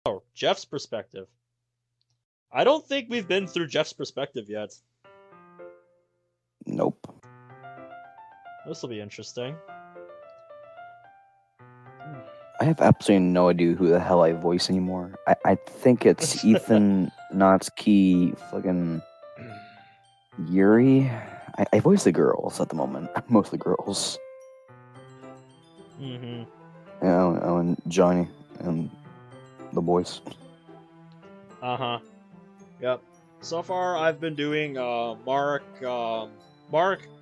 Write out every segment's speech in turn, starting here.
Oh, Jeff's perspective. I don't think we've been through Jeff's perspective yet. Nope. This will be interesting. I have absolutely no idea who the hell I voice anymore. I think it's Ethan, Natsuki, fucking Yuri. I voice the girls at the moment. Mostly girls. Mm-hmm. And Johnny and the boys. Uh-huh. Yep. So far, I've been doing Mark,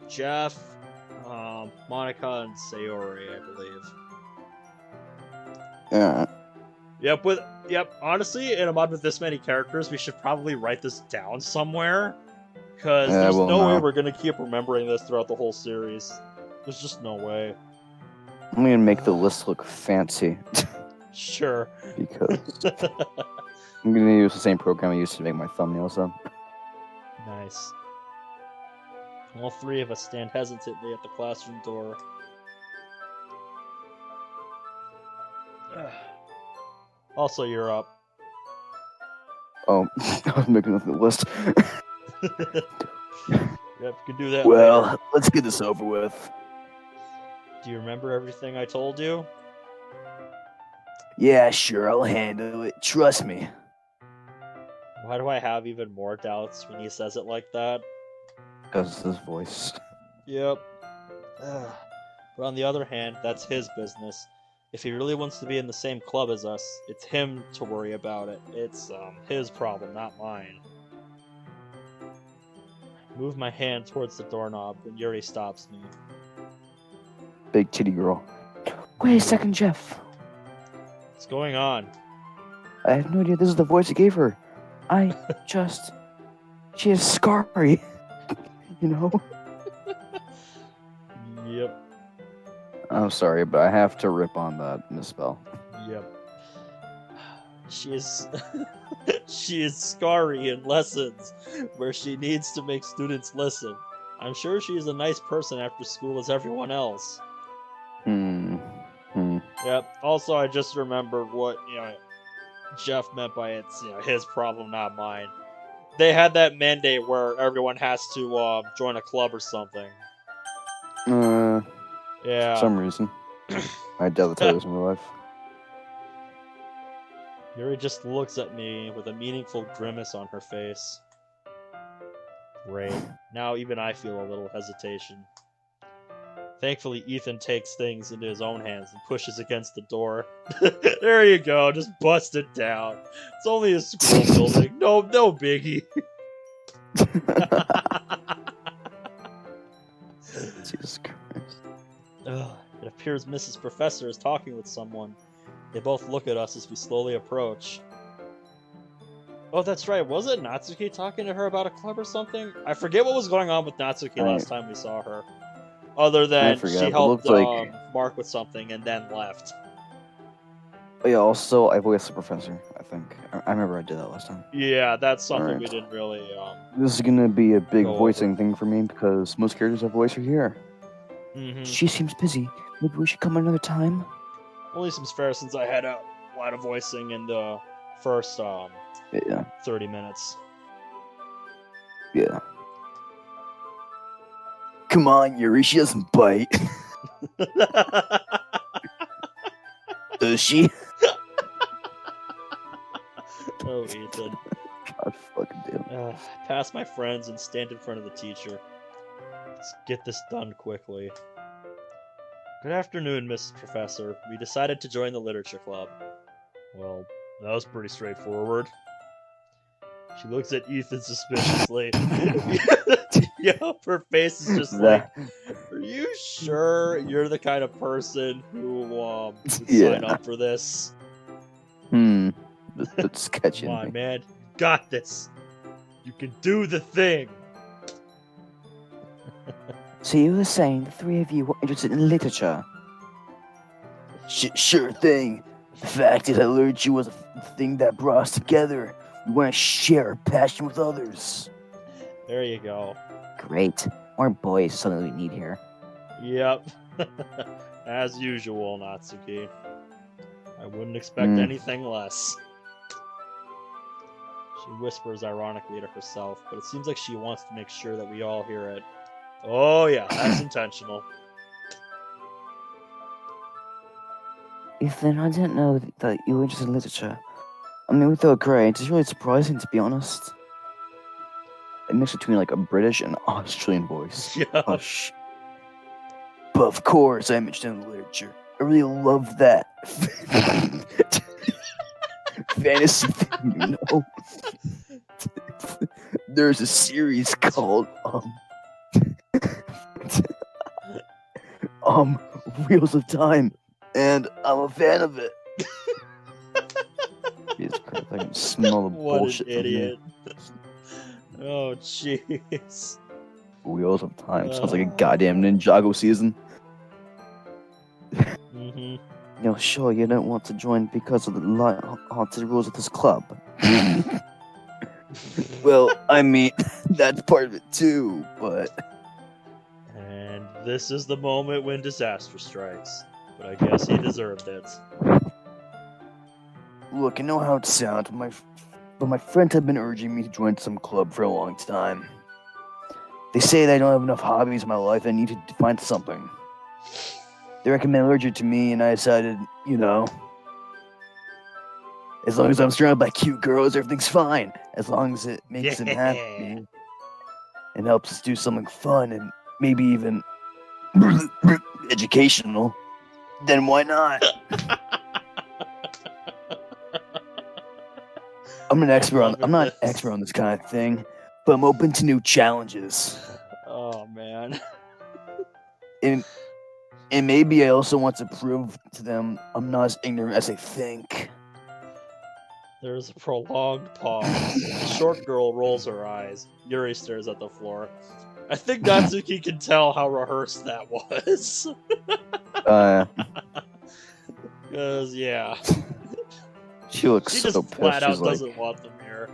Jeff, Monica, and Sayori, I believe. Yeah. Yep. Honestly, in a mod with this many characters, we should probably write this down somewhere, because there's no way we're gonna keep remembering this throughout the whole series. There's just no way. I'm gonna make the list look fancy. Sure. Because I'm gonna use the same program I used to make my thumbnails on. Nice. All three of us stand hesitantly at the classroom door. Also, you're up. Oh, I was making the list. Yep, you can do that. Well, later. let's get this over with. Do you remember everything I told you? Yeah, sure, I'll handle it. Trust me. Why do I have even more doubts when he says it like that? Because it's his voice. Yep. But on the other hand, that's his business. If he really wants to be in the same club as us, it's him to worry about it. It's his problem, not mine. I move my hand towards the doorknob when Yuri stops me. Big titty girl. Wait a second, Jeff. What's going on? I have no idea this is the voice I gave her. She is scary. You know? Yep. I'm sorry, but I have to rip on that misspell. Yep. She is she is scary in lessons where she needs to make students listen. I'm sure she is a nice person after school as everyone else. Yep. Also, I just remembered what, Jeff meant by it's, his problem, not mine. They had that mandate where everyone has to join a club or something. Yeah. For some reason. I doubt that's how it is in real life. Yuri just looks at me with a meaningful grimace on her face. Great. Now even I feel a little hesitation. Thankfully, Ethan takes things into his own hands and pushes against the door. There you go, just bust it down. It's only a school building. No biggie. Jesus Christ. It appears Mrs. Professor is talking with someone. They both look at us as we slowly approach. Oh, that's right. Was it Natsuki talking to her about a club or something? I forget what was going on with Natsuki last time we saw her. Other than she helped Mark with something and then left. Oh, yeah, also, I voiced the professor, I think. I remember I did that last time. Yeah, that's something we didn't really... This is gonna be a big voicing thing for me because most characters I voice are here. Mm-hmm. She seems busy. Maybe we should come another time? Only seems fair since I had a lot of voicing in the first 30 minutes. Yeah. Come on, Yuri, she doesn't bite. Does she? Oh, Ethan. God fucking damn. Pass my friends and stand in front of the teacher. Let's get this done quickly. Good afternoon, Mrs. Professor. We decided to join the literature club. Well, that was pretty straightforward. She looks at Ethan suspiciously. Her face is just like, are you sure you're the kind of person who would sign up for this? That's sketchy. Come on, man. You got this. You can do the thing. So you were saying the three of you were interested in literature? Sure thing. The fact is, I learned you was a thing that brought us together. We want to share our passion with others. There you go. Great. More boys, something we need here. Yep. As usual, Natsuki. I wouldn't expect anything less. She whispers ironically to herself, but it seems like she wants to make sure that we all hear it. Oh yeah, that's intentional. Ethan, I didn't know that you were interested in literature. I mean, we thought great. It's really surprising, to be honest. A mix between like a British and Australian voice. Yeah. Hush. But of course, I'm interested in literature. I really love that fantasy thing, you know. There's a series called Wheels of Time, and I'm a fan of it. Jesus Christ, I can smell the What bullshit an from here. idiot. Oh jeez. Wheels of Time sounds like a goddamn Ninjago season. Mm-hmm. You're sure you don't want to join because of the light-hearted rules of this club? Well, I mean, that's part of it too, but... And this is the moment when disaster strikes. But I guess he deserved it. Look, I know how it sounds, but my friends have been urging me to join some club for a long time. They say that I don't have enough hobbies in my life and I need to find something. They recommended literature to me, and I decided, you know, as long as I'm surrounded by cute girls, everything's fine. As long as it makes them happy and helps us do something fun and maybe even educational, then why not? I'm not an expert on this kind of thing, but I'm open to new challenges. Oh man. And maybe I also want to prove to them I'm not as ignorant as they think. There's a prolonged pause. The short girl rolls her eyes. Yuri stares at the floor. I think Natsuki can tell how rehearsed that was. Because, yeah. She looks She so just pissed. flat out She's like, doesn't want them here.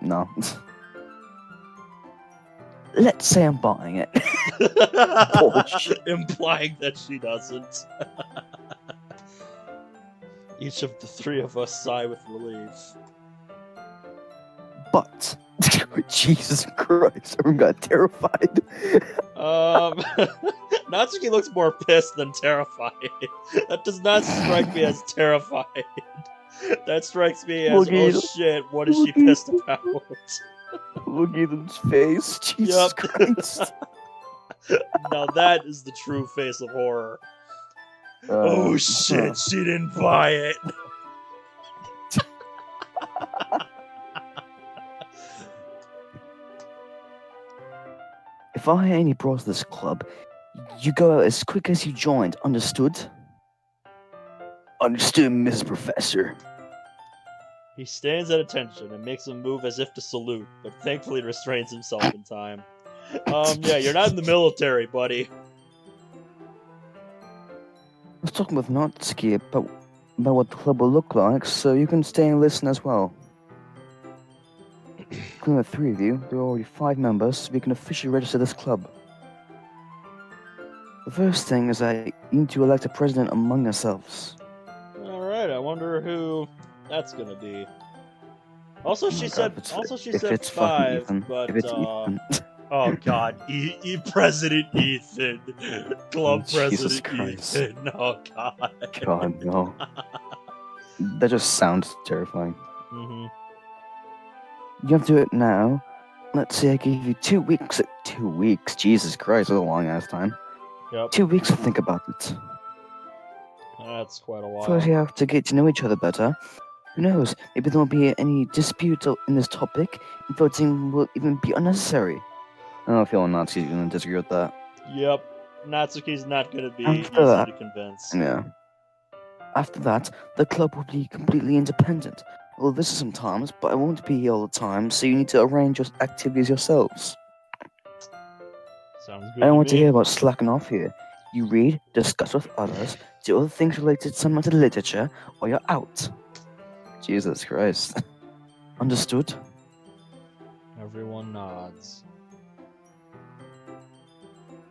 no. Let's say I'm buying it. Bullshit. Implying that she doesn't. Each of the three of us sigh with relief. But, Jesus Christ, everyone got terrified. Natsuki looks more pissed than terrified. That does not strike me as terrified. That strikes me as, oh shit, what is she pissed about? Look at Ethan's face, Jesus Christ. Now that is the true face of horror. Oh shit, she didn't buy it. If I had any brought to this club, you go out as quick as you joined, understood? Understood, Mrs. Professor. He stands at attention and makes a move as if to salute, but thankfully restrains himself in time. Yeah, you're not in the military, buddy. I was talking with Natsuki about what the club will look like, so you can stay and listen as well. Between the three of you, there are already 5 members, so we can officially register this club. The first thing is that you need to elect a president among yourselves. Alright, I wonder who that's gonna be. Also, she said 5, but if it's Ethan. Oh god, President Ethan. Club Jesus President Christ. Ethan. Oh god. God, no. That just sounds terrifying. Mm-hmm. You have to do it now. Let's say I give you 2 weeks. 2 weeks? Jesus Christ, that's a long ass time. Yep. 2 weeks to think about it. That's quite a while. First, you have to get to know each other better. Who knows? Maybe there won't be any disputes in this topic, and voting will even be unnecessary. I don't feel Natsuki's gonna disagree with that. Yep. Natsuki's not gonna be easy After to convince. Yeah. After that, the club will be completely independent. We'll visit sometimes, but I won't be here all the time, so you need to arrange your activities yourselves. Sounds good. I don't want to hear about slacking off here. You read, discuss with others, do other things related to literature, or you're out. Jesus Christ. Understood? Everyone nods.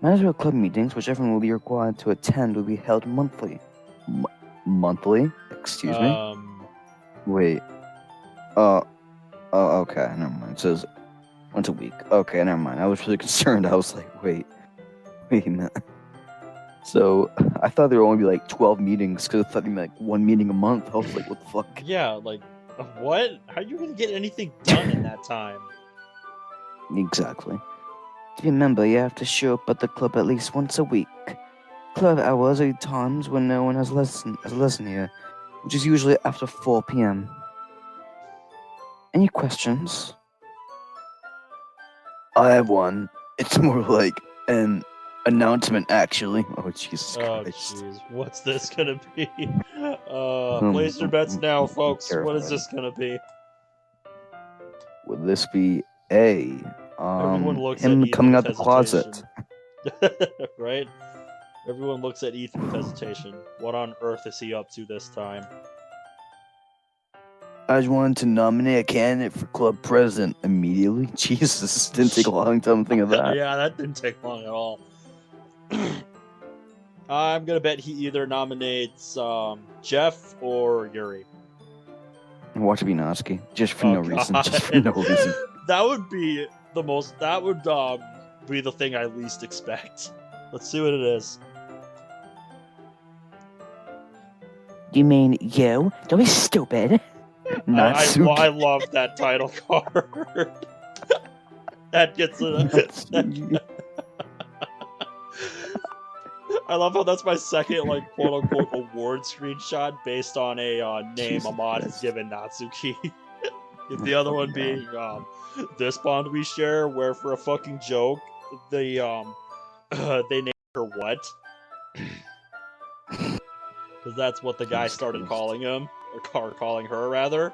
Mandatory club meetings, which everyone will be required to attend, will be held monthly. Monthly? Excuse me? Um, Wait. Oh, okay, never mind. It says once a week. Okay, never mind. I was really concerned. I was like, wait a minute. So I thought there would only be like 12 meetings because I thought there'd be like one meeting a month. I was like, what the fuck? Yeah, like, what? How are you gonna get anything done in that time? Exactly. Remember, you have to show up at the club at least once a week. Club hours are times when no one has lesson here, which is usually after 4 p.m. Any questions? I have one. It's more like an announcement, actually. Oh, Jesus Oh, Christ. jeez. What's this gonna be? Hmm. Place your bets now, folks. What is Terrifying. this gonna be? Would this be A? Everyone looks at Him Ethan coming with out the closet. hesitation. Right? Everyone looks at Ethan with hesitation. What on earth is he up to this time? I just wanted to nominate a candidate for club president immediately. Jesus, didn't take a long time to think of that. Yeah, that didn't take long at all. I'm gonna bet he either nominates Jeff or Yuri. Watch it be Noski. Just for Oh, no reason. God. Just for no reason. That would be the most. That would be the thing I least expect. Let's see what it is. You mean you? Don't be stupid. I love that title card. That gets it. I love how that's my second, like, quote unquote award screenshot based on a name Jesus Ahmad has Christ. given Natsuki. The other one being this bond we share, where for a fucking joke they named her what? Because that's what the guy Jesus started Christ. calling him, or calling her rather.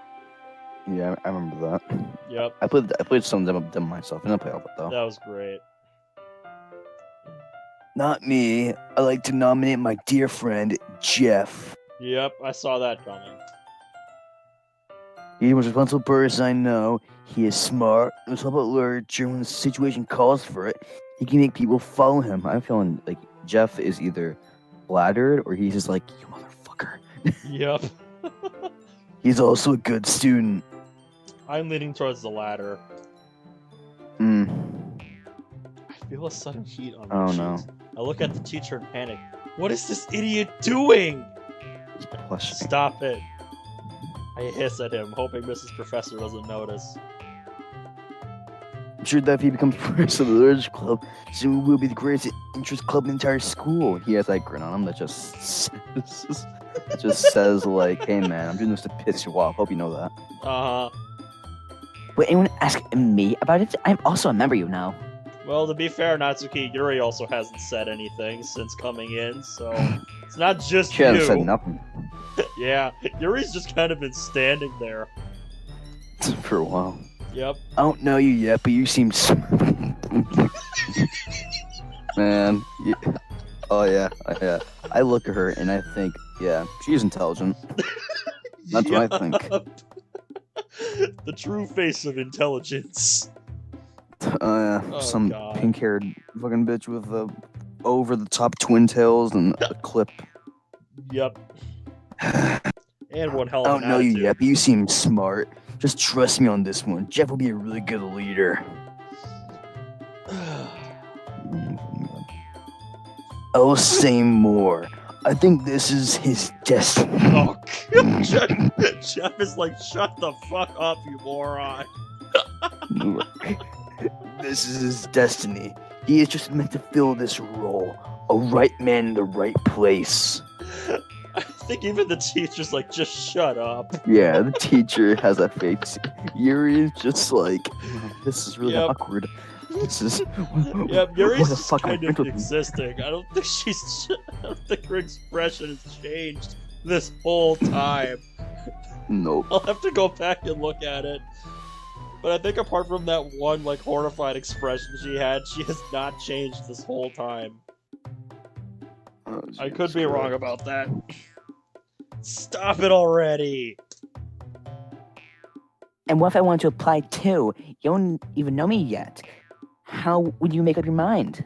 Yeah, I remember that. Yep, I played some of them myself. I didn't play all of it though. that was great. Not me. I like to nominate my dear friend Jeff. Yep, I saw that coming. He's the most responsible person I know. He is smart. He knows about literature. When the situation calls for it, he can make people follow him. I'm feeling like Jeff is either flattered or he's just like, you motherfucker. Yep, He's also a good student. I'm leaning towards the latter. Hmm. I feel a sudden heat on my Oh cheeks. no. I look at the teacher and panic. What is this idiot doing? He's blushing. Stop it. I hiss at him, hoping Mrs. Professor doesn't notice. I'm sure that if he becomes president of the Literature Club, soon we will be the greatest interest club in the entire school. He has that grin on him that just says like, hey man, I'm doing this to piss you off. Hope you know that. Uh-huh. Would anyone ask me about it? I'm also a member, you know. Well, to be fair, Natsuki, Yuri also hasn't said anything since coming in, so it's not just She you. hasn't said nothing Yeah, Yuri's just kind of been standing there. for a while. Yep. I don't know you yet, but you seem man. Oh yeah. I look at her and I think, yeah, she's intelligent. That's what I think. The true face of intelligence. Oh, Some God. pink-haired fucking bitch with the over-the-top twin tails and a clip. Yep. And one hell I of an don't know you attitude. yet, but you seem smart. Just trust me on this one. Jeff will be a really good leader. I'll say more. I think this is his destiny. Oh, God. Jeff is like, shut the fuck up, you moron. This is his destiny. He is just meant to fill this role. A right man in the right place. I think even the teacher's like, just shut up. Yeah, the teacher has that face. Yuri is just like, this is really Yep. awkward. This is. Yeah, what Yuri's the fuck am I kind of doing? existing. I don't think her expression has changed this whole time. Nope. I'll have to go back and look at it. But I think apart from that one, like, horrified expression she had, she has not changed this whole time. Oh, I could Jesus be wrong Christ. about that. Stop it already! And what if I want to apply too? You don't even know me yet. How would you make up your mind?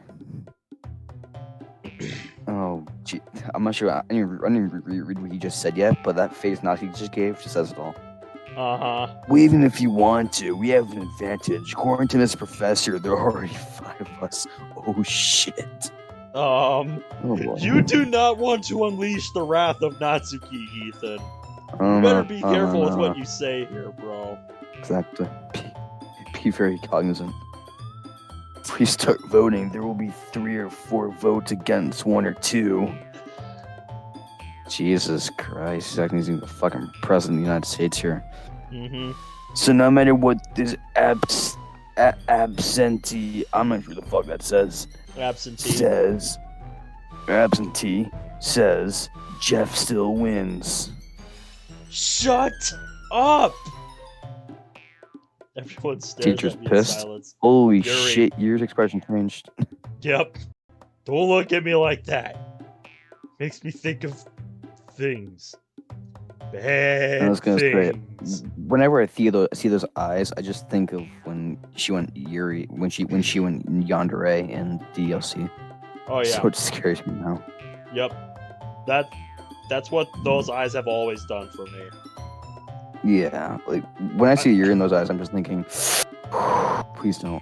Oh, gee, I'm not sure. I didn't read what he just said yet, but that face Nazi just gave just says it all. Uh-huh. Well, even if you want to, we have an advantage. According to this professor, there are already 5 of us. Oh shit. Oh boy. You do not want to unleash the wrath of Natsuki, Ethan. You better be careful with what you say here, bro. Exactly. Be very cognizant. If we start voting, there will be 3 or 4 votes against 1 or 2. Jesus Christ, he's acting like the fucking president of the United States here. Mm-hmm. So no matter what this absentee, I'm not sure what the fuck that says. Absentee says Jeff still wins. Shut up! Everyone stares Teacher's at me pissed. in silence. Holy Yuri. shit, Yuri's expression changed. Yep. Don't look at me like that. Makes me think of things. Bad I was gonna say, things. whenever I see those eyes, I just think of when she went Yuri, when she went yandere in DDLC. Oh yeah. So it scares me now. Yep. That's what those eyes have always done for me. Yeah, like when I see Yuri in those eyes, I'm just thinking, please don't.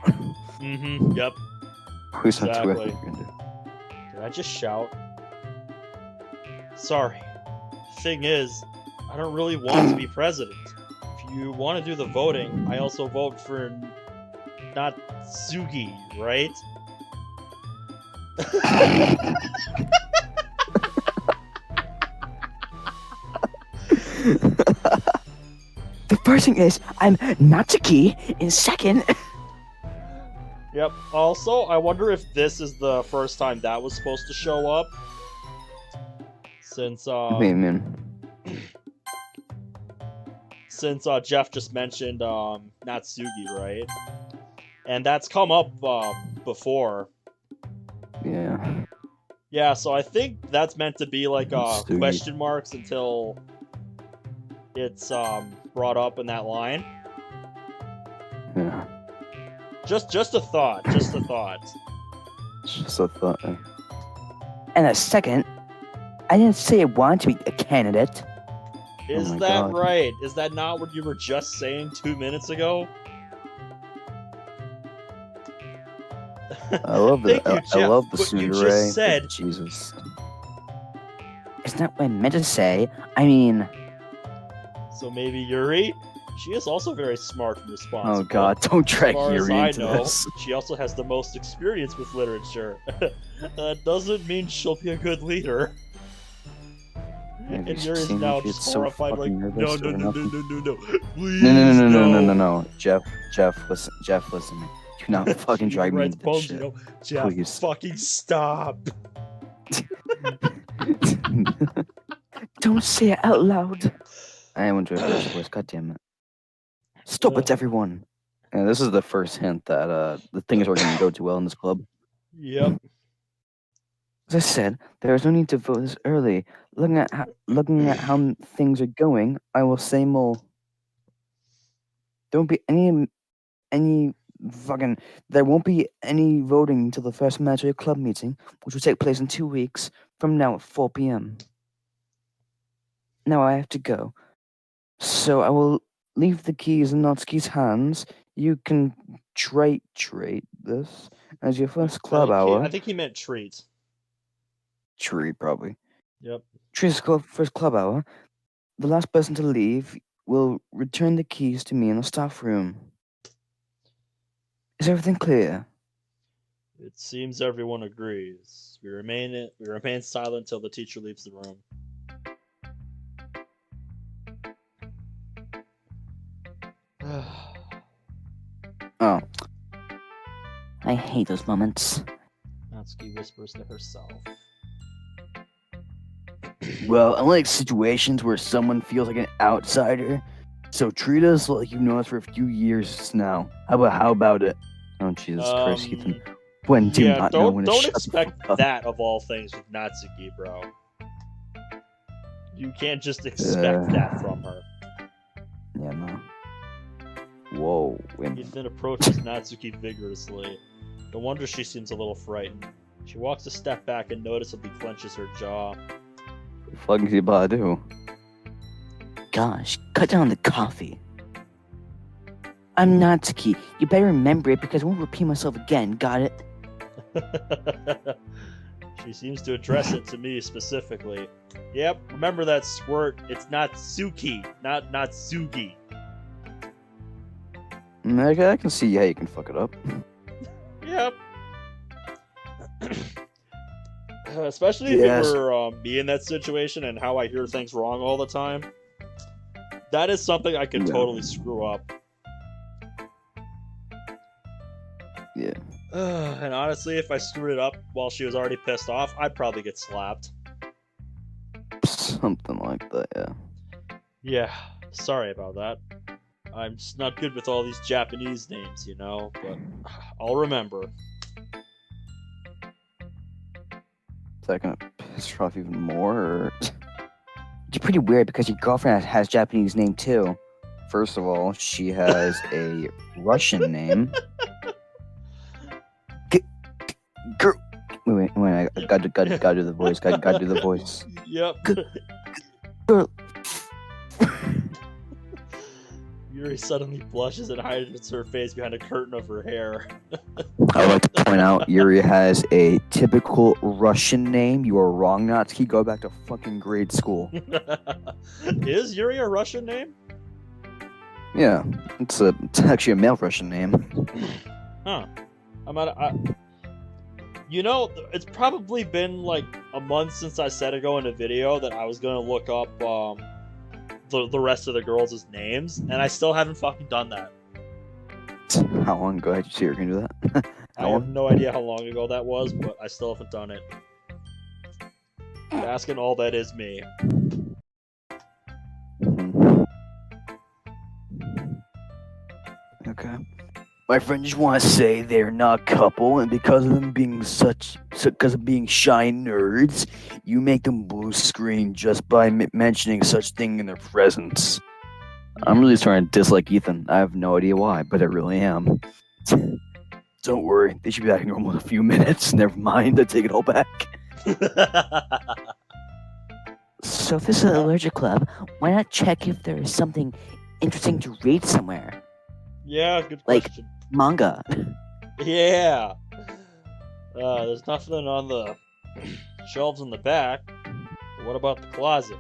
Mm-hmm. Yep. Please don't do what Exactly. you're gonna do. Did I just shout? Sorry. The thing is, I don't really want to be president. If you want to do the voting, I also vote for not Sugi, right? The first thing is, I'm Natsuki in second. Yep. Also, I wonder if this is the first time that was supposed to show up. Since since Jeff just mentioned Natsugi, right? And that's come up before. Yeah. Yeah, so I think that's meant to be like Natsugi. question marks until it's brought up in that line. Yeah. Just a thought. Just a thought. It's just a thought. And a second, I didn't say I wanted to be a candidate. Is my that God. right? Is that not what you were just saying 2 minutes ago? I love Thank the you, I Jeff. love the What you tsundere. just said. Jesus. It's not what I meant to say. I mean, So maybe Yuri? She is also very smart and responsible. Oh God! Don't drag As far as Yuri I into know, this. she also has the most experience with literature. That doesn't mean she'll be a good leader. Have And you Yuri's seen now she gets just so horrified, like, fucking no, nervous no, over no, no, nothing? no, no, no, please, No. Jeff, listen. Jeff, listen. Do not fucking She drag me writes into this poems, shit. you know? Jeff, Please. fucking stop. don't say it out loud. I am enjoying this voice. God damn it! Stop it, everyone. And this is the first hint that the things are going to go too well in this club. Yep. As I said, there is no need to vote this early. Looking at how things are going, I will say more. There won't be any fucking. There won't be any voting until the first mandatory club meeting, which will take place in 2 weeks from now at 4 p.m. Now I have to go, so I will leave the keys in Natsuki's hands. You can trade this as your first club hour. I think he meant treat. Tree, probably. Yep. Tree's first club hour. The last person to leave will return the keys to me in the staff room. Is everything clear? It seems everyone agrees. We remain silent till the teacher leaves the room. Oh, I hate those moments. Natsuki whispers to herself. well, I like situations where someone feels like an outsider. So treat us like you've known us for a few years now. How about it? Oh Jesus Christ, Ethan. When do Yeah, not know when to don't shut the expect fuck up. that of all things with Natsuki, bro. You can't just expect that from her. Yeah, no. Whoa. Ethan approaches Natsuki vigorously. No wonder she seems a little frightened. She walks a step back and noticeably clenches her jaw. What the fuck is he about to do? gosh, cut down the coffee. I'm Natsuki. You better remember it because I won't repeat myself again, got it? She seems to address it to me specifically. Yep, remember that squirt. It's Natsuki, not Natsugi. I can see how you can fuck it up. Yep. Especially if Yes. it were me in that situation and how I hear things wrong all the time. That is something I could Yeah. totally screw up. Yeah. And honestly, if I screwed it up while she was already pissed off, I'd probably get slapped. Something like that, yeah. Yeah, sorry about that. I'm just not good with all these Japanese names, you know, but I'll remember. Is that gonna piss her off even more, or... It's pretty weird because your girlfriend has Japanese name too. First of all, she has a Russian name. Girl, wait, I gotta do the voice. Gotta do the voice. Yep. Girl. Yuri suddenly blushes and hides her face behind a curtain of her hair. I would like to point out, Yuri has a typical Russian name. You are wrong, Natsuki. Go back to fucking grade school. Is Yuri a Russian name? Yeah, it's actually a male Russian name. Huh. You know, it's probably been like a month since I said ago in a video that I was gonna look up the rest of the girls' names, and I still haven't fucking done that. How long ago did you say you were gonna do that? I have no idea how long ago that was, but I still haven't done it. Asking all that is me. Okay. My friend just want to say they're not a couple, and because of them being because of being shy nerds, you make them blue screen just by mentioning such thing in their presence. I'm really starting to dislike Ethan. I have no idea why, but I really am. Don't worry, they should be back normal in a few minutes. Never mind, I take it all back. So if this is an allergic club, why not check if there is something interesting to read somewhere? Yeah, good Like- question. Manga. Yeah. There's nothing on the shelves in the back. But what about the closet?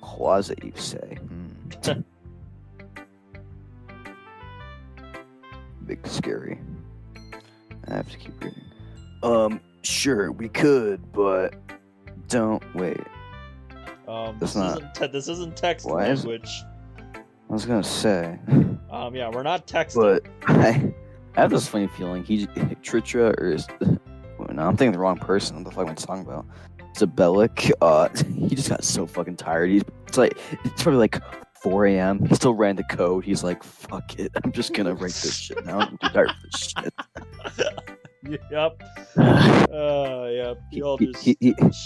Closet, you say? Big scary. I have to keep reading. Sure, we could, but Don't wait. This isn't text Why is- language. I was gonna say, Yeah, we're not texting. but I have this funny feeling Tritra or no, I'm thinking the wrong person. What the fuck am I talking about? Zabelic. He just got so fucking tired. It's probably like 4 a.m. He still ran the code. He's like, fuck it. I'm just gonna write this shit now. I'm too tired for this shit. Yep. Yeah. We all just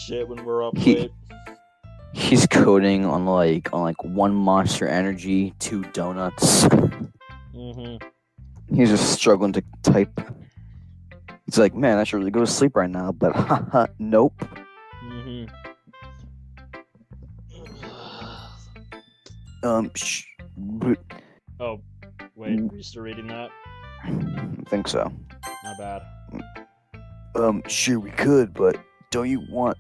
shit when we're up late. He's coding on like 1 Monster Energy, 2 donuts. Mm-hmm. He's just struggling to type. He's like, man, I should really go to sleep right now, but haha, nope. Mm-hmm. Oh, wait. Are you still reading that? I think so. Not bad. Sure we could, but don't you want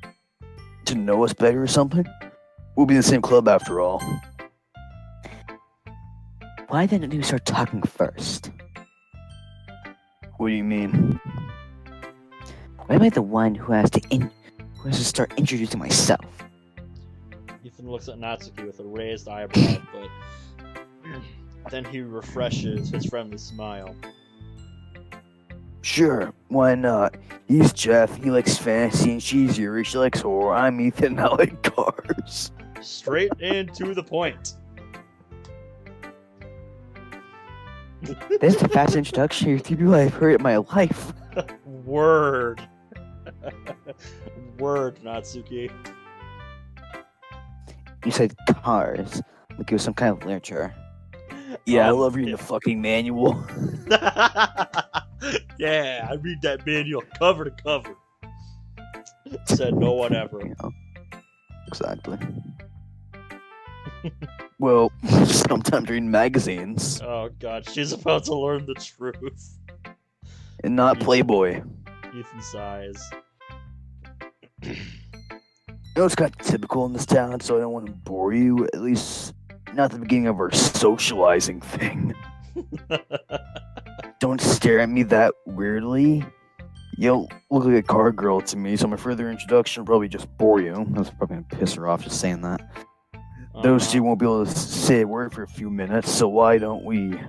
to know us better or something? We'll be in the same club after all. Why didn't you start talking first? What do you mean? Why am I the one who has to start introducing myself? Ethan looks at Natsuki with a raised eyebrow, but then he refreshes his friendly smile. Sure, why not? He's Jeff, he likes fantasy, and she's Yuri, she likes horror. I'm Ethan, I like cars. Straight and to the point. This is the fast introduction to 3 people I've heard in my life. Word. Word, Natsuki. You said cars, like it was some kind of literature. Yeah, I love reading the fucking manual. Yeah, I read that manual cover to cover. Said no one ever. You know, Exactly. Well, sometimes read magazines Oh god, she's about to learn the truth. and not Playboy. Ethan sighs. You know, it's kind of typical in this town, so I don't want to bore you. At least not the beginning of our socializing thing. Don't stare at me that weirdly. You don't look like a car girl to me, so my further introduction will probably just bore you. I was probably gonna piss her off just saying that. Those two won't be able to say a word for a few minutes, so why don't we?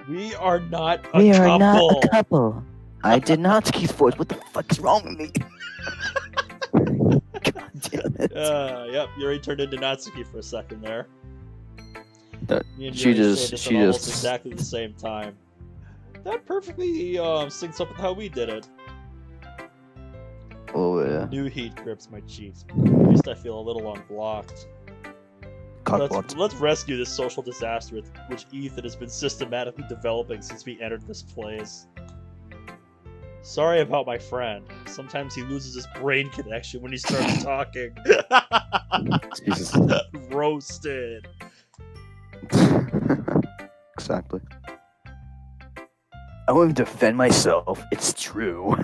We are not a We couple. are not a couple. I did not Keith's voice. What the fuck is wrong with me? God damn it. Yep, Yuri turned into Natsuki for a second there. That- Me and she Yuri just- say this she at almost just- exactly the same time. That perfectly syncs up with how we did it. Oh yeah. New heat grips my cheeks. At least I feel a little unblocked. Cockblocked. Let's rescue this social disaster which Ethan has been systematically developing since we entered this place. Sorry about my friend. Sometimes he loses his brain connection when he starts talking. Jesus. Roasted. Exactly. I won't even defend myself. It's true.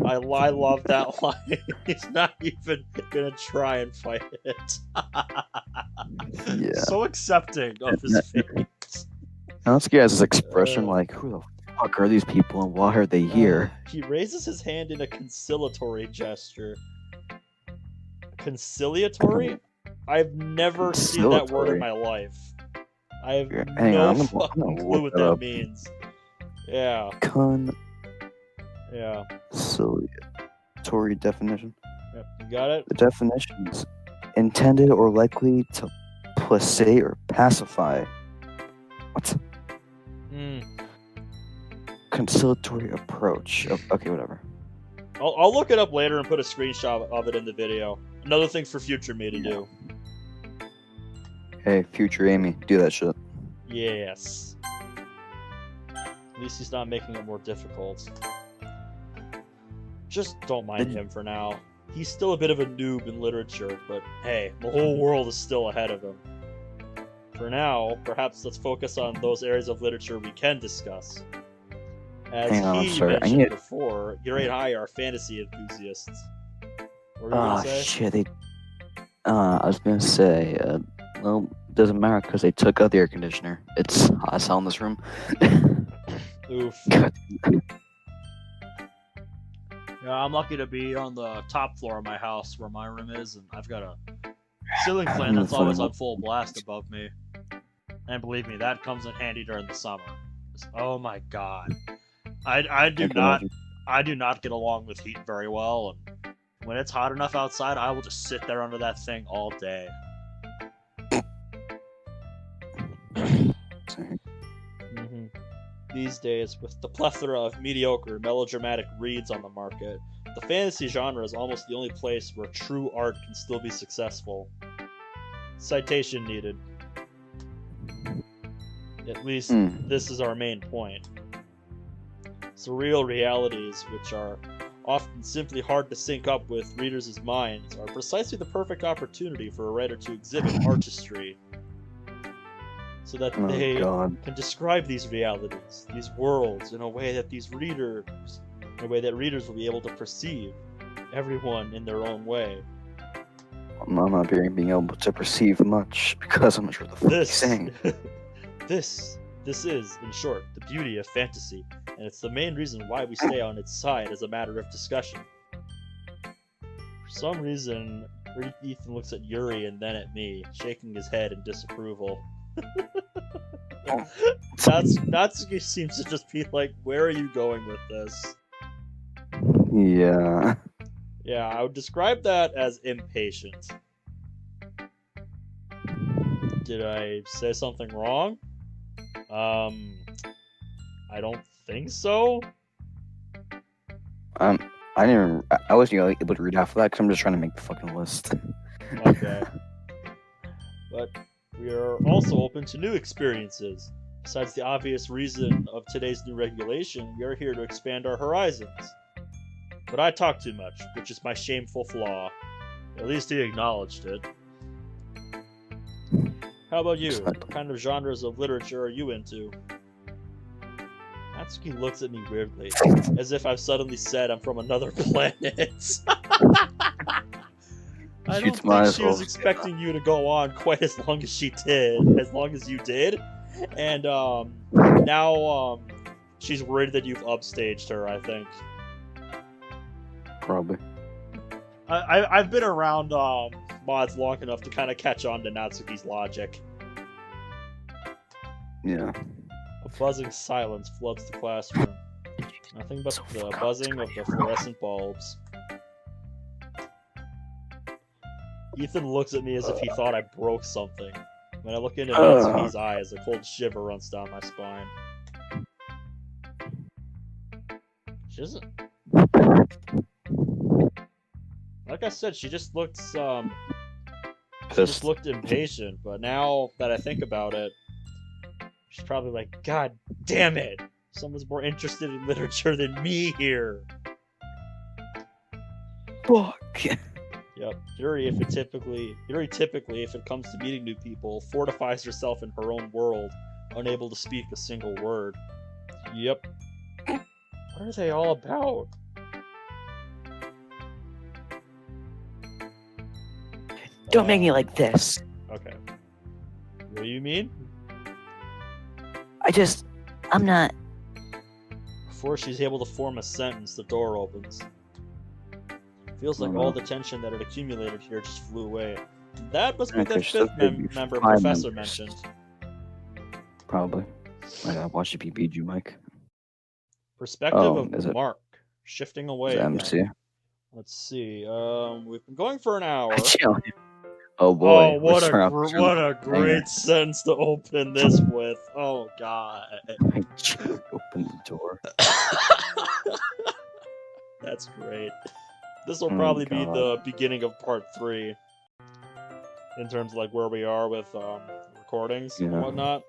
I love that line. He's not even gonna try and fight it. Yeah. So accepting of his fate. Natsuki has this expression like, who the fuck are these people and why are they here? He raises his hand in a conciliatory gesture. Conciliatory? I've never seen that word in my life. I have Hang on, no I'm fucking gonna clue look what that that up. means. Yeah, yeah. Conciliatory definition. Yep, you got it? The definitions intended or likely to placate or pacify. What? Hmm. Conciliatory approach. Oh, okay, whatever. I'll look it up later and put a screenshot of it in the video. Another thing for future me to do. Hey, future Amy, do that shit. Yes. At least he's not making it more difficult. Just don't mind him for now. He's still a bit of a noob in literature, but hey, the whole world is still ahead of him. For now, perhaps let's focus on those areas of literature we can discuss. As Hang on, he sorry, I mentioned need- before, Yuri and I are fantasy enthusiasts. What were you gonna Oh say? shit, they. I was gonna say, well, doesn't matter because they took out the air conditioner. It's hot as hell in this room. Oof. God. Yeah, I'm lucky to be on the top floor of my house where my room is, and I've got a ceiling fan that's always on full blast above me. And believe me, that comes in handy during the summer. Oh my god. I do not get along with heat very well, and when it's hot enough outside, I will just sit there under that thing all day. Mm-hmm. These days, with the plethora of mediocre melodramatic reads on the market, the fantasy genre is almost the only place where true art can still be successful. Citation needed. At least, this is our main point. Surreal realities, which are often simply hard to sync up with readers' minds, are precisely the perfect opportunity for a writer to exhibit artistry, so that they God. can describe these realities, these worlds, in a way that readers will be able to perceive, everyone in their own way. I'm not being able to perceive much because I'm not sure what the fuck he's saying. This is, in short, the beauty of fantasy, and it's the main reason why we stay on its side as a matter of discussion. For some reason, Ethan looks at Yuri and then at me, shaking his head in disapproval. Natsuki seems to just be like, where are you going with this? Yeah. Yeah, I would describe that as impatient. Did I say something wrong? I don't think so. I didn't even. I wasn't able to read half of that because I'm just trying to make the fucking list. Okay. But we are also open to new experiences. Besides the obvious reason of today's new regulation, we are here to expand our horizons. But I talk too much, which is my shameful flaw. At least he acknowledged it. How about you? What kind of genres of literature are you into? Natsuki looks at me weirdly, as if I've suddenly said I'm from another planet. I don't think she was expecting you to go on quite as long as she did, as long as you did, and now she's worried that you've upstaged her. I think. Probably. I've been around mods long enough to kind of catch on to Natsuki's logic. Yeah. A buzzing silence floods the classroom. Nothing but the buzzing of the fluorescent bulbs. Ethan looks at me as if he thought I broke something. When I look into Natsuki's eyes, a cold shiver runs down my spine. She doesn't... Like I said, she just looks, she just looked impatient, but now that I think about it, she's probably like, God damn it! Someone's more interested in literature than me here! Fuck! Yep. Yuri typically, if it comes to meeting new people, fortifies herself in her own world, unable to speak a single word. Yep. What are they all about? Don't make me like this. Okay. What do you mean? I'm not... Before she's able to form a sentence, the door opens. Feels like all the tension that had accumulated here just flew away. That must be the fifth member Professor mentioned. Probably. I gotta watch the PPG, Mike. Perspective of Mark. Shifting away again. MC. Let's see. We've been going for an hour. Oh boy. Oh, what a great sentence to open this with. Oh god. I just opened the door. That's great. This will probably be the beginning of part 3. In terms of like where we are with recordings and whatnot.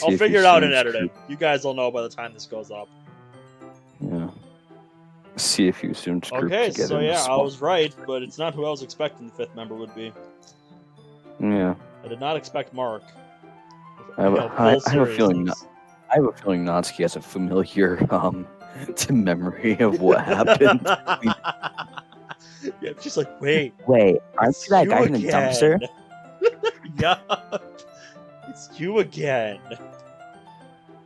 I'll figure it out in editing. You guys will know by the time this goes up. Yeah. See if you assumed group okay, together. So yeah, I was right, but it's not who I was expecting the 5th member would be. Yeah. I did not expect Mark. I have a feeling Natsuki has a familiar memory of what happened. Yeah, she's like, wait, aren't you that guy in the dumpster? Yeah, it's you again.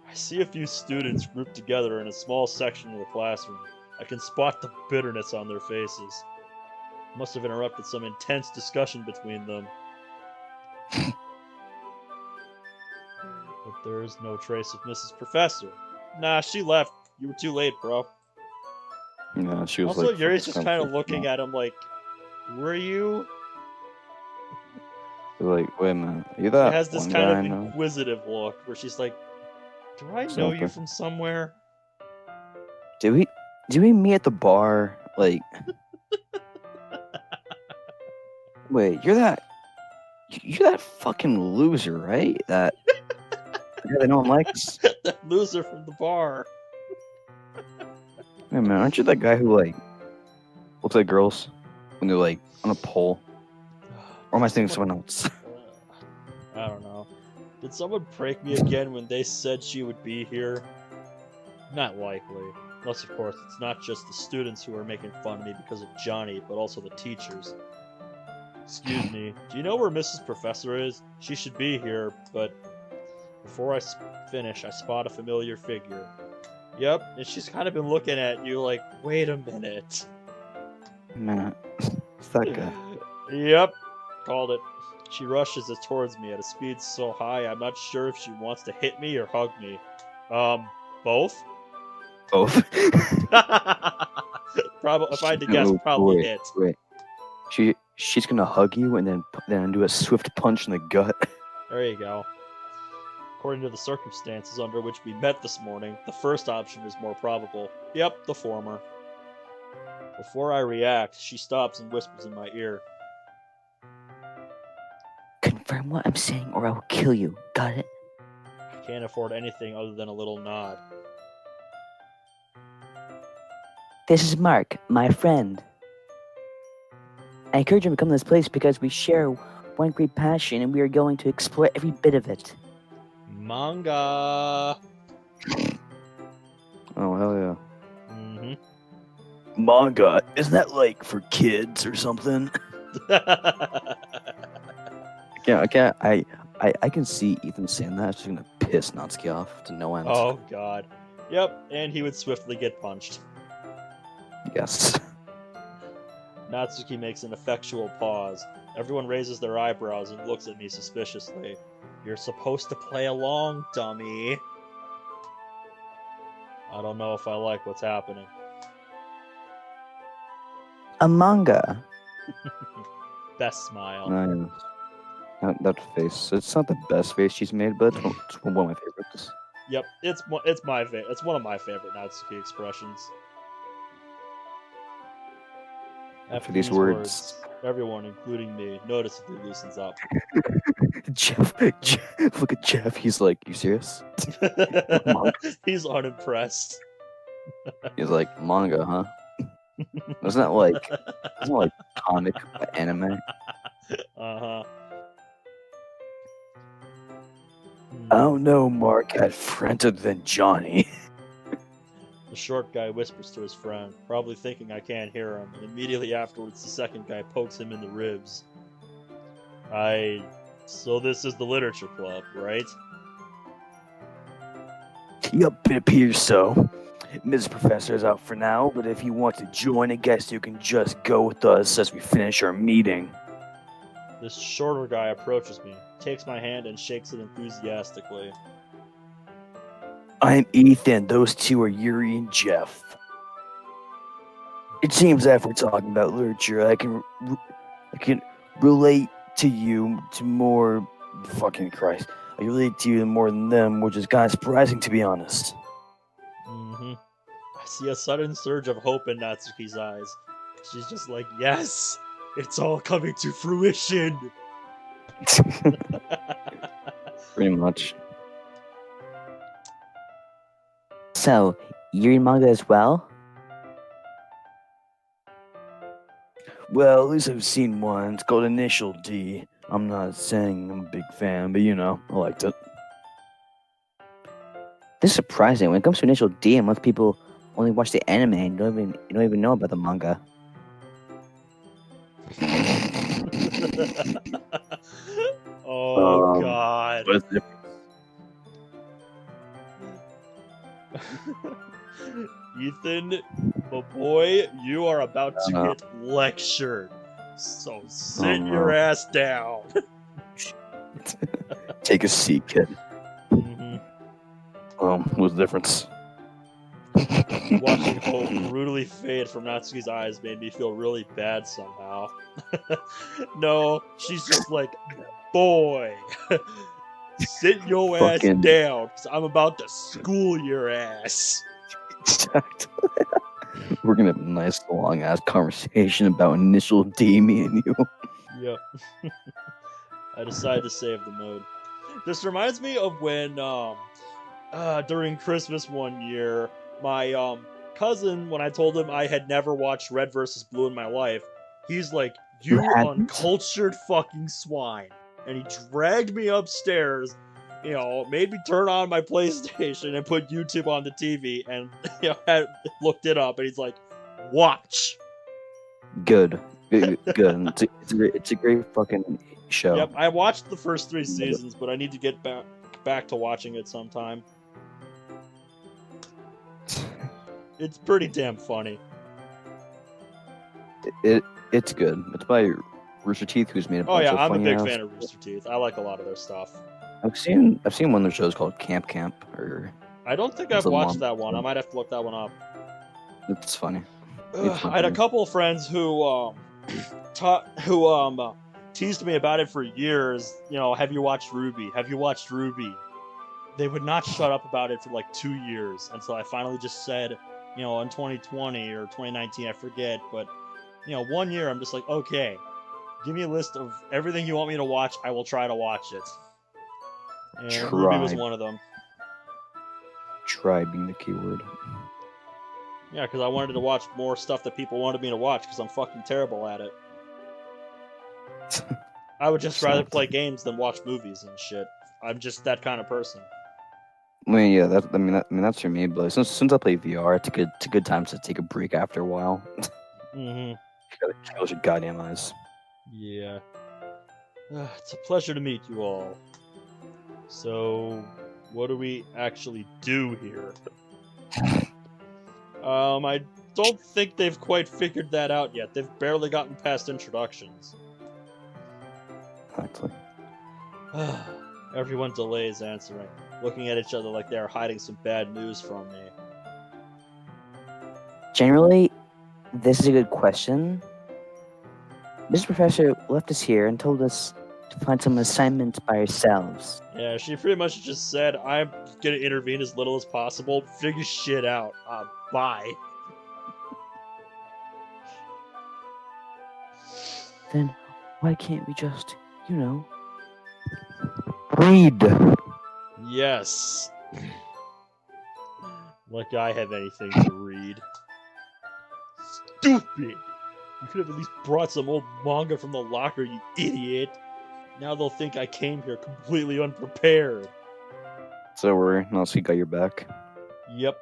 I see a few students grouped together in a small section of the classroom. I can spot the bitterness on their faces. Must have interrupted some intense discussion between them. But there is no trace of Mrs. Professor. Nah, she left. You were too late, bro. Yeah, she was also, like... Yuri's just kind of looking at him like, were you? Like, wait a minute. Are you that She has this one kind guy of I know? inquisitive look where she's like, do I know you from somewhere? Did we meet at the bar? Like... Wait, you're that fucking loser, right? That no one likes. That loser from the bar. Hey man, aren't you that guy who like looks like girls when they're like on a pole? Or am I thinking of someone else? I don't know. Did someone prank me again when they said she would be here? Not likely. Unless, of course, it's not just the students who are making fun of me because of Johnny, but also the teachers. Excuse me, do you know where Mrs. Professor is? She should be here, but before I finish, I spot a familiar figure. Yep, and she's kind of been looking at you like, wait a minute. Man, it's that guy. Yep, called it. She rushes it towards me at a speed so high, I'm not sure if she wants to hit me or hug me. Both? Both. Probably, if I had to guess, probably hit. Wait. She's gonna hug you and then do a swift punch in the gut. There you go. According to the circumstances under which we met this morning, the first option is more probable. Yep, the former. Before I react, she stops and whispers in my ear. Confirm what I'm saying or I will kill you. Got it? I can't afford anything other than a little nod. This is Mark, my friend. I encourage him to come to this place because we share one great passion and we are going to explore every bit of it. Manga. Oh, hell yeah. Mm-hmm. Manga, isn't that like for kids or something? I can see Ethan saying that. It's just gonna piss Natsuki off to no end. Oh god. Yep, and he would swiftly get punched. Yes. Natsuki makes an effectual pause. Everyone raises their eyebrows and looks at me suspiciously. You're supposed to play along, dummy. I don't know if I like what's happening. A manga. Best smile. Nice. That face. It's not the best face she's made, but it's one of my favorites. Yep, it's my favorite. It's one of my favorite Natsuki expressions. After these words, everyone, including me, noticeably loosens up. Jeff, look at Jeff. He's like, "You serious?" He's unimpressed. He's like, "Manga, huh? Isn't that like comic anime?" Uh-huh. I don't know, Mark had friends other than Johnny. The short guy whispers to his friend, probably thinking I can't hear him, and immediately afterwards the second guy pokes him in the ribs. So this is the literature club, right? Yup, it appears so. Mrs. Professor is out for now, but if you want to join, I guess you can just go with us as we finish our meeting. This shorter guy approaches me, takes my hand and shakes it enthusiastically. I'm Ethan. Those two are Yuri and Jeff. It seems that if we're talking about literature, I can relate to you to more. Fucking Christ. I relate to you more than them, which is kind of surprising, to be honest. Mm-hmm. I see a sudden surge of hope in Natsuki's eyes. She's just like, yes! It's all coming to fruition! Pretty much. So, you read manga as well? Well, at least I've seen one. It's called Initial D. I'm not saying I'm a big fan, but I liked it. This is surprising. When it comes to Initial D, most people only watch the anime and you don't even know about the manga. Oh god. What is it? Ethan, my boy, you are about to get lectured. So sit your ass down. Take a seat, kid. Mm-hmm. What's the difference? Watching hope brutally fade from Natsuki's eyes made me feel really bad somehow. No, she's just like, boy, sit your ass down, because I'm about to school your ass. Exactly. We're gonna have a nice long ass conversation about Initial D, me and you. Yep. I decided to save the mode. This reminds me of when during Christmas one year, my cousin, when I told him I had never watched Red vs. Blue in my life, he's like, you uncultured fucking swine. And he dragged me upstairs, made me turn on my PlayStation and put YouTube on the TV and looked it up, and he's like, watch. Good. It's a great fucking show. Yep, I watched the first 3 seasons, but I need to get back to watching it sometime. It's pretty damn funny. It's good. It's by Rooster Teeth, who's made a bunch of I'm a funny big ass- fan of Rooster Teeth. I like a lot of their stuff. I've seen one of their shows called Camp, or I don't think It's I've a watched long that one. show. I might have to look that one up. it's funny. I had a couple of friends who teased me about it for years. Have you watched Ruby? Have you watched Ruby? They would not shut up about it for like 2 years until I finally just said, in 2020 or 2019, I forget, but 1 year I'm just like, okay, give me a list of everything you want me to watch. I will try to watch it. And Ruby was one of them. Try being the keyword. Yeah, because I wanted to watch more stuff that people wanted me to watch because I'm fucking terrible at it. I would just rather Sucks. play games than watch movies and shit. I'm just that kind of person. I mean, yeah, that's for me. But since I play VR, it's a good time to take a break after a while. Mm-hmm. Close your goddamn eyes. Yeah. It's a pleasure to meet you all. So, what do we actually do here? I don't think they've quite figured that out yet. They've barely gotten past introductions. Exactly. Everyone delays answering, looking at each other like they are hiding some bad news from me. Generally, this is a good question. Mr. Professor left us here and told us to find some assignments by ourselves. Yeah, she pretty much just said, I'm gonna intervene as little as possible, figure shit out. Bye. Then why can't we just, read? Yes. Like I have anything to read. Stupid! You could have at least brought some old manga from the locker, you idiot! Now they'll think I came here completely unprepared. So we're Natsuki got your back. Yep.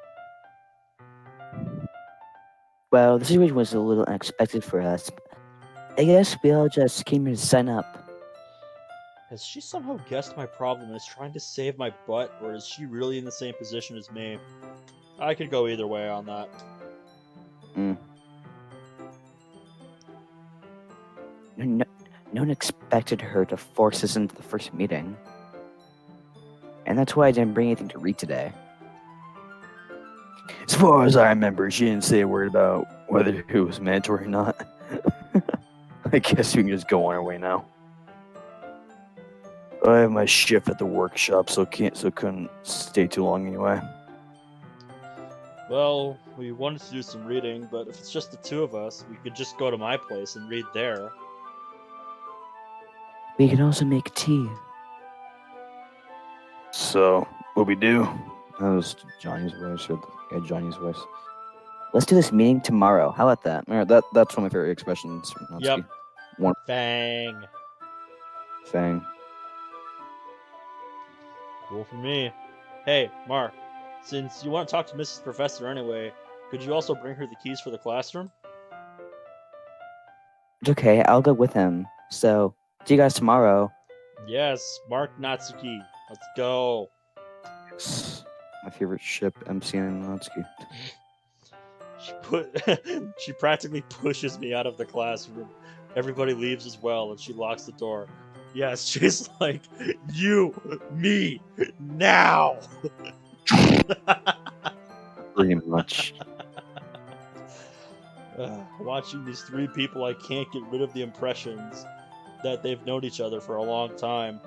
Well, the situation was a little unexpected for us. I guess we all just came here to sign up. Has she somehow guessed my problem and is trying to save my butt, or is she really in the same position as me? I could go either way on that. No one expected her to force us into the first meeting. And that's why I didn't bring anything to read today. As far as I remember, she didn't say a word about whether it was mandatory or not. I guess we can just go on our way now. I have my shift at the workshop, so couldn't stay too long anyway. Well, we wanted to do some reading, but if it's just the two of us, we could just go to my place and read there. We can also make tea. So, what we do? That was Johnny's voice, Johnny's voice. Let's do this meeting tomorrow. How about that? That's one of my favorite expressions from Natsuki. Yep. One Fang. thing. Cool for me. Hey, Mark, since you want to talk to Mrs. Professor anyway, could you also bring her the keys for the classroom? It's okay, I'll go with him. So, see you guys tomorrow. Yes, Mark Natsuki. Let's go. My favorite ship, MC and Natsuki. She practically pushes me out of the classroom. Everybody leaves as well, and she locks the door. Yes, she's like, you, me, now. Pretty much. Watching these three people, I can't get rid of the impressions that they've known each other for a long time.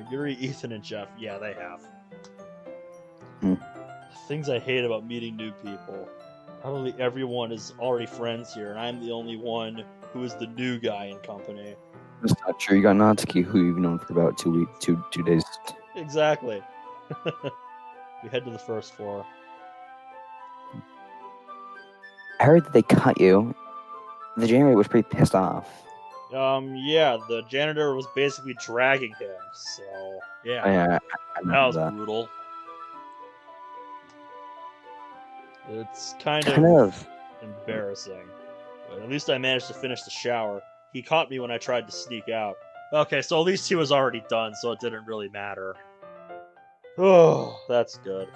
Yuri, Ethan, and Jeff. Yeah, they have. Things I hate about meeting new people. Probably everyone is already friends here, and I'm the only one who is the new guy in company. That's not true. You got Natsuki, who you've known for about 2 days. Exactly. We head to the first floor. I heard that they cut you. The janitor was pretty pissed off. Yeah, the janitor was basically dragging him, so yeah. I That was brutal. It's kind of embarrassing. But at least I managed to finish the shower. He caught me when I tried to sneak out. Okay, so at least he was already done, so it didn't really matter. Oh, that's good.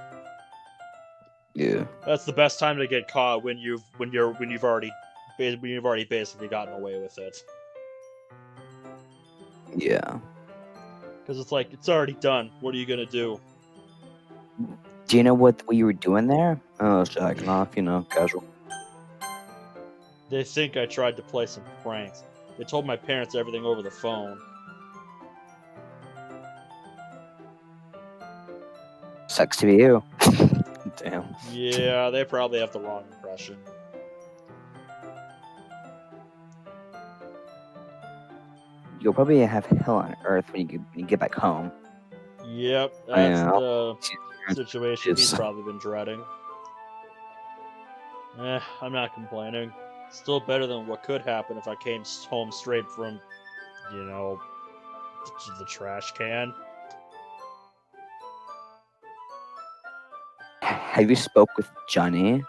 Yeah. That's the best time to get caught when you've already basically gotten away with it. Yeah. Because it's like, it's already done. What are you gonna do? Do you know what you were doing there? Oh, I was jacking off, casual. They think I tried to play some pranks. They told my parents everything over the phone. Sucks to be you. Damn. Yeah, they probably have the wrong impression. You'll probably have hell on earth when you get back home. Yep, that's the Yeah. situation he's probably been dreading. I'm not complaining. Still better than what could happen if I came home straight from, you know, the trash can. Have you spoke with Johnny?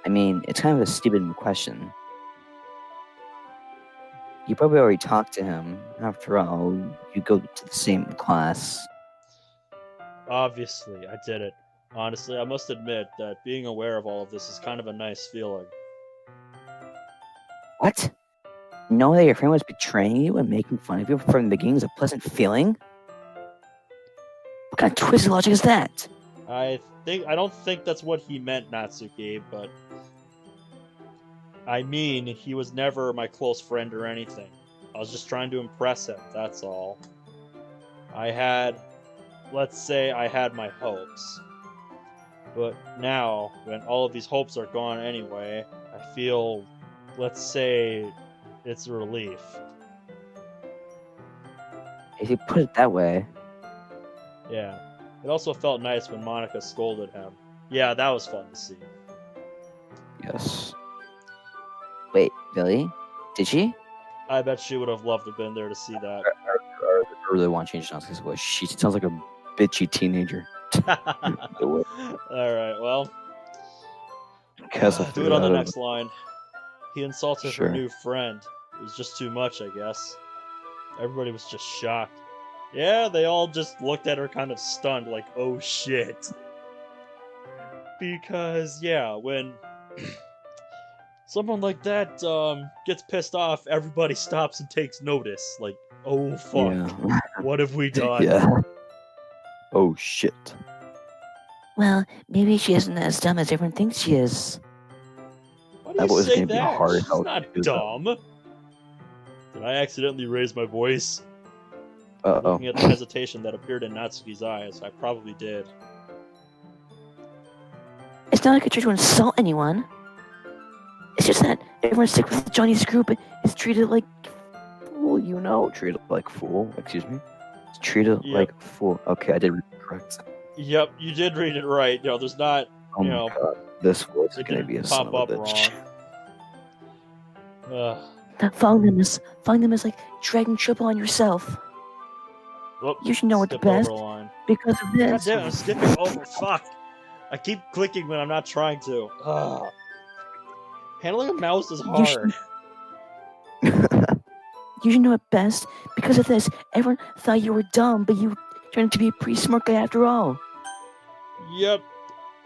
I mean, it's kind of a stupid question. You probably already talked to him. After all, you go to the same class. Obviously, I did it. Honestly, I must admit that being aware of all of this is kind of a nice feeling. What? Knowing that your friend was betraying you and making fun of you from the beginning is a pleasant feeling? What kind of twisted logic is that? I don't think that's what he meant, Natsuki, but I mean, he was never my close friend or anything. I was just trying to impress him, that's all. Let's say I had my hopes. But now, when all of these hopes are gone anyway, I feel, let's say, it's a relief. If you put it that way. Yeah. It also felt nice when Monica scolded him. Yeah, that was fun to see. Yes. Wait, really? Did she? I bet she would have loved to have been there to see that. I really want to change Natsuki's voice. She sounds like a bitchy teenager. Alright, well. Guess I'll Do figure it on the that out. next line. He insulted Sure. her new friend. It was just too much, I guess. Everybody was just shocked. Yeah, they all just looked at her kind of stunned, like, oh shit. Because, yeah, when someone like that gets pissed off, everybody stops and takes notice. Like, oh fuck, Yeah. what have we done? Yeah. Oh shit. Well, maybe she isn't as dumb as everyone thinks she is. Why do That you was say gonna be that? hard as She's hell to not do that. dumb. Did I accidentally raise my voice? Uh-oh. Looking at the hesitation that appeared in Natsuki's eyes, I probably did. It's not like I try to insult anyone. It's just that everyone stuck with Johnny's group is treated like Fool, you know. Treated like fool. Excuse me. It's treated Yep. like fool. Okay, I did read it correct. Yep, you did read it right. You know, there's not, Oh you my know, god. This voice is it gonna didn't be a son pop of a up bitch. wrong. following them is like dragging trouble on yourself. Whoop, You should know what's skipped over best a line. because of God this. damn it, I'm skipping over. Fuck. I keep clicking when I'm not trying to. Ugh. Handling a mouse is You should- hard. You should know it best because of this. Everyone thought you were dumb, but you turned out to be a pretty smart guy after all. Yep.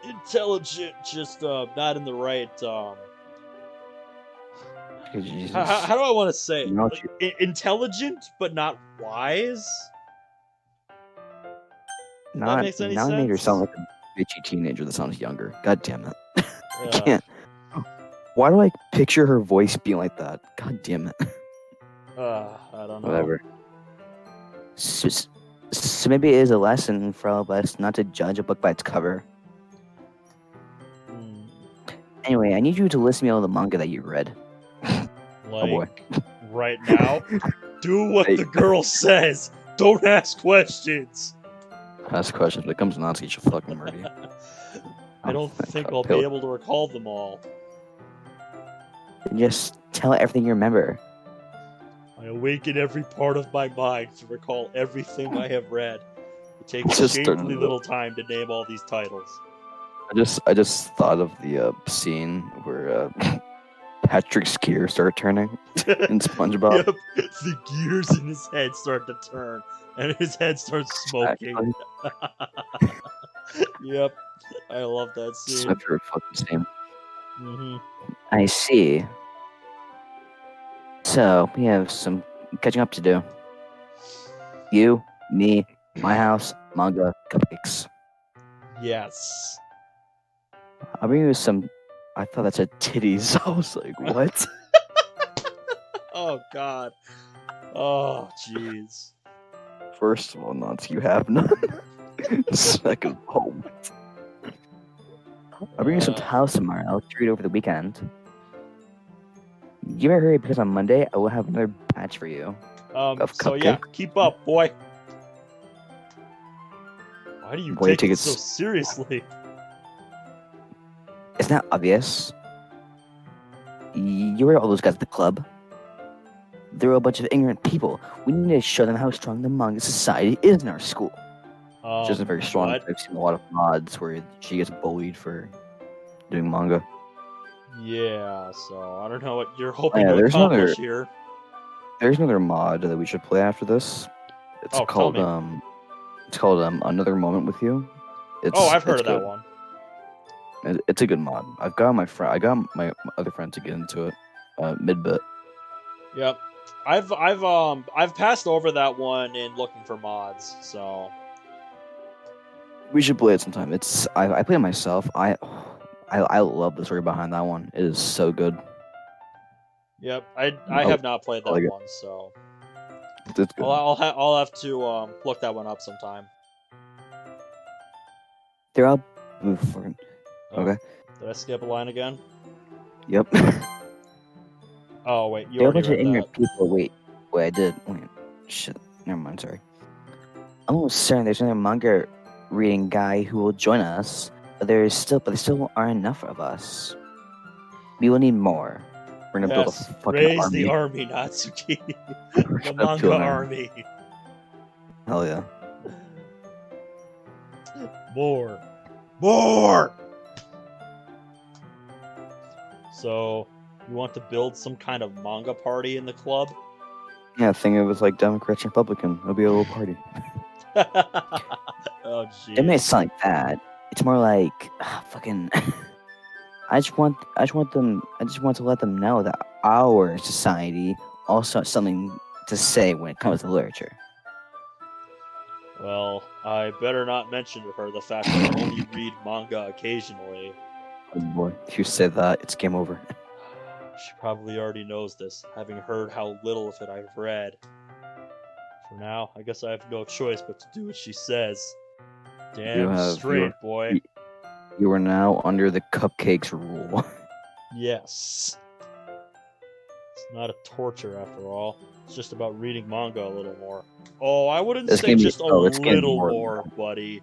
Intelligent, just not in the right. Jesus. How do I want to say it? Now Like, intelligent, but not wise. Now, makes any now I made her sense? sound like a bitchy teenager that sounds younger. God damn it. I Ugh. can't. Why do I picture her voice being like that? God damn it. I don't know. Whatever. So maybe it is a lesson for all of us not to judge a book by its cover. Hmm, Anyway, I need you to list me all the manga that you read. Like, boy. right now, do what Hey. the girl says. Don't ask questions. Ask questions. When it comes to Natsuki, she'll fucking murder you. I don't thank think God. I'll be able to recall them all. Just tell everything you remember. I awaken every part of my mind to recall everything I have read. It takes Just shamefully turn it up. little time to name all these titles. I just thought of the scene where Patrick's gears start turning in SpongeBob. Yep, the gears in his head start to turn, and his head starts smoking. Yep, I love that It's scene. my favorite fucking scene. Hmm. I see. So we have some catching up to do. You, me, my house, manga, cupcakes. Yes. I'll bring you some. I thought that said titties. I was like, what? Oh God. Oh jeez. First of all, nuts, you have none. Second of all, what? I'll bring you some towels tomorrow. I'll treat over the weekend. You better hurry because on Monday I will have another batch for you. Of So yeah, cupcake? keep up, boy. Why do you Boy, take take it it so s- seriously? Isn't that obvious? You heard all those guys at the club. They're a bunch of ignorant people. We need to show them how strong the manga society is in our school. She isn't very strong. What? I've seen a lot of mods where she gets bullied for doing manga. Yeah, so I don't know what you're hoping Yeah, to there's accomplish another- here. There's another mod that we should play after this. It's Oh, tell called me. Another Moment with You. I've heard it's of that good. one. It's a good mod. I got my other friend to get into it. Mid bit. Yep. I've passed over that one in looking for mods, so We should play it sometime. I play it myself. I love the story behind that one. It is so good. yep. I I have not played that like it. one, so It's good. I'll have to look that one up sometime. They're all fucking. Oh, Okay. Did I skip a line again? Yep. Oh wait, you They're a already bunch of read that. ignorant people. Wait, I did. Wait, shit. Never mind. Sorry. I'm almost certain there's another manga reading guy who will join us, but there still aren't enough of us. We will need more. We're gonna build a Yes, fucking raise army. the army, Natsuki. We're The gonna manga build an army. Hell yeah. More. So, you want to build some kind of manga party in the club? Yeah, think of it as like Democrats and Republican. It'll be a little party. Oh It may jeez. sound like that. It's more like fucking. I just want to let them know that our society also has something to say when it comes to literature. Well, I better not mention to her the fact that I only read manga occasionally. Oh boy, if you say that, it's game over. She probably already knows this, having heard how little of it I've read. For now, I guess I have no choice but to do what she says. Damn have straight, boy. You are now under the cupcakes rule. Yes. It's not a torture after all. It's just about reading manga a little more. Oh, I wouldn't It's say gonna be- just a it's gonna be little more than more, buddy.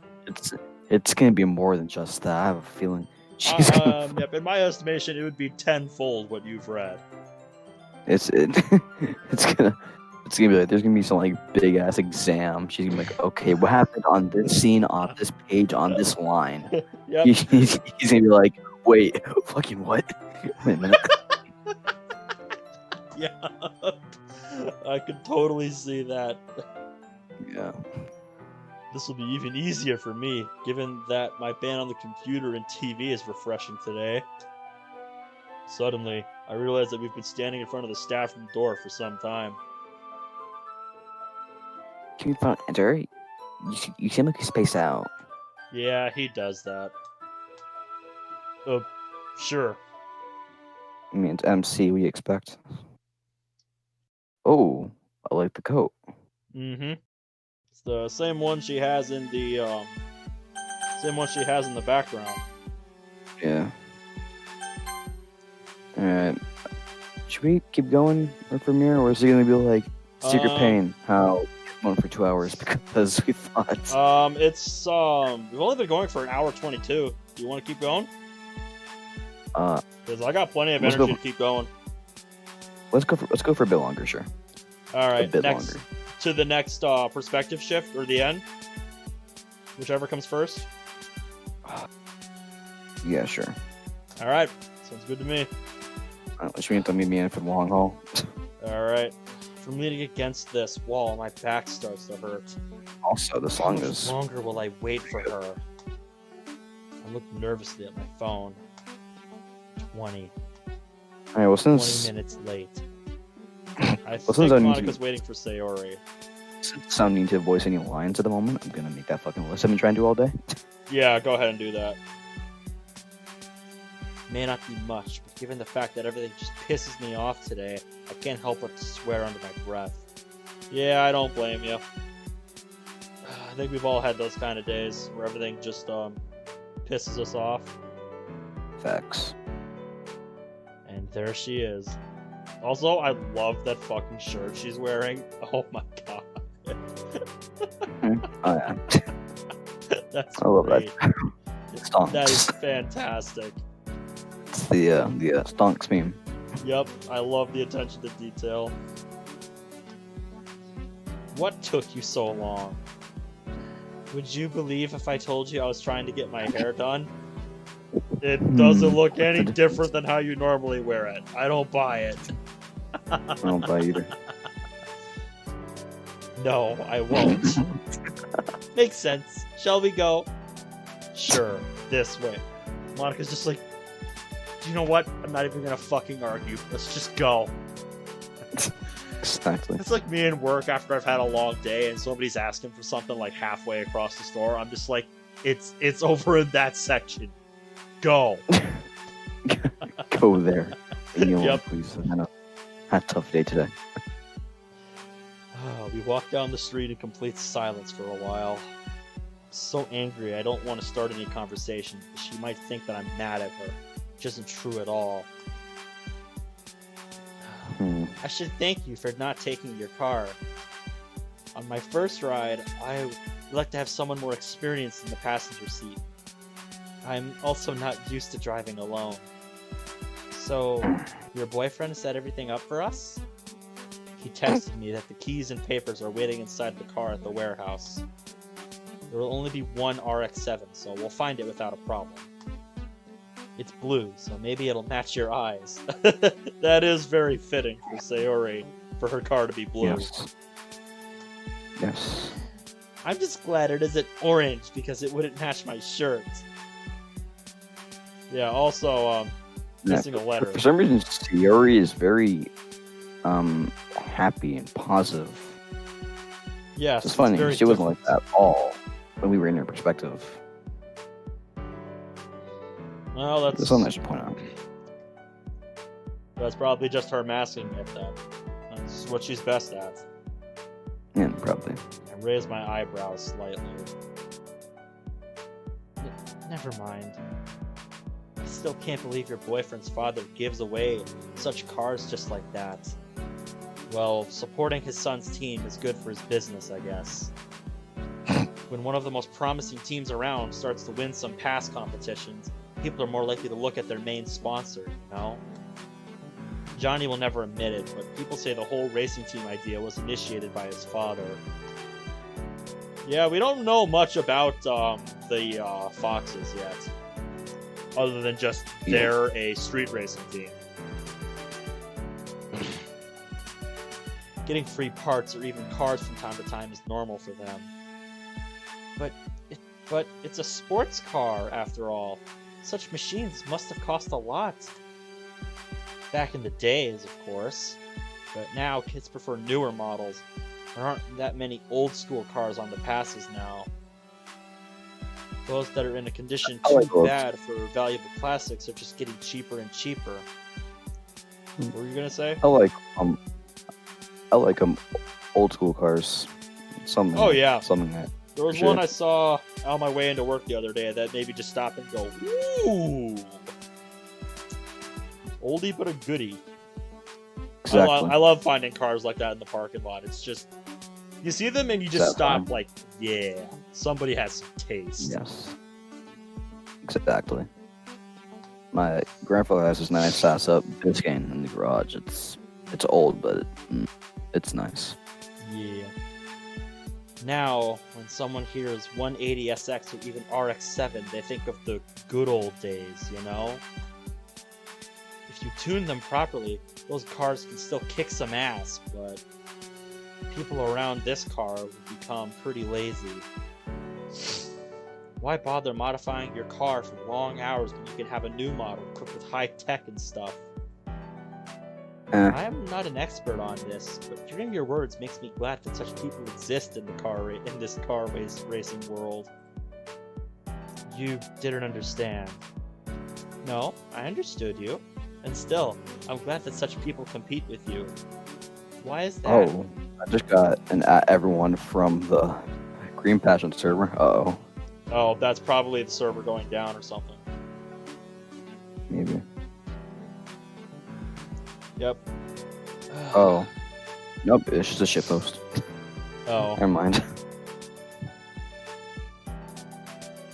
It's gonna be more than just that. I have a feeling she's gonna. Yep, in my estimation, it would be tenfold what you've read. It's gonna be like there's gonna be some like big ass exam. She's gonna be like, okay, what happened on this scene, on this page, on this line? Yep. He's gonna be like, wait, fucking what? Wait a minute. Yeah. I could totally see that. Yeah. This will be even easier for me, given that my ban on the computer and TV is refreshing today. Suddenly, I realize that we've been standing in front of the staff room door for some time. Can you find enter? You seem like you space out. Yeah, he does that. Sure. I mean, it's MC. We expect. Oh, I like the coat. Mm-hmm. It's the same one she has in the background. Yeah. Alright. Should we keep going from here, or is it gonna be like Secret Pain? How one for 2 hours because we thought. We've only been going for an hour 22. Do you want to keep going? Because I got plenty of Let's energy go. to keep going. Let's go for a bit longer, sure. All A right, bit next longer. to the next perspective shift or the end, whichever comes first. Yeah, sure. All right, sounds good to me. Which means to meet me in for the long haul. All right, from leaning against this wall, my back starts to hurt. Also, this How song much is. longer will I wait for her? I look nervously at my phone. 20 Alright, well, since minutes late. I since think I need Monica's to- waiting for Sayori. since I don't need to voice any lines at the moment, I'm gonna make that fucking list I've been trying to do all day. Yeah, go ahead and do that. May not be much, but given the fact that everything just pisses me off today, I can't help but to swear under my breath. Yeah, I don't blame you. I think we've all had those kind of days where everything just pisses us off. Facts. And there she is. Also, I love that fucking shirt she's wearing. Oh my god. Oh yeah. That's I love great. that. Stonks. That is fantastic. It's the stonks meme. Yep, I love the attention to detail. What took you so long? Would you believe if I told you I was trying to get my hair done? It doesn't look any different than how you normally wear it. I don't buy it. I don't buy either. No, I won't. Makes sense. Shall we go? Sure, this way. Monica's just like, you know what? I'm not even gonna fucking argue. Let's just go. Exactly. It's like me in work after I've had a long day and somebody's asking for something like halfway across the store. I'm just like, it's over in that section. Go. Go there. Leave me alone, Yep. please. I had a tough day today. We walk down the street in complete silence for a while. I'm so angry I don't want to start any conversation because she might think that I'm mad at her, which isn't true at all. I should thank you for not taking your car. On my first ride, I would like to have someone more experienced in the passenger seat. I'm also not used to driving alone. So, your boyfriend set everything up for us? He texted me that the keys and papers are waiting inside the car at the warehouse. There will only be one RX-7, so we'll find it without a problem. It's blue, so maybe it'll match your eyes. That is very fitting for Sayori, for her car to be blue. Yes. Yes. I'm just glad it isn't orange because it wouldn't match my shirt. Yeah, also, missing a letter. For some reason, Sayori is very happy and positive. Yes, It's funny. very She wasn't different. like that at all when we were in her perspective. Well, That's something I should point out. that's probably just her masking it then. That's what she's best at. Yeah, probably. I raise my eyebrows slightly. Never mind. I still can't believe your boyfriend's father gives away such cars just like that. Well, supporting his son's team is good for his business, I guess. When one of the most promising teams around starts to win some past competitions, people are more likely to look at their main sponsor, you know? Johnny will never admit it, but people say the whole racing team idea was initiated by his father. Yeah, we don't know much about the Foxes yet. Other than just they're a street racing team. Getting free parts or even cars from time to time is normal for them. But it's a sports car, after all. Such machines must have cost a lot. Back in the days, of course. But now kids prefer newer models. There aren't that many old school cars on the passes now. Those that are in a condition I like too those. bad for valuable classics are just getting cheaper and cheaper. What were you gonna say? I like old school cars. Something. Oh, yeah. Something that. There was Sure. one I saw on my way into work the other day that made me just stop and go, ooh! Oldie but a goodie. Exactly. I love finding cars like that in the parking lot. It's just, you see them and you just Exactly. stop like, yeah, somebody has some taste. Yes. Exactly. My grandfather has this nice ass up Biscayne in the garage. It's old, but it's nice. Yeah. Now, when someone hears 180SX or even RX-7, they think of the good old days, you know? If you tune them properly, those cars can still kick some ass, but people around this car would become pretty lazy. Why bother modifying your car for long hours when you can have a new model equipped with high tech and stuff? I'm not an expert on this, but hearing your words makes me glad that such people exist in this car racing world. You didn't understand. No, I understood you. And still, I'm glad that such people compete with you. Why is that? Oh, I just got an everyone from the Green Passion server. Uh-oh. Oh, that's probably the server going down or something. Maybe. Yep. Oh. Nope, it's just a shitpost. Oh. Never mind.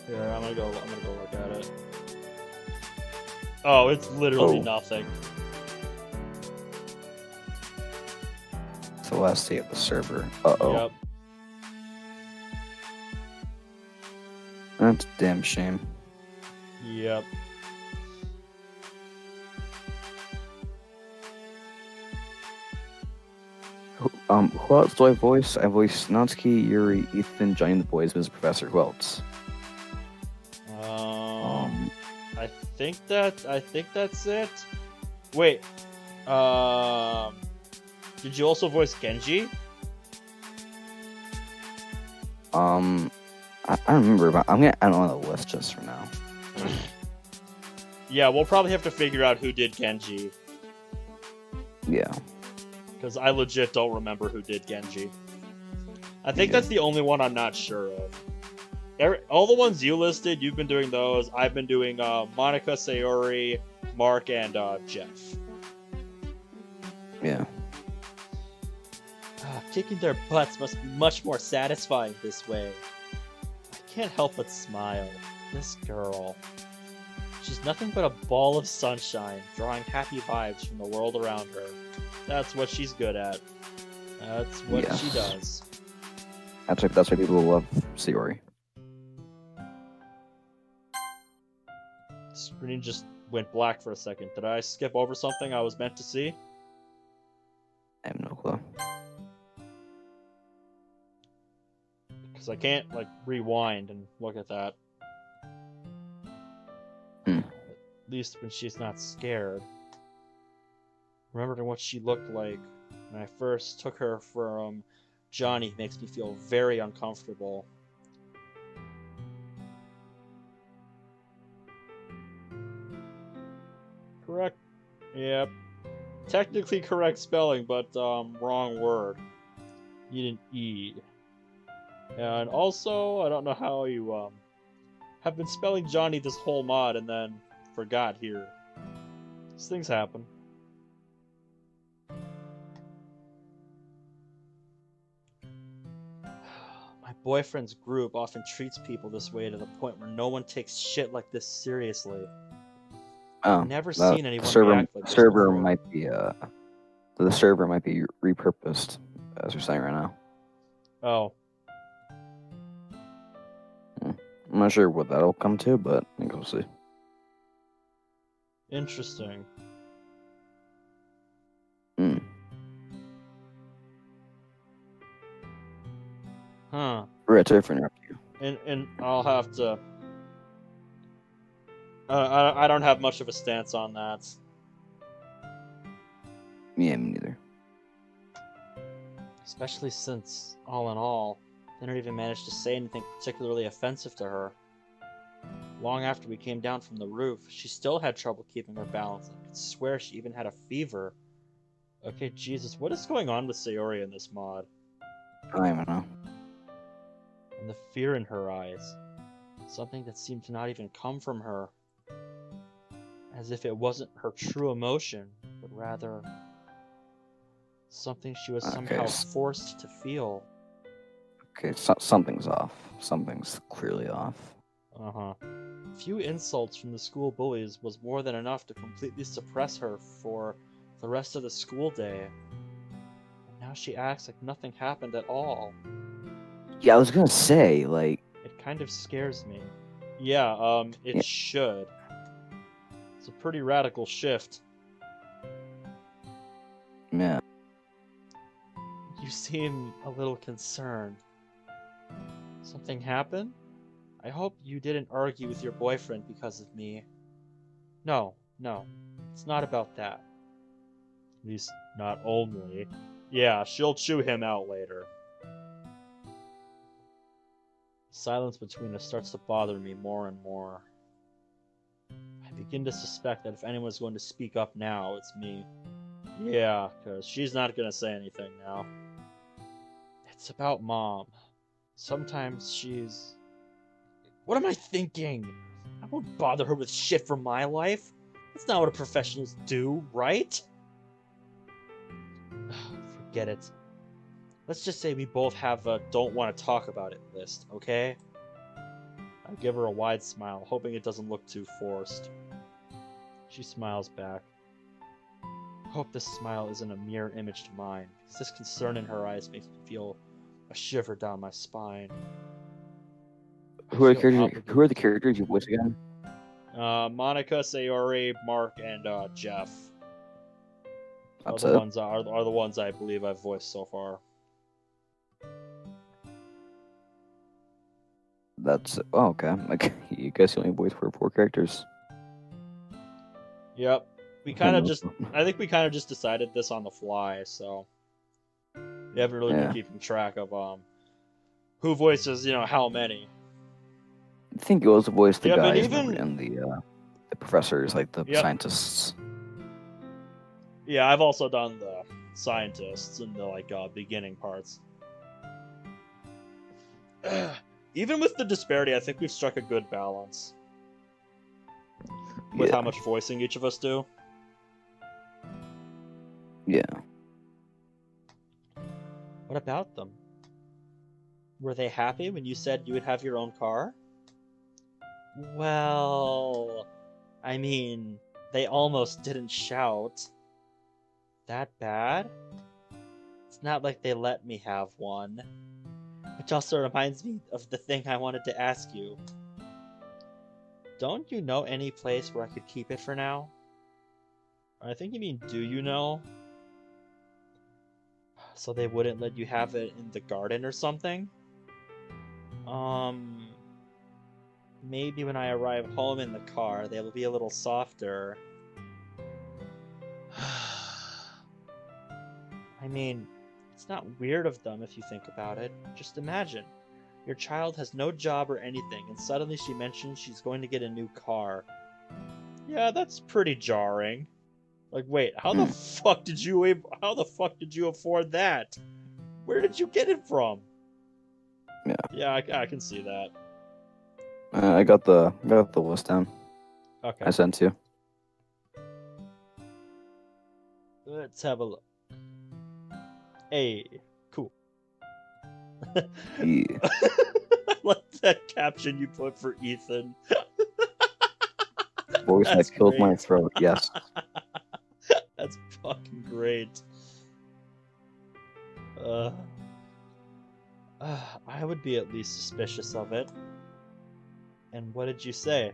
Here, I'm gonna go look at it. Oh, it's literally nothing. last day of the server. Uh-oh. Yep. That's a damn shame. Yep. Who else do I voice? I voice Natsuki, Yuri, Ethan, Johnny the Boys, Mr. Professor. Who else? I think that's it. Wait. Did you also voice Genji? I don't remember, but I'm gonna add on the list just for now. Yeah, we'll probably have to figure out who did Genji, Yeah. because I legit don't remember who did Genji. I think Yeah. that's the only one I'm not sure of. All the ones you listed, you've been doing those. I've been doing Monica, Sayori, Mark, and Jeff. Yeah. Kicking their butts must be much more satisfying this way. I can't help but smile. This girl. She's nothing but a ball of sunshine, drawing happy vibes from the world around her. That's what she's good at. That's what she Yes. does. That's why people love Sayori. Screen just went black for a second. Did I skip over something I was meant to see? I have no clue. Because I can't, like, rewind and look at that. At least when she's not scared. Remembering what she looked like when I first took her from Johnny makes me feel very uncomfortable. Correct. Yep. Technically correct spelling, but wrong word. You didn't E. And also, I don't know how you have been spelling Johnny this whole mod and then forgot here. These things happen. My boyfriend's group often treats people this way to the point where no one takes shit like this seriously. Oh, I've never seen anyone server react like this server before. might be the server might be repurposed, as you're saying right now. Oh, I'm not sure what that'll come to, but I think we'll see. interesting. Hmm. Huh. Right, sorry for interrupting you. And I'll have to. I don't have much of a stance on that. Yeah, me neither. Especially since, all in all, they didn't even manage to say anything particularly offensive to her. Long after we came down from the roof, she still had trouble keeping her balance. I could swear she even had a fever. Okay, Jesus, what is going on with Sayori in this mod? I don't even know. And the fear in her eyes. Something that seemed to not even come from her. As if it wasn't her true emotion, but rather something she was somehow forced to feel. Okay, something's off. Something's clearly off. Uh-huh. A few insults from the school bullies was more than enough to completely suppress her for the rest of the school day. And now she acts like nothing happened at all. Yeah, I was gonna say, like, It kind of scares me. Yeah, it Yeah. should. It's a pretty radical shift. yeah. You seem a little concerned. Something happened? I hope you didn't argue with your boyfriend because of me. No, it's not about that. At least, not only. Yeah, she'll chew him out later. Silence between us starts to bother me more and more. I begin to suspect that if anyone's going to speak up now, it's me. Yeah, because she's not going to say anything now. It's about Mom. Sometimes she's... What am I thinking? I won't bother her with shit from my life. That's not what professionals do, right? Forget it. Let's just say we both have a don't want to talk about it list, okay? I give her a wide smile, hoping it doesn't look too forced. She smiles back. hope this smile isn't a mirror image to mine, because this concern in her eyes makes me feel a shiver down my spine. I Who are the feel characters? Who are the obligated to- characters you voice again? Monica, Sayori, Mark, and Jeff are That's the it. ones are the ones I believe I've voiced so far. That's okay. Like you guys only voice for 4 characters. Yep. I think we kind of just decided this on the fly, so we haven't really been Yeah. keeping track of who voices, how many. I think it was voice the Yeah, but guys even- and the professors, like the Yep. scientists. Yeah, I've also done the scientists and the beginning parts. Even with the disparity, I think we've struck a good balance with Yeah. how much voicing each of us do. Yeah. What about them? Were they happy when you said you would have your own car? Well, I mean, they almost didn't shout. That bad? It's not like they let me have one. Which also reminds me of the thing I wanted to ask you. Don't you know any place where I could keep it for now? I think you mean, do you know? So they wouldn't let you have it in the garden or something? Maybe when I arrive home in the car, they will be a little softer. I mean, it's not weird of them if you think about it. Just imagine. Your child has no job or anything, and suddenly she mentions she's going to get a new car. Yeah, that's pretty jarring. Like, wait, how the fuck did you afford that? Where did you get it from? Yeah. Yeah, I can see that. I got the list down. Okay, I sent you. let's have a look. Hey, cool. Yeah. I like that caption you put for Ethan. Voice that That's killed my great. throat. Yes. That's fucking great. I would be at least suspicious of it. And what did you say?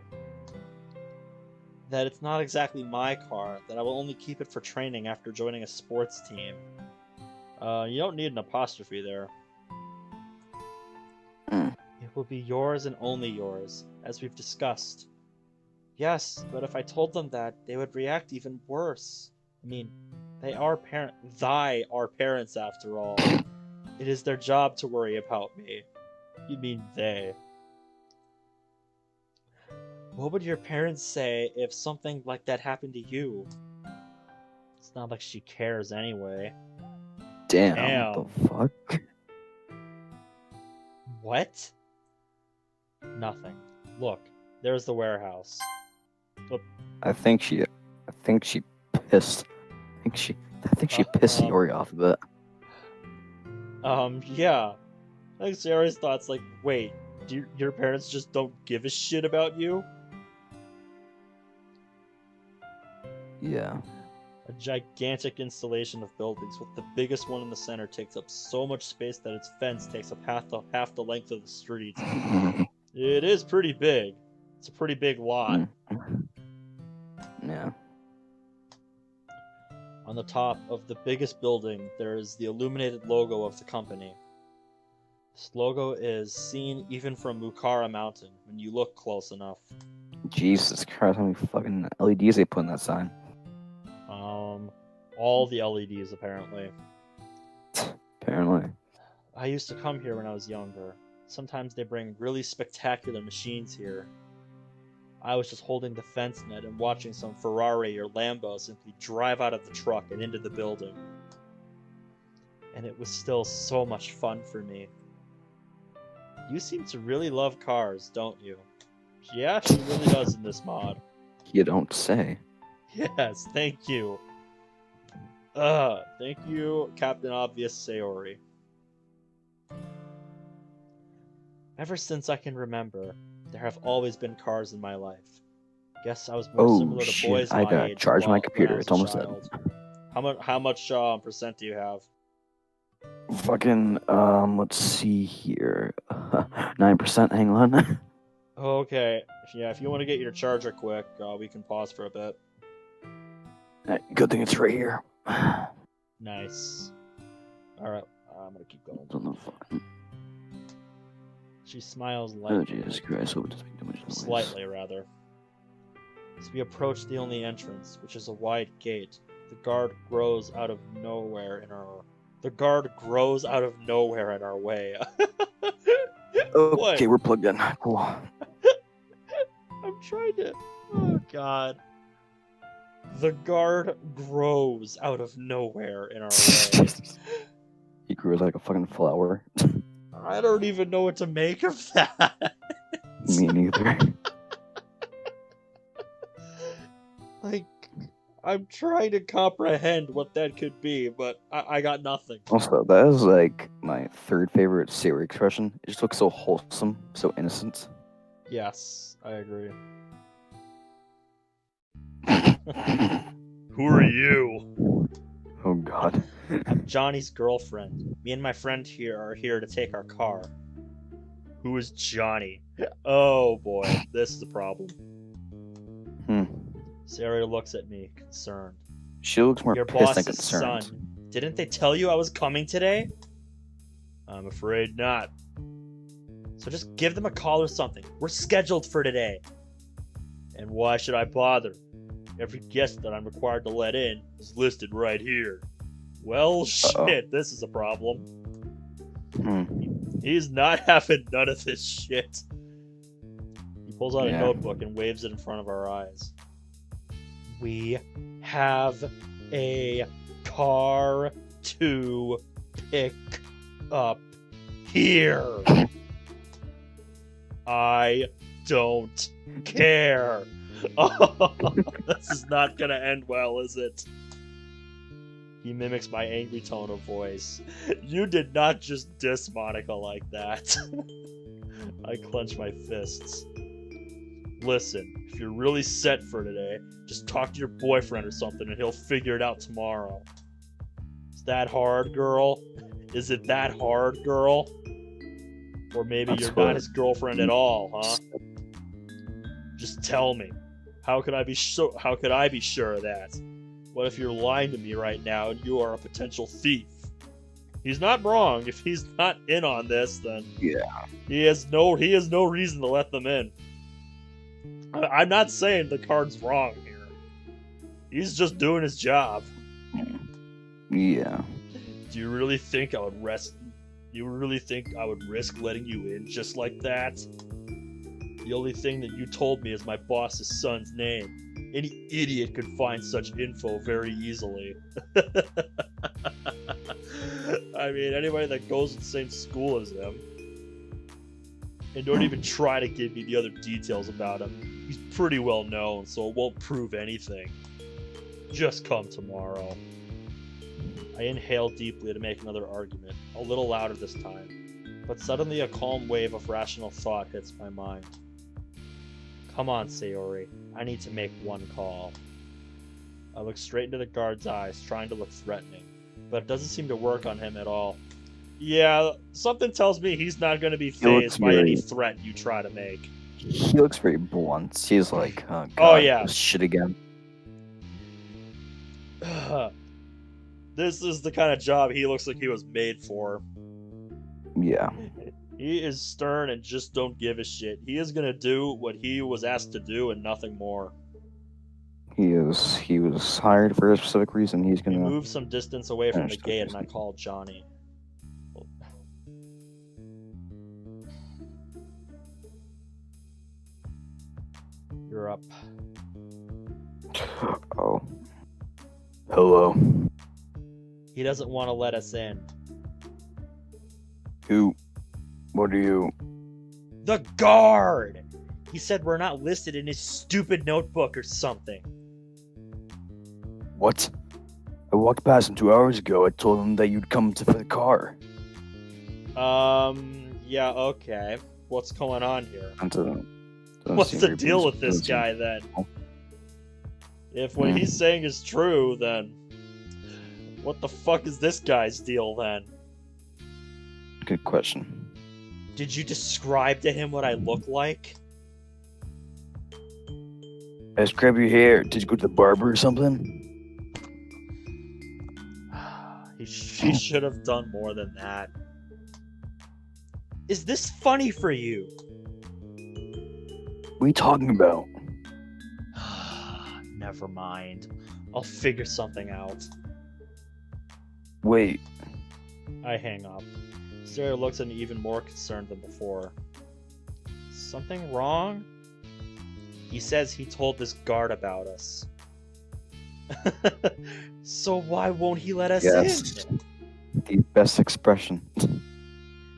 That it's not exactly my car, that I will only keep it for training after joining a sports team. You don't need an apostrophe there. Mm. It will be yours and only yours, as we've discussed. Yes, but if I told them that, they would react even worse. I mean, thy are parents after all. It is their job to worry about me. You mean they. What would your parents say if something like that happened to you? It's not like she cares anyway. Damn. What the fuck? What? Nothing. Look, there's the warehouse. I think she pissed. I think she pissed Sayori off a bit. Yeah. I think Sayori's thoughts like, wait, your parents just don't give a shit about you? Yeah. A gigantic installation of buildings, with the biggest one in the center takes up so much space that its fence takes up half the length of the street. It is pretty big. It's a pretty big lot. Yeah. On the top of the biggest building, there is the illuminated logo of the company. This logo is seen even from Mukara Mountain when you look close enough. Jesus Christ, how many fucking LEDs they put in that sign? All the LEDs apparently. Apparently. I used to come here when I was younger. Sometimes they bring really spectacular machines here. I was just holding the fence net and watching some Ferrari or Lambo simply drive out of the truck and into the building. And it was still so much fun for me. You seem to really love cars, don't you? Yeah, she really does in this mod. You don't say. Yes, thank you. Thank you, Captain Obvious Sayori. Ever since I can remember, there have always been cars in my life. Guess I was more Oh similar to shit! boys I my gotta age charge my when I computer. was It's a almost child. dead. How much percent do you have? Fucking, let's see here. 9%, hang on. Okay. Yeah, if you want to get your charger quick, we can pause for a bit. Good thing it's right here. Nice. Alright, I'm gonna keep going. Don't know fucking... She smiles Oh, lightly. Jesus Christ, hope it doesn't make too much noise. Slightly, rather. As we approach the only entrance, which is a wide gate, the guard grows out of nowhere in our... The guard grows out of nowhere in our way. Okay, we're plugged in. Cool. I'm trying to... Oh, God. The guard grows out of nowhere in our way. He grows like a fucking flower. I don't even know what to make of that. Me neither. Like, I'm trying to comprehend what that could be, but I got nothing. Also, that is like my third favorite Sayori expression. It just looks so wholesome, so innocent. Yes, I agree. Who are you? Oh god. I'm Johnny's girlfriend. Me and my friend here are here to take our car. Who is Johnny? Oh boy, this is a problem. Sayori looks at me, concerned. She looks more Your pissed than boss's concerned. son. Didn't they tell you I was coming today? I'm afraid not. So just give them a call or something. We're scheduled for today. And why should I bother? Every guest that I'm required to let in is listed right here. Well, shit, this is a problem. He's not having none of this shit. He pulls out a notebook and waves it in front of our eyes. We have a car to pick up here. I don't care. Oh, this is not gonna end well, is it? He mimics my angry tone of voice. You did not just diss Monica like that. I clench my fists. Listen, if you're really set for today, just talk to your boyfriend or something and he'll figure it out tomorrow. Is that hard, girl? Is it that hard, girl? Or maybe you're not his girlfriend at all, huh? Just tell me. How could I be sure of that? What if you're lying to me right now and you are a potential thief? He's not wrong. If he's not in on this, then he has no reason to let them in. I'm not saying the card's wrong here. He's just doing his job. Yeah. Do you really think I would risk letting you in just like that? The only thing that you told me is my boss's son's name. Any idiot could find such info very easily. I mean, anybody that goes to the same school as him. And don't even try to give me the other details about him. He's pretty well known, so it won't prove anything. Just come tomorrow. I inhale deeply to make another argument, a little louder this time. But suddenly a calm wave of rational thought hits my mind. Come on, Sayori. I need to make one call. I look straight into the guard's eyes, trying to look threatening. But it doesn't seem to work on him at all. Yeah, something tells me he's not going to be fazed by any threat you try to make. He looks very blunt. He's like, oh, God, oh yeah, this shit again. This is the kind of job he looks like he was made for. Yeah. He is stern and just don't give a shit. He is going to do what he was asked to do and nothing more. He was hired for a specific reason. He's going to move some distance away from the gate and I call Johnny. You're up. Oh. Hello. He doesn't want to let us in. Who? What are you? The guard! He said we're not listed in his stupid notebook or something. What? I walked past him 2 hours ago. I told him that you'd come for the car. Yeah, okay. What's going on here? Doesn't What's seem the very deal with this pleasant. guy then? If what he's saying is true, then What the fuck is this guy's deal then? Good question. Did you describe to him what I look like? I just grab your hair. Did you go to the barber or something? He should have done more than that. Is this funny for you? What are you talking about? Never mind. I'll figure something out. Wait. I hang up. Sayori looks at me even more concerned than before. Something wrong? He says he told this guard about us. So why won't he let us in? The best expression.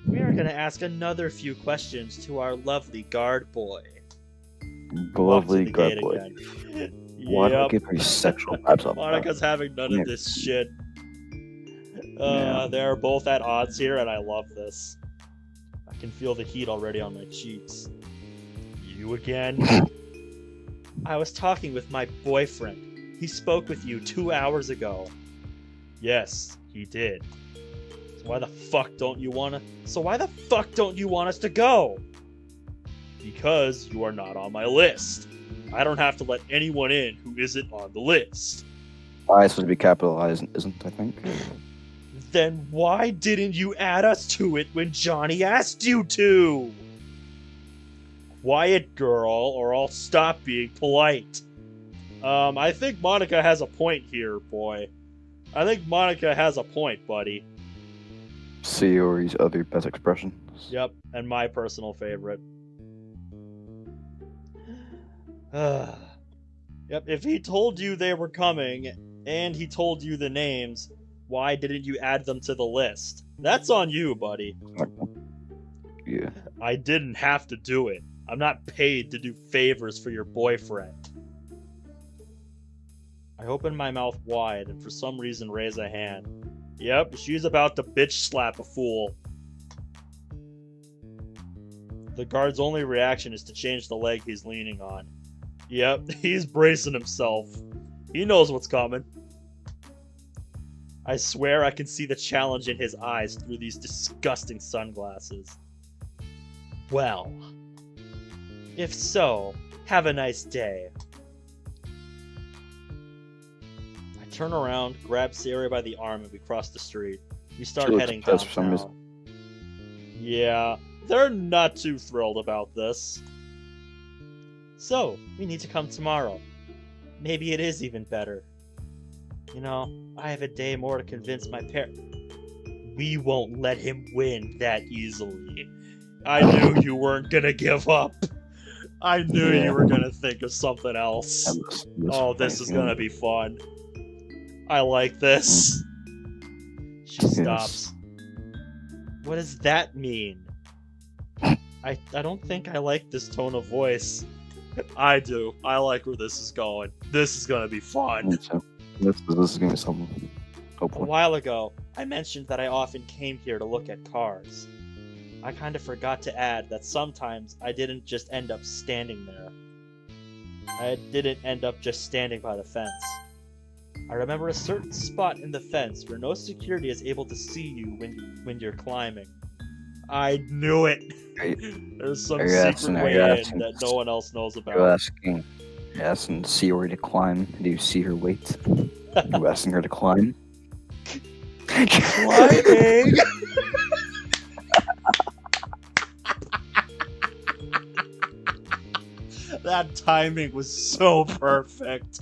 We are going to ask another few questions to our lovely guard boy. Lovely Walk to the guard boy. gate again. Why do I Yep. give her sexual vibes up? Monica's having none of this shit. They're both at odds here, and I love this. I can feel the heat already on my cheeks. You again? I was talking with my boyfriend. He spoke with you 2 hours ago. Yes, he did. So why the fuck don't you want us to go? Because you are not on my list. I don't have to let anyone in who isn't on the list. I supposed to be capitalized, isn't, I think? Then why didn't you add us to it when Johnny asked you to? Quiet, girl, or I'll stop being polite. I think Monica has a point here, boy. I think Monica has a point, buddy. Sayori's other best expression. Yep, and my personal favorite. Yep, if he told you they were coming, and he told you the names, why didn't you add them to the list? That's on you, buddy. Yeah. I didn't have to do it. I'm not paid to do favors for your boyfriend. I open my mouth wide and for some reason raise a hand. Yep, she's about to bitch slap a fool. The guard's only reaction is to change the leg he's leaning on. Yep, he's bracing himself. He knows what's coming. I swear I can see the challenge in his eyes through these disgusting sunglasses. Well, if so, have a nice day. I turn around, grab Sayori by the arm, and we cross the street. We start She looks heading pissed for some downtown. Yeah, they're not too thrilled about this. So, we need to come tomorrow. Maybe it is even better. You know, I have a day more to convince my parents. We won't let him win that easily. I knew you weren't gonna give up. I knew Yeah. you were gonna think of something else. Oh, this is gonna be fun. I like this. She Yes. stops. What does that mean? I don't think I like this tone of voice. I do. I like where this is going. This is gonna be fun. Me too. This is gonna be something. A Hopefully. while ago, I mentioned that I often came here to look at cars. I kind of forgot to add that sometimes I didn't just end up standing there. I didn't end up just standing by the fence. I remember a certain spot in the fence where no security is able to see you when you're climbing. I knew it! There's some are you secret asking- are way you in asking- that no one else knows You're about. asking Sayori to climb. Do you see her weight? You're asking her to climb? Climbing! That timing was so perfect.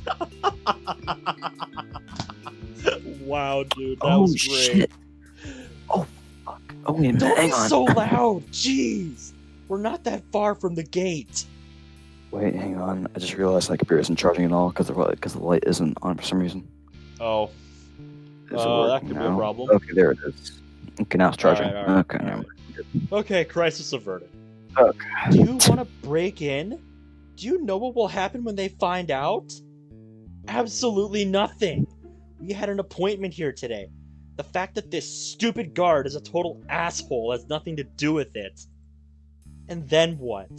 Wow, dude, that was great. Shit. Oh, fuck. Oh, wait a minute. Don't Hang be on. so loud. Jeez. We're not that far from the gate. Wait, hang on. I just realized my computer isn't charging at all because the light isn't on for some reason. Oh. Is it That working could be a now? problem. Okay, there it is. Okay, now it's charging. Alright, okay, now. Okay, crisis averted. Okay. Do you want to break in? Do you know what will happen when they find out? Absolutely nothing. We had an appointment here today. The fact that this stupid guard is a total asshole has nothing to do with it. And then what?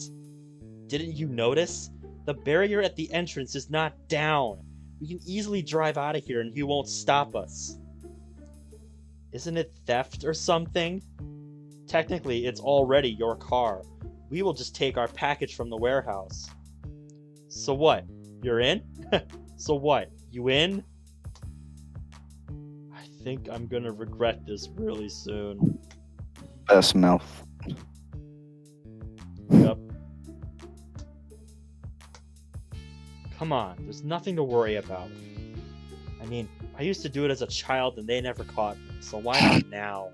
Didn't you notice? The barrier at the entrance is not down. We can easily drive out of here and he won't stop us. Isn't it theft or something? Technically, it's already your car. We will just take our package from the warehouse. So what? You're in? So what? You in? I think I'm gonna regret this really soon. Best mouth. Yep. Come on, there's nothing to worry about. I mean, I used to do it as a child and they never caught me, so why not now?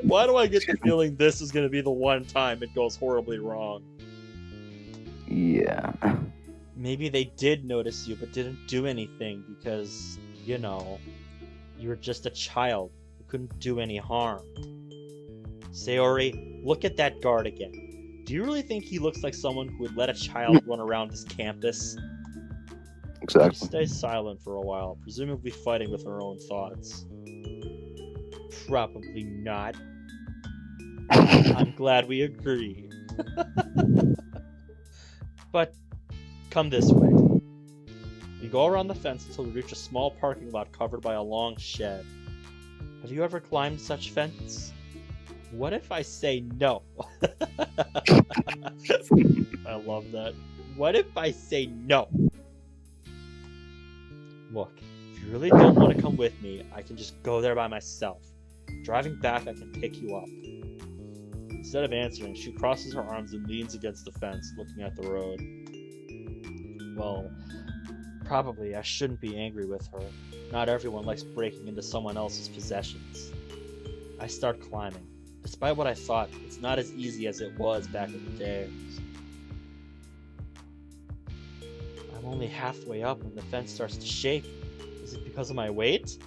Why do I get the feeling this is gonna be the one time it goes horribly wrong? Yeah. Maybe they did notice you but didn't do anything because, you know, you were just a child who couldn't do any harm. Sayori, look at that guard again. Do you really think he looks like someone who would let a child run around this campus? She Exactly. stays silent for a while, presumably fighting with her own thoughts. Probably not. I'm glad we agree. But come this way. We go around the fence until we reach a small parking lot covered by a long shed. Have you ever climbed such fence? What if I say no? I love that. What if I say no? Look, if you really don't want to come with me, I can just go there by myself. Driving back, I can pick you up. Instead of answering, she crosses her arms and leans against the fence, looking at the road. Well, probably I shouldn't be angry with her. Not everyone likes breaking into someone else's possessions. I start climbing. Despite what I thought, it's not as easy as it was back in the day. I'm only halfway up when the fence starts to shake. Is it because of my weight?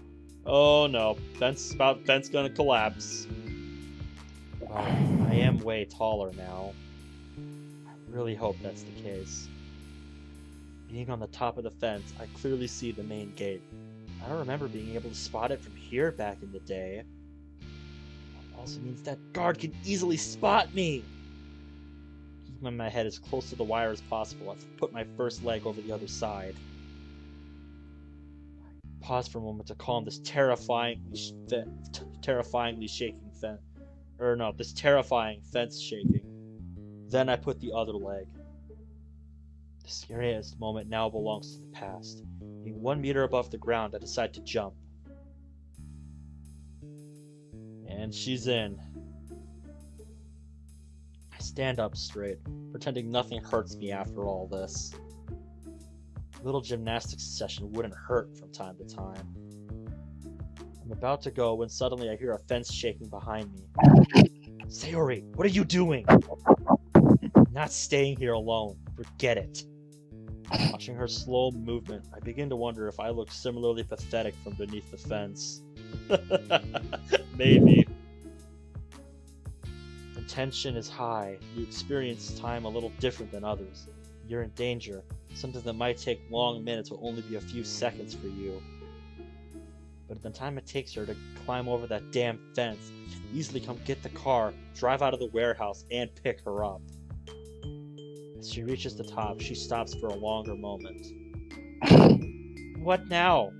Oh no, fence gonna collapse. Well, I am way taller now. I really hope that's the case. Being on the top of the fence, I clearly see the main gate. I don't remember being able to spot it from here back in the day. That also means that guard can easily spot me! Keeping my head as close to the wire as possible, I've put my first leg over the other side. I pause for a moment to calm this terrifyingly shaking fence. This terrifying fence shaking. Then I put the other leg. The scariest moment now belongs to the past. Being 1 meter above the ground, I decide to jump. And she's in. I stand up straight, pretending nothing hurts me after all this. A little gymnastics session wouldn't hurt from time to time. I'm about to go when suddenly I hear a fence shaking behind me. Sayori, what are you doing? I'm not staying here alone. Forget it. Watching her slow movement, I begin to wonder if I look similarly pathetic from beneath the fence. Maybe. The tension is high. You experience time a little different than others. You're in danger. Something that might take long minutes will only be a few seconds for you. But at the time it takes her to climb over that damn fence, I can easily come get the car, drive out of the warehouse, and pick her up. As she reaches the top, she stops for a longer moment. What now?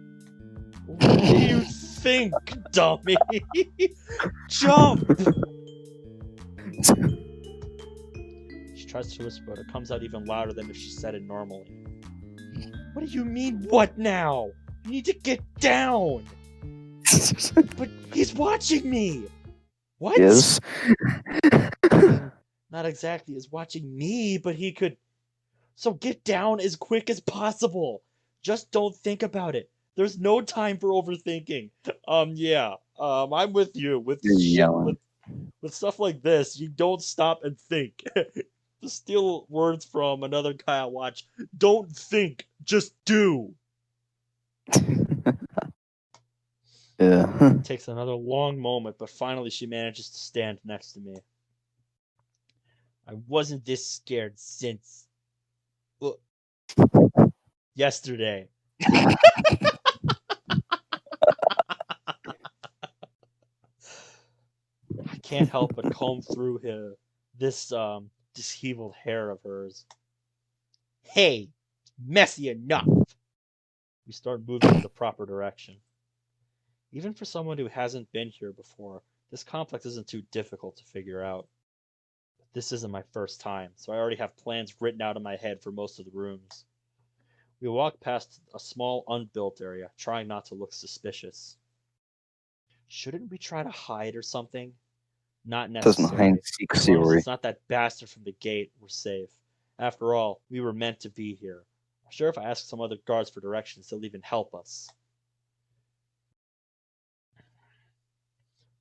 What do you think, dummy? Jump! She tries to whisper, but it comes out even louder than if she said it normally. What do you mean, what now? You need to get down! But he's watching me! What? Yes. Not exactly as watching me, but he could... So get down as quick as possible! Just don't think about it. There's no time for overthinking. I'm with you. With You're shit, yelling. with stuff like this, you don't stop and think. To steal words from another guy I watch, don't think, just do. Yeah. It takes another long moment, but finally she manages to stand next to me. I wasn't this scared since yesterday. I can't help but comb through this disheveled hair of hers. Hey, messy enough. We start moving in the proper direction. Even for someone who hasn't been here before, this complex isn't too difficult to figure out. But this isn't my first time, so I already have plans written out in my head for most of the rooms. We walk past a small unbuilt area, trying not to look suspicious. Shouldn't we try to hide or something? Not Doesn't hide necessary. and seek, As long as Sayori. it's not that bastard from the gate, we're safe. After all, we were meant to be here. I'm sure if I ask some other guards for directions, they'll even help us.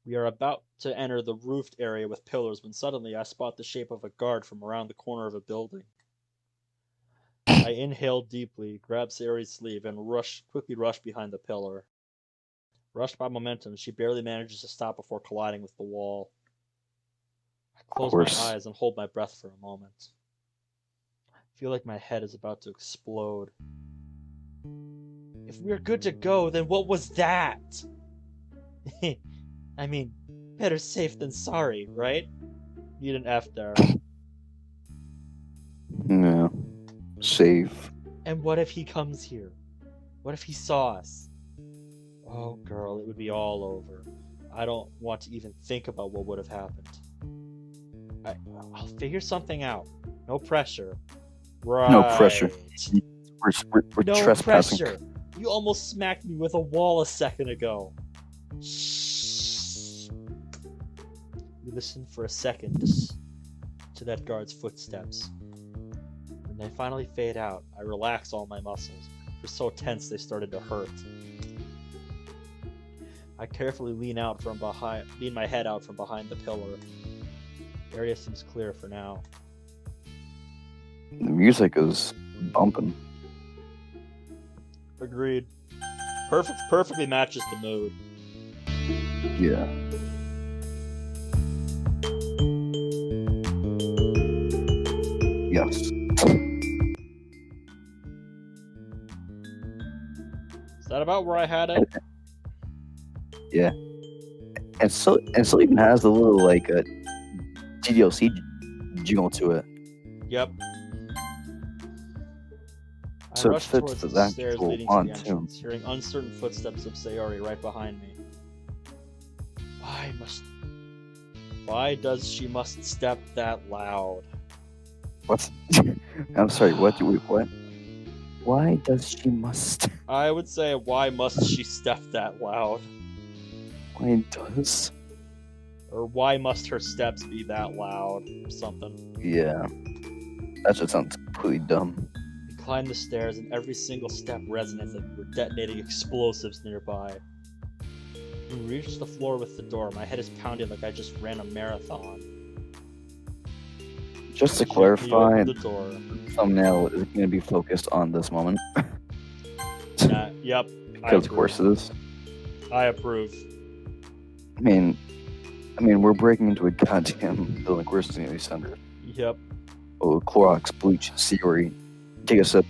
We are about to enter the roofed area with pillars when suddenly I spot the shape of a guard from around the corner of a building. I inhale deeply, grab Sayori's sleeve, and quickly rush behind the pillar. Rushed by momentum, she barely manages to stop before colliding with the wall. I close my course. eyes and hold my breath for a moment. I feel like my head is about to explode. If we're good to go, then what was that? I mean, better safe than sorry, right? Need an F there. Yeah. Safe. And what if he comes here? What if he saw us? Oh, girl, it would be all over. I don't want to even think about what would have happened. I'll figure something out. No pressure. Right. No pressure. We're No trespassing. pressure. You almost smacked me with a wall a second ago. Shh. We listen for a second to that guard's footsteps. When they finally fade out, I relax all my muscles. They're so tense they started to hurt. I carefully lean my head out from behind the pillar. The area seems clear for now. The music is bumping. Agreed. Perfectly matches the mood. Yeah. Yes. Is that about where I had it? Yeah. And so even has a little like a DDLC jingle to it. Yep. I So it rush fits towards the the stairs actual leading one, to the too. entrance, hearing uncertain footsteps of Sayori right behind me. Why does she must step that loud? What? I'm sorry. What? What? Why does she must? I would say, why must she step that loud? Why does? Or why must her steps be that loud? Or something. Yeah. That just sounds completely dumb. We climb the stairs, and every single step resonates like we're detonating explosives nearby. We reach the floor with the door. My head is pounding like I just ran a marathon. Just to Gently clarify, open the door. the thumbnail is going to be focused on this moment. Yep. Because of course it is. I approve. I mean, we're breaking into a goddamn building. Where's the nearly center? Yep. Oh, Clorox, bleach, Sayori. Take a sip.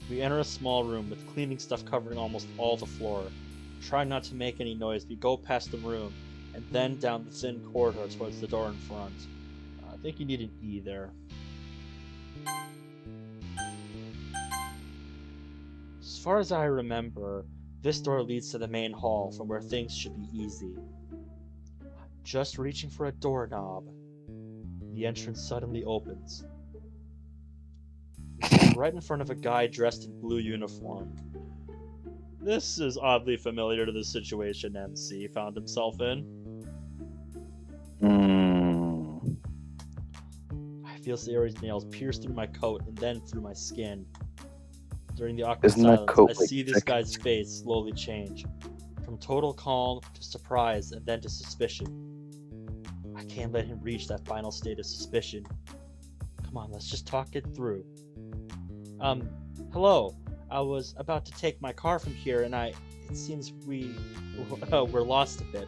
We enter a small room with cleaning stuff covering almost all the floor. Try not to make any noise. We go past the room and then down the thin corridor towards the door in front. I think you need an E there. As far as I remember, this door leads to the main hall from where things should be easy. Just reaching for a doorknob. The entrance suddenly opens. We stand right in front of a guy dressed in blue uniform. This is oddly familiar to the situation MC found himself in. I feel Sayori's nails pierce through my coat and then through my skin. During the awkward Isn't that silence, coat I like see this thick? guy's face slowly change. From total calm to surprise and then to suspicion. I can't let him reach that final state of suspicion. Come on, let's just talk it through. Hello. I was about to take my car from here and it seems we're lost a bit.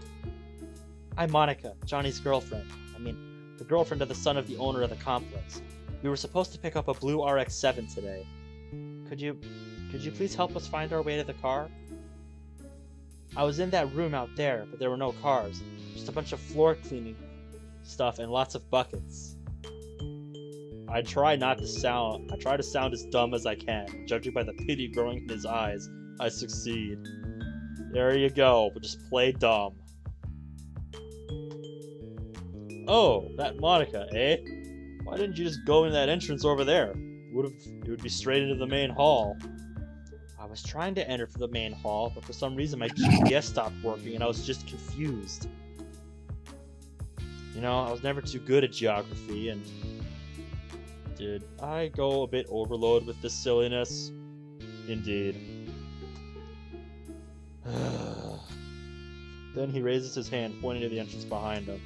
I'm Monica, Johnny's girlfriend. The girlfriend of the son of the owner of the complex. We were supposed to pick up a blue RX-7 today. Could you please help us find our way to the car? I was in that room out there, but there were no cars. Just a bunch of floor cleaning stuff and lots of buckets. I try to sound as dumb as I can. Judging by the pity growing in his eyes, I succeed. There you go, but just play dumb. Oh, that Monica, eh? Why didn't you just go in that entrance over there? It would be straight into the main hall. I was trying to enter for the main hall, but for some reason my GPS stopped working and I was just confused. You know, I was never too good at geography, and did I go a bit overload with this silliness? Indeed. Then he raises his hand, pointing to the entrance behind him.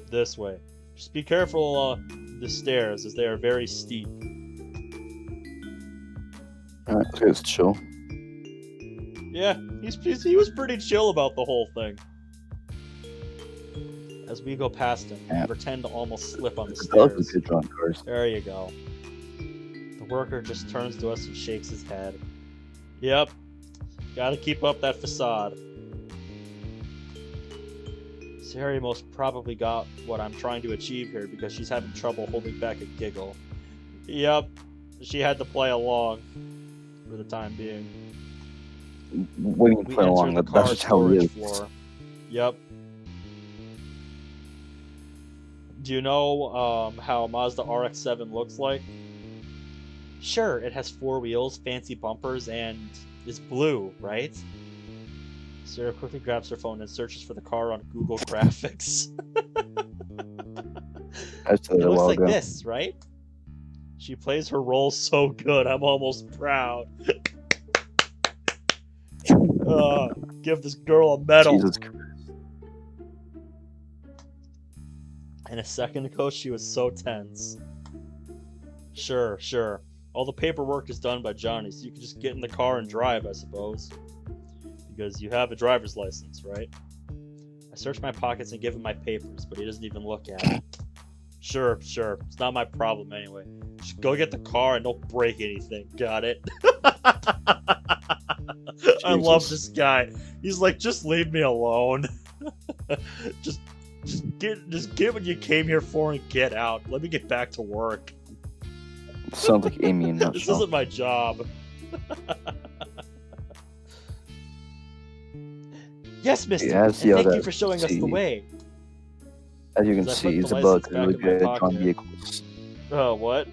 This way. Just be careful the stairs, as they are very steep. Alright, let's chill. Yeah, he was pretty chill about the whole thing. As we go past him, I pretend to almost slip on the stairs. Good drawing cars. There you go. The worker just turns to us and shakes his head. Yep. Gotta keep up that facade. Sayori most probably got what I'm trying to achieve here because she's having trouble holding back a giggle. Yep. She had to play along for the time being. When you play along, that's just how it is. Floor. Yep. Do you know how Mazda RX-7 looks like? Sure, it has 4 wheels, fancy bumpers, and is blue, right? Sarah quickly grabs her phone and searches for the car on Google Graphics. It looks like this, right? She plays her role so good, I'm almost proud. Give this girl a medal. Jesus Christ. And a second ago, she was so tense. Sure. All the paperwork is done by Johnny, so you can just get in the car and drive, I suppose. Because you have a driver's license, right? I search my pockets and give him my papers, but he doesn't even look at it. Sure. It's not my problem anyway. Just go get the car and don't break anything. Got it? I love this guy. He's like, just leave me alone. Just get what you came here for and get out. Let me get back to work. Sounds like Amy in a nutshell. This isn't my job. Yes, mister. Yeah, and thank you for showing us the way. As you can see, Isabelle is really good at drawing vehicles. Oh, what?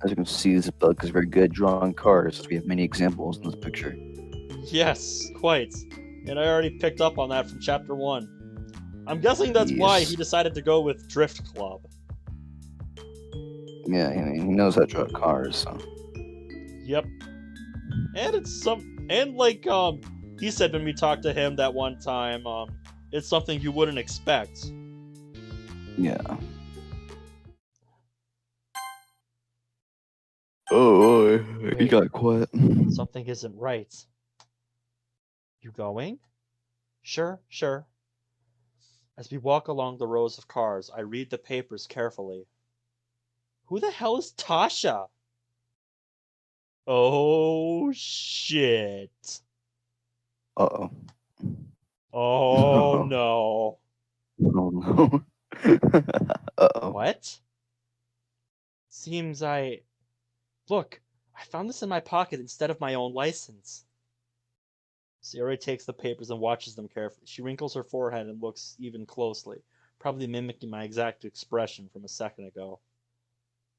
As you can see, Isabelle is very good at drawing cars. We have many examples in this picture. Yes, quite. And I already picked up on that from Chapter 1. I'm guessing that's why he decided to go with Drift Club. Yeah, I mean, he knows how to draw cars, so. Yep. And he said when we talked to him that one time, it's something you wouldn't expect. Yeah. Oh, he got quiet. Something isn't right. You going? Sure. As we walk along the rows of cars, I read the papers carefully. Who the hell is Tasha? Oh, shit. Uh-oh. Oh, no. Oh, no. Uh-oh. What? Seems Look, I found this in my pocket instead of my own license. Sayori takes the papers and watches them carefully. She wrinkles her forehead and looks even closely, probably mimicking my exact expression from a second ago.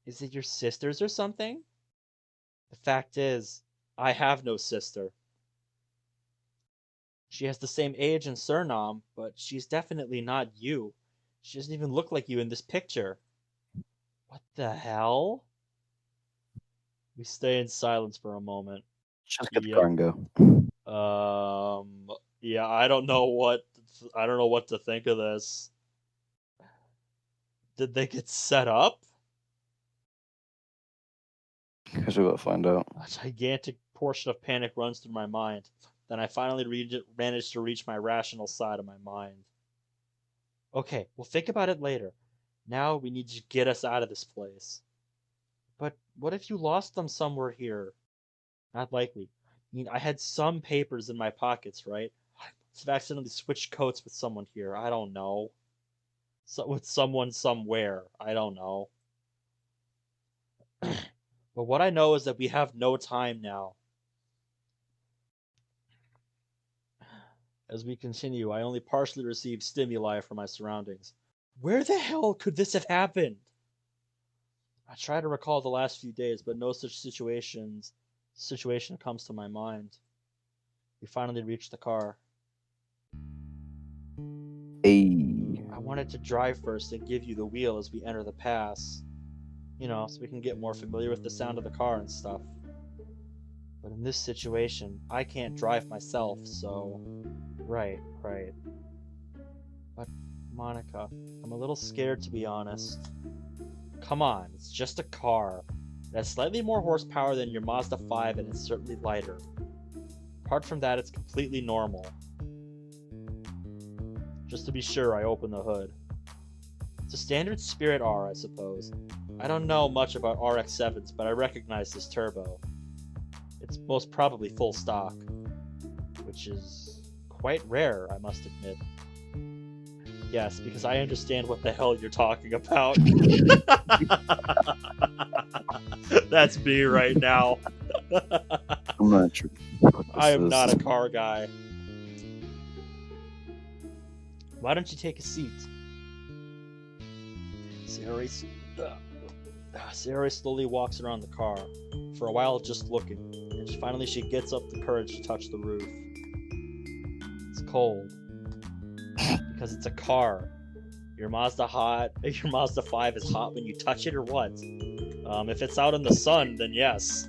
Is it your sister's or something? The fact is, I have no sister. She has the same age and surname, but she's definitely not you. She doesn't even look like you in this picture. What the hell? We stay in silence for a moment. Just get the car and go. Yeah, I don't know what to think of this. Did they get set up? Guess we'll find out. A gigantic portion of panic runs through my mind. Then I finally manage to reach my rational side of my mind. Okay, we'll think about it later. Now we need to get us out of this place. But what if you lost them somewhere here? Not likely. I mean, I had some papers in my pockets, right? I must have accidentally switched coats with someone here. I don't know. With someone somewhere. I don't know. But what I know is that we have no time now. As we continue, I only partially receive stimuli from my surroundings. Where the hell could this have happened? I try to recall the last few days, but no such situation comes to my mind. We finally reach the car. Hey. I wanted to drive first and give you the wheel as we enter the pass. So we can get more familiar with the sound of the car and stuff. But in this situation, I can't drive myself, so... Right. But, Monica, I'm a little scared, to be honest. Come on, it's just a car. It has slightly more horsepower than your Mazda 5, and it's certainly lighter. Apart from that, it's completely normal. Just to be sure, I open the hood. It's a standard Spirit R, I suppose. I don't know much about RX-7s, but I recognize this turbo. It's most probably full stock, which is quite rare, I must admit. Yes, because I understand what the hell you're talking about. That's me right now. I'm not sure. I am not a car guy. Why don't you take a seat? Sayori slowly walks around the car, for a while just looking, and finally she gets up the courage to touch the roof. It's cold. Because it's a car. Your Mazda 5 is hot when you touch it, or what? If it's out in the sun, then yes.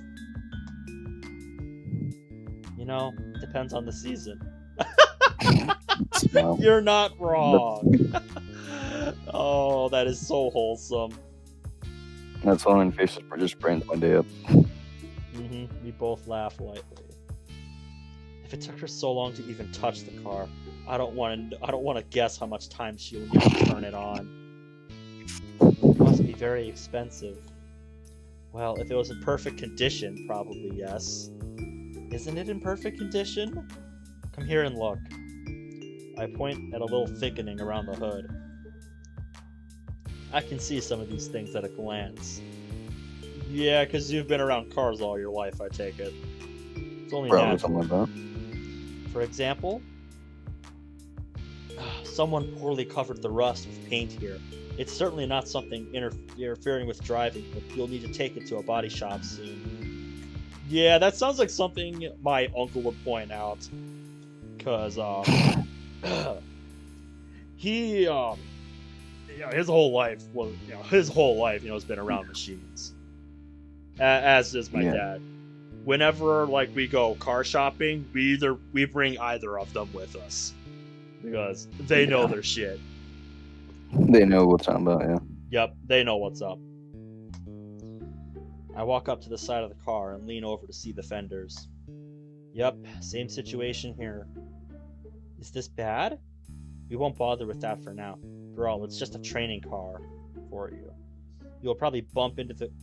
Depends on the season. You're not wrong. Oh, that is so wholesome. That's all in faces just brightens my day up. We both laugh lightly. If it took her so long to even touch the car, I don't want to guess how much time she'll need to turn it on. It must be very expensive. Well, if it was in perfect condition, probably yes. Isn't it in perfect condition? Come here and look. I point at a little thickening around the hood. I can see some of these things at a glance. Yeah, because you've been around cars all your life, I take it. It's only Probably natural. something like that. For example, someone poorly covered the rust with paint here. It's certainly not something interfering with driving, but you'll need to take it to a body shop soon. Yeah, that sounds like something my uncle would point out. Because, he, his whole life has been around machines. As is my dad. Whenever, we go car shopping, we bring either of them with us. Because they know their shit. They know what's on about, yeah. Yep, they know what's up. I walk up to the side of the car and lean over to see the fenders. Yep, same situation here. Is this bad? We won't bother with that for now. After all, it's just a training car for you. You'll probably bump it into the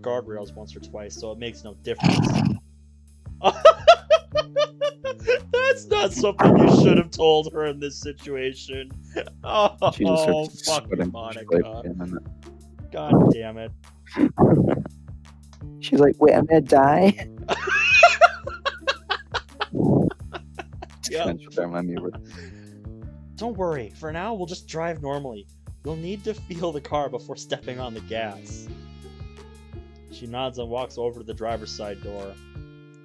guardrails once or twice, so it makes no difference. That's not something you should have told her in this situation. Oh, fucking Monica. God damn it. She's like, wait, I'm gonna die? Yep. Yep. Don't worry, for now we'll just drive normally. You'll need to feel the car before stepping on the gas. She nods and walks over to the driver's side door.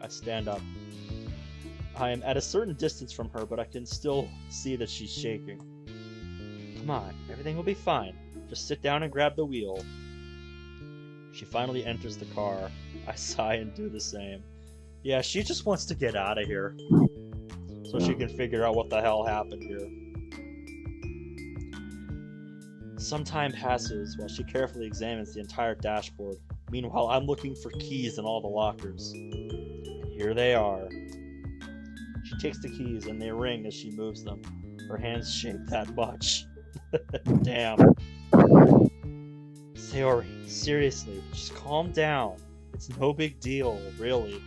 I stand up. I am at a certain distance from her, but I can still see that she's shaking. Come on, everything will be fine. Just sit down and grab the wheel. She finally enters the car. I sigh and do the same. Yeah, she just wants to get out of here. So she can figure out what the hell happened here. Some time passes while she carefully examines the entire dashboard. Meanwhile, I'm looking for keys in all the lockers. And here they are. She takes the keys and they ring as she moves them. Her hands shake that much. Damn. Sayori, seriously, just calm down. It's no big deal, really.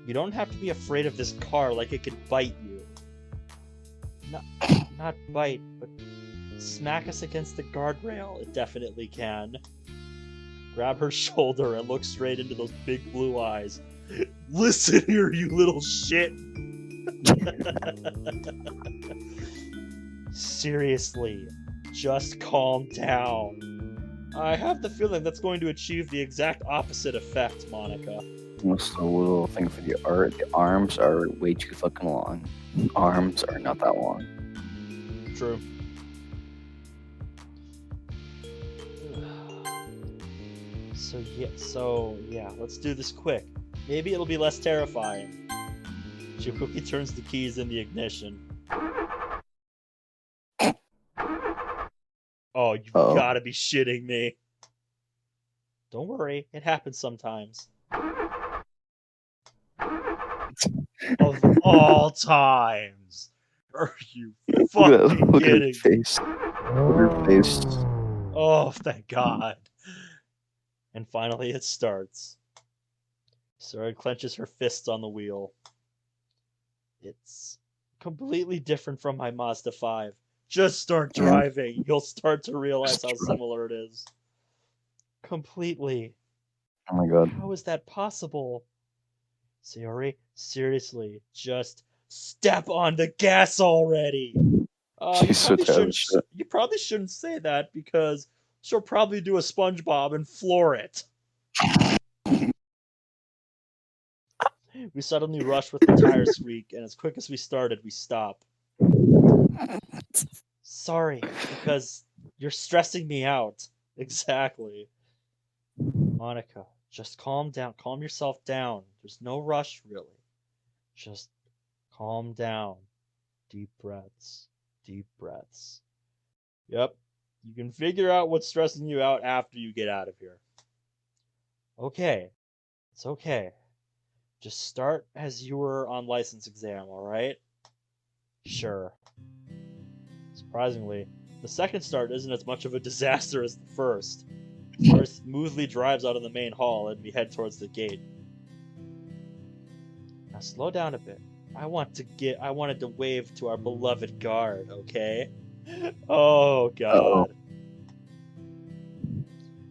You don't have to be afraid of this car like it could bite you. Not bite, but smack us against the guardrail. It definitely can. Grab her shoulder and look straight into those big blue eyes. Listen here, you little shit. Seriously, just calm down. I have the feeling that's going to achieve the exact opposite effect, Monica. Just a little thing for the art. The arms are way too fucking long. Arms are not that long. True. So yeah, let's do this quick. Maybe it'll be less terrifying. She quickly turns the keys in the ignition. Oh, you've gotta be shitting me. Don't worry, it happens sometimes. Of all times. Are you fucking Look at her kidding me? face. Look at her face. Oh, thank God. And finally it starts. Sayori clenches her fists on the wheel. It's completely different from my Mazda 5. Just start driving. You'll start to realize how similar it is. Completely. Oh my god. How is that possible? Sayori, seriously, just step on the gas already. She's so tired of shit. You probably shouldn't say that because she'll probably do a SpongeBob and floor it. We suddenly rush with the tire squeak, and as quick as we started, we stop. Sorry, because you're stressing me out. Exactly. Monica, just calm down. Calm yourself down. There's no rush, really. Just calm down. Deep breaths. Deep breaths. Yep. You can figure out what's stressing you out after you get out of here. Okay. It's okay. Just start as you were on license exam, alright? Sure. Surprisingly, the second start isn't as much of a disaster as the first. Sayori smoothly drives out of the main hall and we head towards the gate. Now slow down a bit. I wanted to wave to our beloved guard, okay? Oh god. Uh-oh.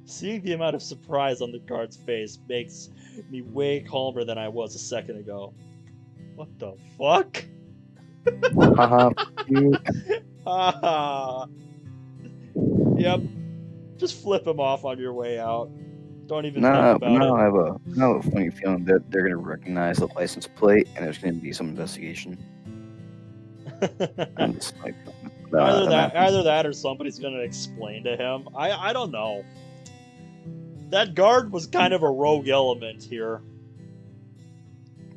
Seeing the amount of surprise on the guard's face makes me way calmer than I was a second ago. What the fuck? Haha. Haha. Yep. Just flip him off on your way out. Don't even think about Now it. I have a funny feeling that they're gonna recognize the license plate and there's gonna be some investigation. And it's like, Either that or somebody's gonna explain to him. I don't know. That guard was kind of a rogue element here.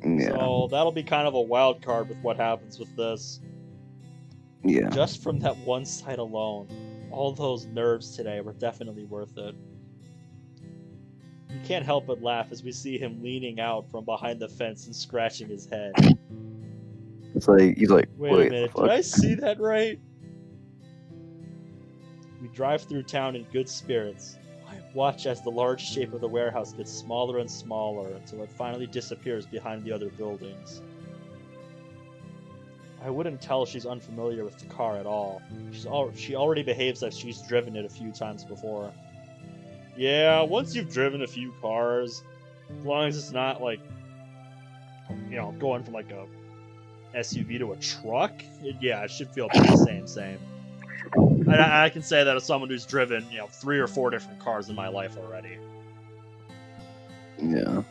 Yeah. So that'll be kind of a wild card with what happens with this. Yeah. Just from that one sight alone, all those nerves today were definitely worth it. You can't help but laugh as we see him leaning out from behind the fence and scratching his head. It's like he's like, Wait a minute, did I see that right? We drive through town in good spirits. Watch as the large shape of the warehouse gets smaller and smaller until it finally disappears behind the other buildings. I wouldn't tell she's unfamiliar with the car at all. She already behaves like she's driven it a few times before. Yeah, once you've driven a few cars, as long as it's not like, going from like a SUV to a truck, it should feel pretty same. And I can say that as someone who's driven, 3 or 4 different cars in my life already. Yeah.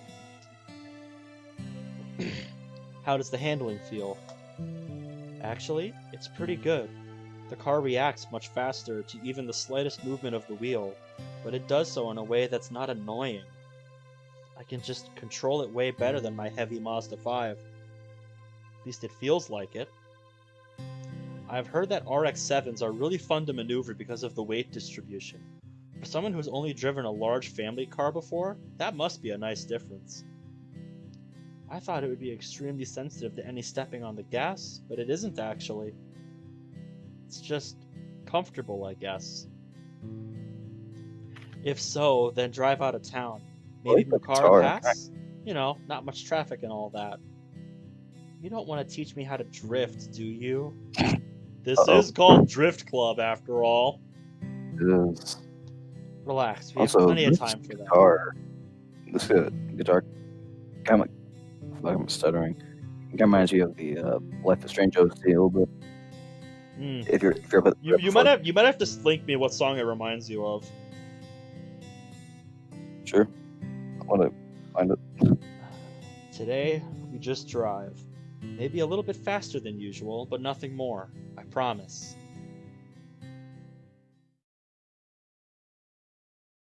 How does the handling feel? Actually, it's pretty good. The car reacts much faster to even the slightest movement of the wheel, but it does so in a way that's not annoying. I can just control it way better than my heavy Mazda 5. At least it feels like it. I've heard that RX-7s are really fun to maneuver because of the weight distribution. For someone who's only driven a large family car before, that must be a nice difference. I thought it would be extremely sensitive to any stepping on the gas, but it isn't actually. It's just comfortable, I guess. If so, then drive out of town. Maybe Makara Pass? Not much traffic and all that. You don't want to teach me how to drift, do you? This is called Drift Club, after all. It is. Relax, we have plenty of time for that. This guitar, I'm stuttering. It reminds me of the Life is Strange OC a little bit. Hmm. If you're You might have to link me what song it reminds you of. sure. I want to find it. Today we just drive. Maybe a little bit faster than usual, but nothing more. I promise.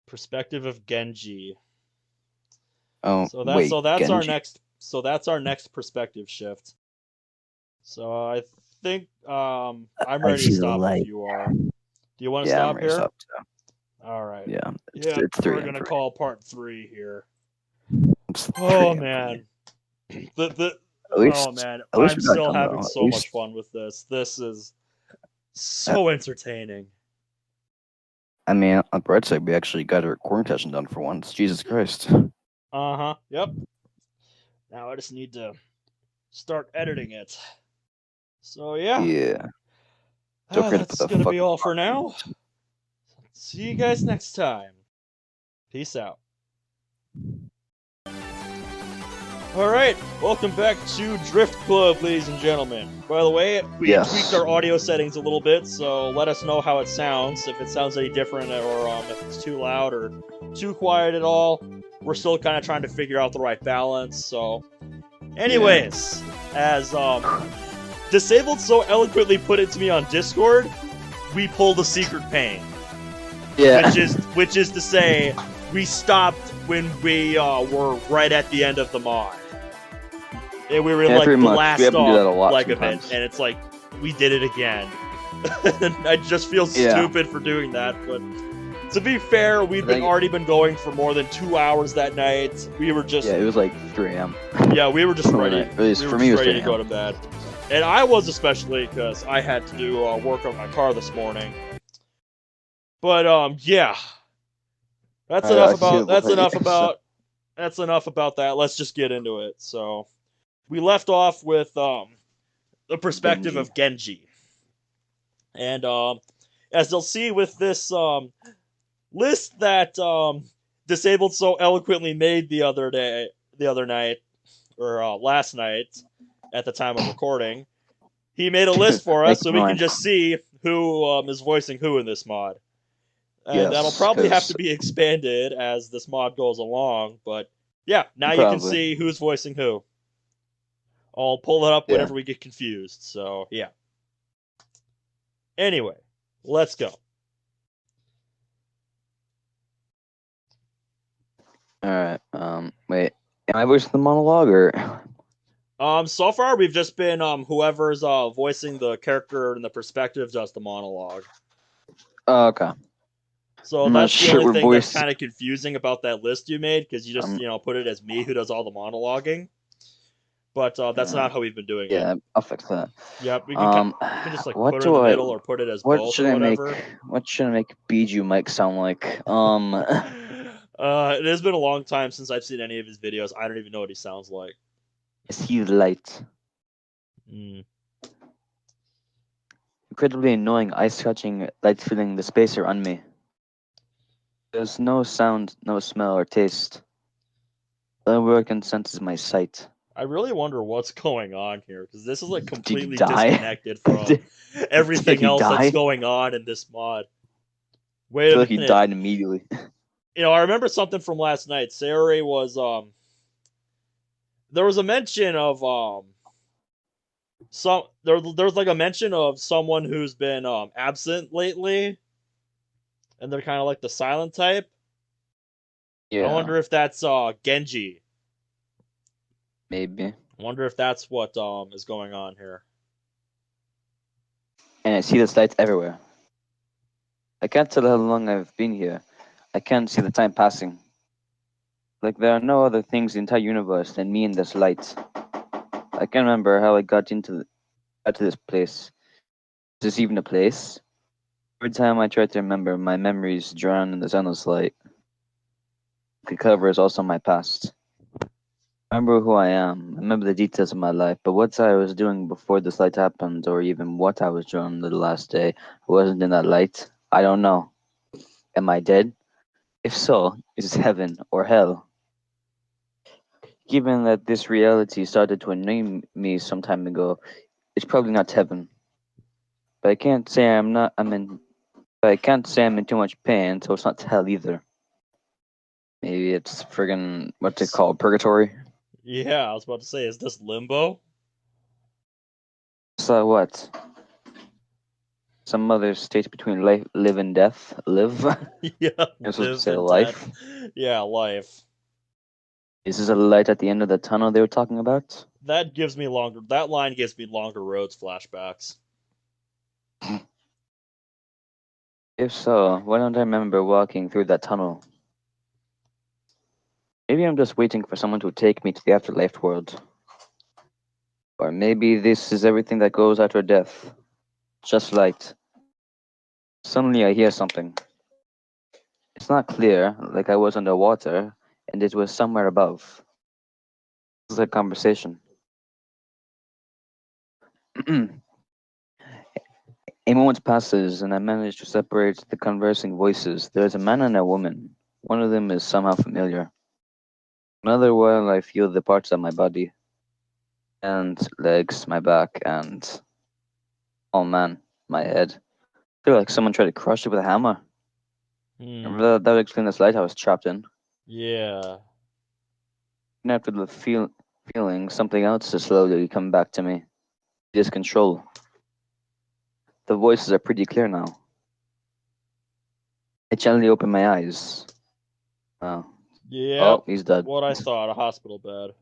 Perspective of Genji. Oh, So wait, that's our Genji. next perspective shift. So I think I'm I ready to see the stop light. if you are. Do you want to Yeah, I'm stop ready to here? stop too. All right. Yeah, Yeah, it's 3 we're and gonna 3. call part 3 here. It's 3 Oh and 3. man, At oh least, man, at least I'm we got still done having though. At so much least, fun with this. This is so entertaining. I mean, on the bright side, we actually got a recording session done for once. Jesus Christ. Yep. Now I just need to start editing it. So yeah, Yeah. Don't forget to put that's the gonna be fucking all for mark in now. it. See you guys next time. Peace out. Alright, welcome back to Drift Club, ladies and gentlemen. By the way, we Yes. tweaked our audio settings a little bit, so let us know how it sounds, if it sounds any different, or if it's too loud or too quiet at all. We're still kind of trying to figure out the right balance, so... Anyways, as Disabled so eloquently put it to me on Discord, we pulled a secret pain. Yeah. Which is to say, we stopped when we were right at the end of the mod. And we were Yeah, like pretty the much. last We have to do that a lot leg of it, sometimes. and it's like we did it again. I just feel Yeah. stupid for doing that, but to be fair, we'd already been going for more than 2 hours that night. We were just Yeah, it was like 3 a.m. yeah, we were just ready. At least We for were me, it just was ready 3 to go to bed, and I was especially because I had to do work on my car this morning. But yeah, that's enough about that. Let's just get into it. So we left off with the perspective Genji. of Genji, and as you'll see with this list that Disabled so eloquently made the other night, or last night at the time of recording, he made a list for us so we can just see who is voicing who in this mod. And that'll Yes, probably have 'cause- to be expanded as this mod goes along, but yeah, now you can Probably. see who's voicing who. I'll pull it up whenever Yeah. we get confused, so yeah. Anyway, let's go. Alright, wait. Am I voicing the monologue, or? So far we've just been whoever's voicing the character in the perspective does the monologue. Oh, okay. So I'm that's not the sure only we're thing that's voicing- kind of confusing about that list you made, because you just put it as me who does all the monologuing. But that's not how we've been doing it. Yeah, I'll fix that. Yep, we can just like what put it do in the I- middle or put it as What both should or I whatever. What should I make Biju Mike sound like? It has been a long time since I've seen any of his videos. I don't even know what he sounds like. Is he light? Incredibly annoying, ice-touching, light filling the space around me. There's no sound, no smell or taste. The only word I can sense is my sight. I really wonder what's going on here, because this is like completely die? disconnected from everything he else die? that's going on in this mod. Wait I a feel minute. like he died immediately. You know, I remember something from last night. Sayori was there was a mention of there's like a mention of someone who's been absent lately, and they're kind of like the silent type. Yeah. I wonder if that's Genji. Maybe. I wonder if that's what is going on here. And I see the lights everywhere. I can't tell how long I've been here. I can't see the time passing. Like there are no other things in the entire universe than me and this light. I can't remember how I got to this place. Is this even a place? Every time I try to remember, my memories drown in this endless light. The cover is also my past. I remember who I am. I remember the details of my life, but what I was doing before this light happened, or even what I was doing the last day, I wasn't in that light. I don't know. Am I dead? If so, is this heaven or hell? Given that this reality started to annoy me some time ago, it's probably not heaven. But I can't say but I can't say I'm in too much pain, so it's not hell either. Maybe it's friggin' what's it called? Purgatory? Yeah, I was about to say, is this limbo? So what? Some other state between live and death. Live? Yeah, You're supposed to live say and life. death. Yeah, life. Is this a light at the end of the tunnel they were talking about? That line gives me longer roads flashbacks. If so, why don't I remember walking through that tunnel? Maybe I'm just waiting for someone to take me to the afterlife world. Or maybe this is everything that goes after death. Just light. Suddenly I hear something. It's not clear, like I was underwater, and it was somewhere above. This is a conversation. A moment passes, and I manage to separate the conversing voices. There is a man and a woman. One of them is somehow familiar. Another while I feel the parts of my body. And legs, my back, and oh man, my head. I feel like someone tried to crush it with a hammer. Remember that would explain this light I was trapped in. Yeah. And after the feeling, something else is slowly coming back to me. Discontrol. The voices are pretty clear now. I gently open my eyes. Oh. Yeah. Oh, he's dead. What I thought, a hospital bed.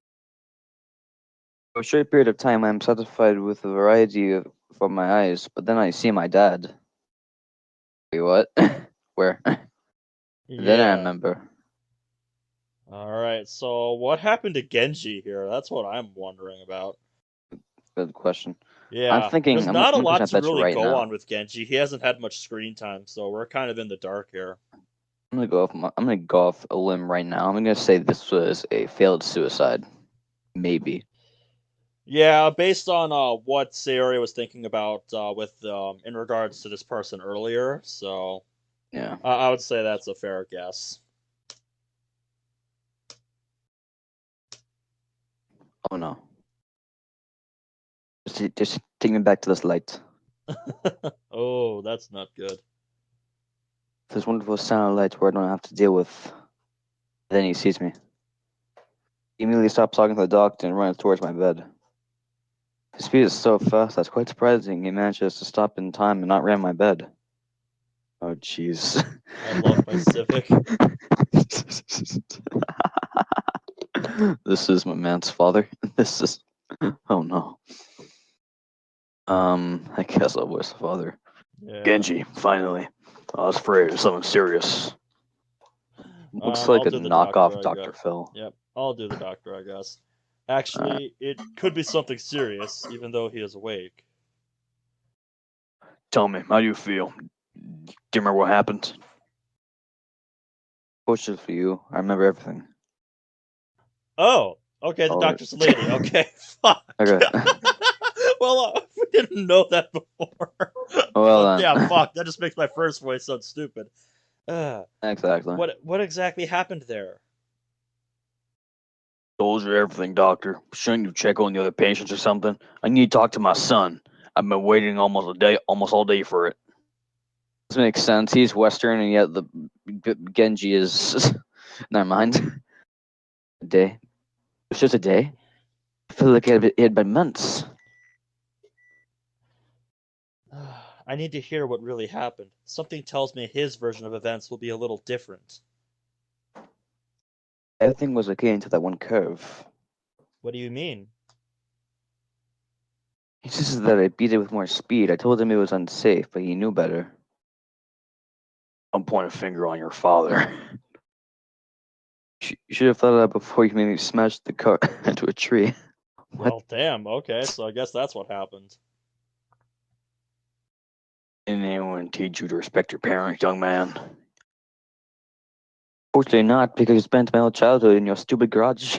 For a short period of time, I'm satisfied with the variety for my eyes, but then I see my dad. Wait, what? Where? Then I Yeah. remember. Alright, so what happened to Genji here? That's what I'm wondering about. Good question. Yeah. I'm thinking There's I'm not a gonna lot present to that really right go now. on with Genji. He hasn't had much screen time, so we're kind of in the dark here. I'm gonna go off a limb right now. I'm gonna say this was a failed suicide. Maybe. Yeah, based on what Sayori was thinking about with in regards to this person earlier, so Yeah. I would say that's a fair guess. Oh no. Just take me back to this light. Oh, that's not good. This wonderful sound light where I don't have to deal with. Then he sees me. He immediately stops talking to the doctor and runs towards my bed. His speed is so fast that's quite surprising. He manages to stop in time and not ram my bed. Oh jeez. I love my Civic. This is my man's father. This is. Oh no. I guess I was the father. Yeah. Genji, finally. I was afraid of something serious. Looks I'll like a do the doctor, knockoff I Dr. guess. Phil. Yep, I'll do the doctor, I guess. Actually, it could be something serious, even though he is awake. Tell me, how do you feel? Do you remember what happened? Fortunately for you, I remember everything. Oh, okay, the Oh. doctor's a lady. Okay, fuck. Okay. Well, we didn't know that before. Well But then. yeah, fuck. That just makes my first voice sound stupid. Exactly. What exactly happened there? Told you everything, doctor. Shouldn't you check on the other patients or something? I need to talk to my son. I've been waiting almost all day for it. This makes sense. He's Western, and yet the Genji is. Never mind. A day. It's just a day. I feel like it had been months. I need to hear what really happened. Something tells me his version of events will be a little different. Everything was okay until that one curve. What do you mean? He insisted that I beat it with more speed. I told him it was unsafe, but he knew better. Don't point a finger on your father. You should have thought of that before you made me smash the car into a tree. What? Well, damn. Okay, so I guess that's what happened. Didn't anyone teach you to respect your parents, young man? Fortunately not, because I spent my whole childhood in your stupid garage.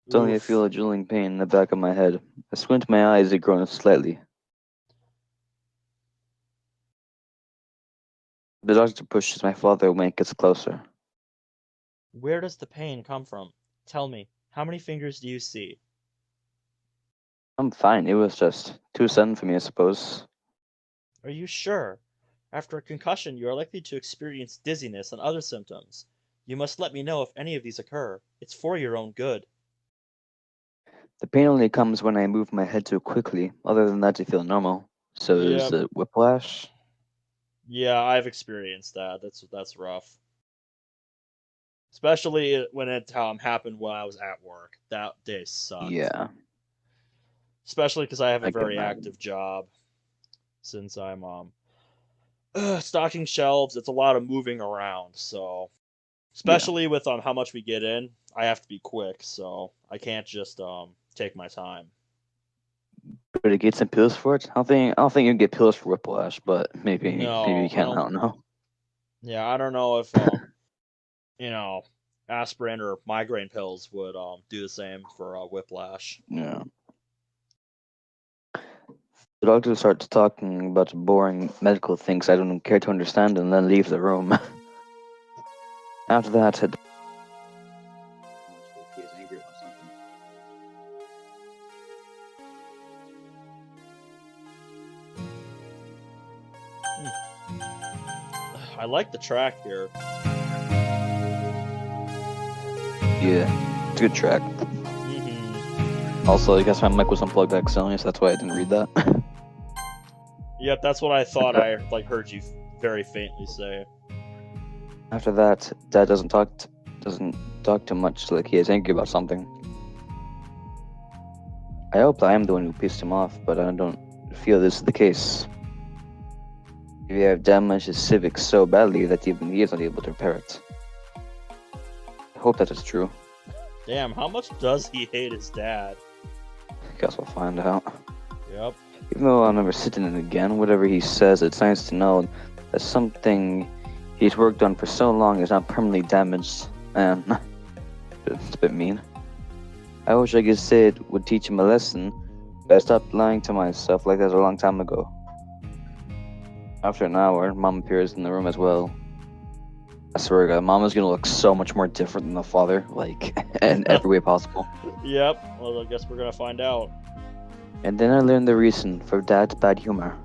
Suddenly I Oof. feel a drilling pain in the back of my head. I squint my eyes and groan slightly. The doctor pushes my father away and gets closer. Where does the pain come from? Tell me, how many fingers do you see? I'm fine. It was just too sudden for me, I suppose. Are you sure? After a concussion, you are likely to experience dizziness and other symptoms. You must let me know if any of these occur. It's for your own good. The pain only comes when I move my head too quickly. Other than that, I feel normal. So is Yep. it whiplash? Yeah, I've experienced that. That's rough. Especially when it happened when I was at work. That day sucked. Yeah, Especially because I have a I can very imagine. active job. Since I'm stocking shelves, it's a lot of moving around. So Yeah. especially with how much we get in, I have to be quick. So I can't just take my time. But it get some pills for it? I don't think you can get pills for whiplash, but maybe you No, I can. I don't. don't know. Yeah, I don't know if you know, aspirin or migraine pills would do the same for whiplash. Yeah. The doctor starts talking about boring medical things I don't care to understand and then leave the room. After that, he is angry about something. I like the track here. Yeah, it's a good track. Also, I guess my mic was unplugged accidentally, so that's why I didn't read that. Yep, that's what I thought. I heard you very faintly say. After that, Dad doesn't talk too much, like he is angry about something. I hope I am the one who pissed him off, but I don't feel this is the case. Maybe I have damaged his civics so badly that even he is not able to repair it. I hope that is true. Damn, how much does he hate his dad? Guess we'll find out. Yep. Even though I'll never sit in it again, whatever he says, it's nice to know that something he's worked on for so long is not permanently damaged. And it's a bit mean. I wish I could say it would teach him a lesson, but I stopped lying to myself like that a long time ago. After an hour, Mom appears in the room as well. I swear to God, Mom is gonna look so much more different than the father, like, in every way possible. Yep. Well, I guess we're gonna find out. And then I learned the reason for Dad's bad humor.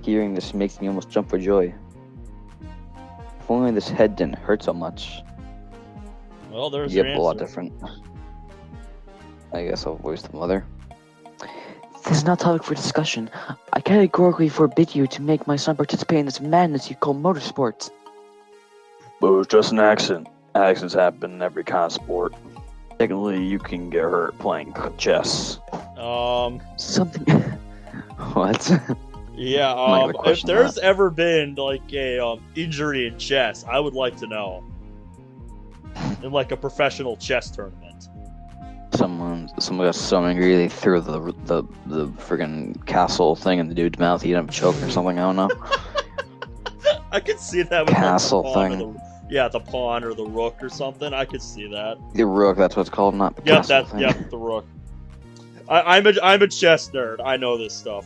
Hearing this makes me almost jump for joy. If only this head didn't hurt so much. Well, there's your Yep, a lot answer. different. I guess I'll voice the mother. This is not topic for discussion. I categorically forbid you to make my son participate in this madness you call motorsports. But it was just an accident. Accidents happen in every kind of sport. Technically, you can get hurt playing chess. Something. What? Yeah. I'm not gonna If question there's that. ever been like a injury in chess, I would like to know. In like a professional chess tournament. Someone got so angry they threw the friggin' castle thing in the dude's mouth. He didn't choke or something. I don't know. I could see that with Castle like, the pawn thing. or the pawn or the rook or something. I could see that. The rook, that's what it's called, not the Yep, castle thing. yep, the rook. I'm a chess nerd. I know this stuff.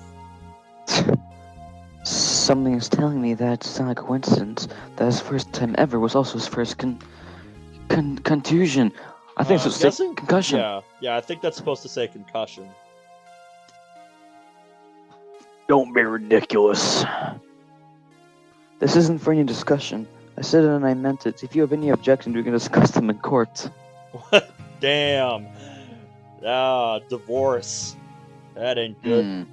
Something is telling me that it's not a coincidence that his first time ever was also his first contusion. I think I'm it's guessing concussion. Yeah, I think that's supposed to say concussion. Don't be ridiculous. This isn't for any discussion. I said it and I meant it. If you have any objections, we can discuss them in court. Damn. Divorce. That ain't good.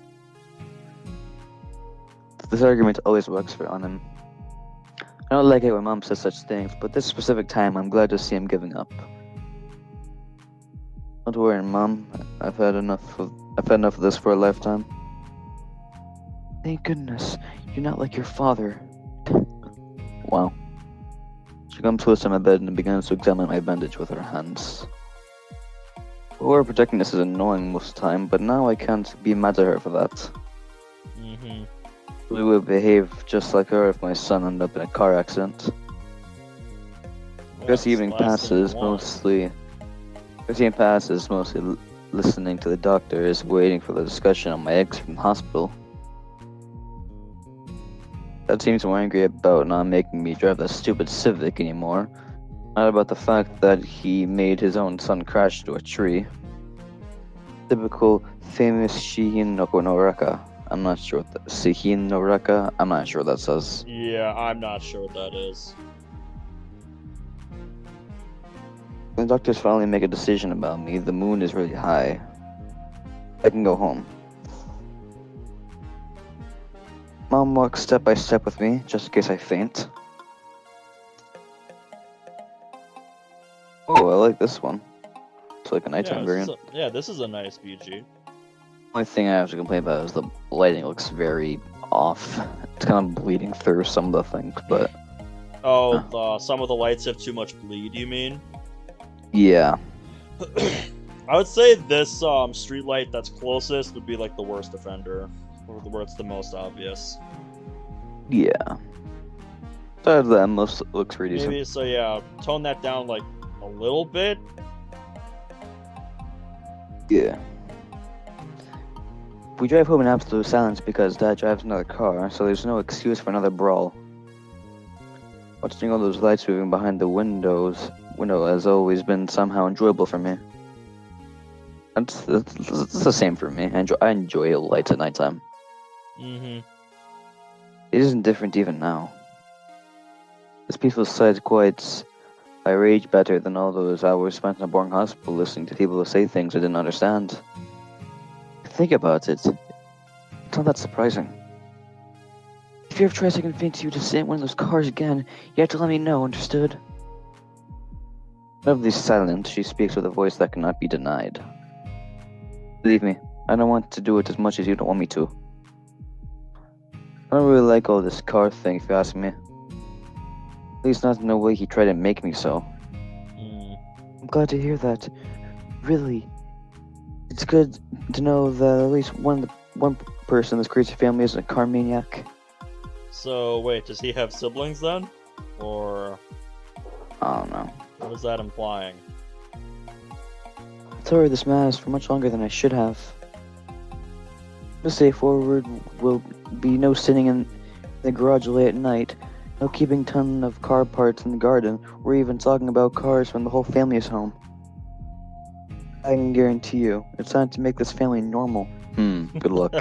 This argument always works on him. I don't like it when Mom says such things, but this specific time, I'm glad to see him giving up. Don't worry, Mom. I've had enough of this for a lifetime. Thank goodness. You're not like your father. Wow. She comes close to my bed and begins to examine my bandage with her hands. Overprotectiveness is annoying most of the time, but now I can't be mad at her for that. We would behave just like her if my son ended up in a car accident. As the evening passes, mostly listening to the doctors, waiting for the discussion on my exit from the hospital. Dad seems more angry about not making me drive that stupid Civic anymore, not about the fact that he made his own son crash into a tree. typical famous Shihin no Konoraka. I'm not sure what that Shihin no Raka. I'm not sure what that says. Yeah, I'm not sure what that is. The doctors finally make a decision about me. The moon is really high. I can go home. Mom walks step by step with me, just in case I faint. Oh, I like this one. It's like a nighttime variant. This is a nice BG. Only thing I have to complain about is the lighting looks very off. It's kind of bleeding through some of the things, but Some of the lights have too much bleed, you mean? yeah. I would say this street light that's closest would be like the worst offender, or where it's the most obvious. Yeah. Besides that, most looks pretty decent. Maybe so. Yeah, tone that down like a little bit. Yeah. We drive home in absolute silence because Dad drives another car, so there's no excuse for another brawl. Watching all those lights moving behind the window has always been somehow enjoyable for me. It's the same for me. I enjoy lights at nighttime. Mm-hmm. It isn't different even now. This peaceful sight quite I rage better than all those hours spent in a boring hospital listening to people say things I didn't understand. Think about it. It's not that surprising. If you ever try to convince you to sit in one of those cars again, you have to let me know, understood? Lovely silent, she speaks with a voice that cannot be denied. Believe me, I don't want to do it as much as you don't want me to. I don't really like all this car thing, if you ask me. At least not in the way he tried to make me so. I'm glad to hear that. Really. It's good to know that at least one person in this crazy family isn't a car maniac. So, wait, does he have siblings then? Or I don't know. what is that implying? I tolerated this madness for much longer than I should have. This day forward will be no sitting in the garage late at night, no keeping ton of car parts in the garden, or even talking about cars when the whole family is home. I can guarantee you, it's time to make this family normal. Good luck.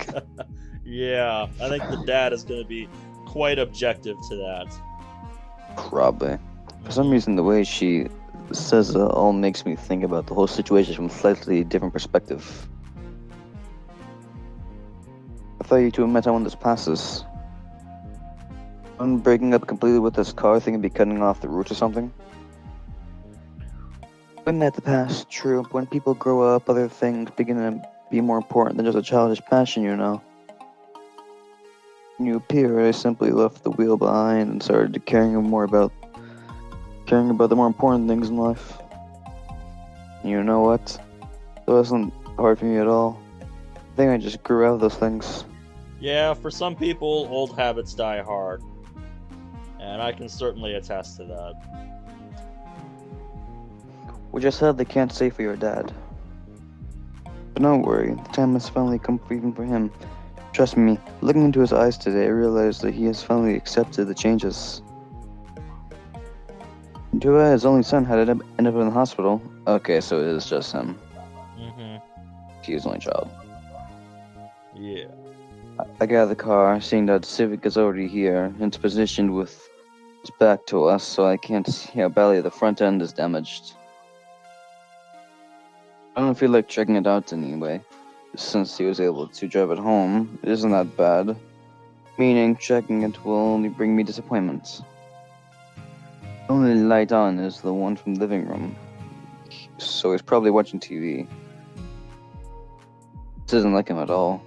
Yeah, I think the dad is going to be quite objective to that. Probably. For some reason, the way she says it all makes me think about the whole situation from a slightly different perspective. I thought you two met on when this passes. I'm breaking up completely with this car thing and be cutting off the roots or something. We met the past, true, but when people grow up, other things begin to be more important than just a childish passion, you know. When you appeared, I simply left the wheel behind and started caring about the more important things in life. And you know what? It wasn't hard for me at all. I think I just grew out of those things. Yeah, for some people, old habits die hard. And I can certainly attest to that. Which I said they can't say for your dad. But don't worry, the time has finally come even for him. Trust me, looking into his eyes today, I realized that he has finally accepted the changes. Dua, his only son, had ended up in the hospital. Okay, so it is just him. Mm-hmm. He's the only child. Yeah. I got out of the car, seeing that Civic is already here. It's positioned with its back to us, so I can't see how badly the front end is damaged. I don't feel like checking it out anyway, since he was able to drive it home. It isn't that bad. Meaning, checking it will only bring me disappointment. The only light on is the one from the living room, so he's probably watching TV. This isn't like him at all.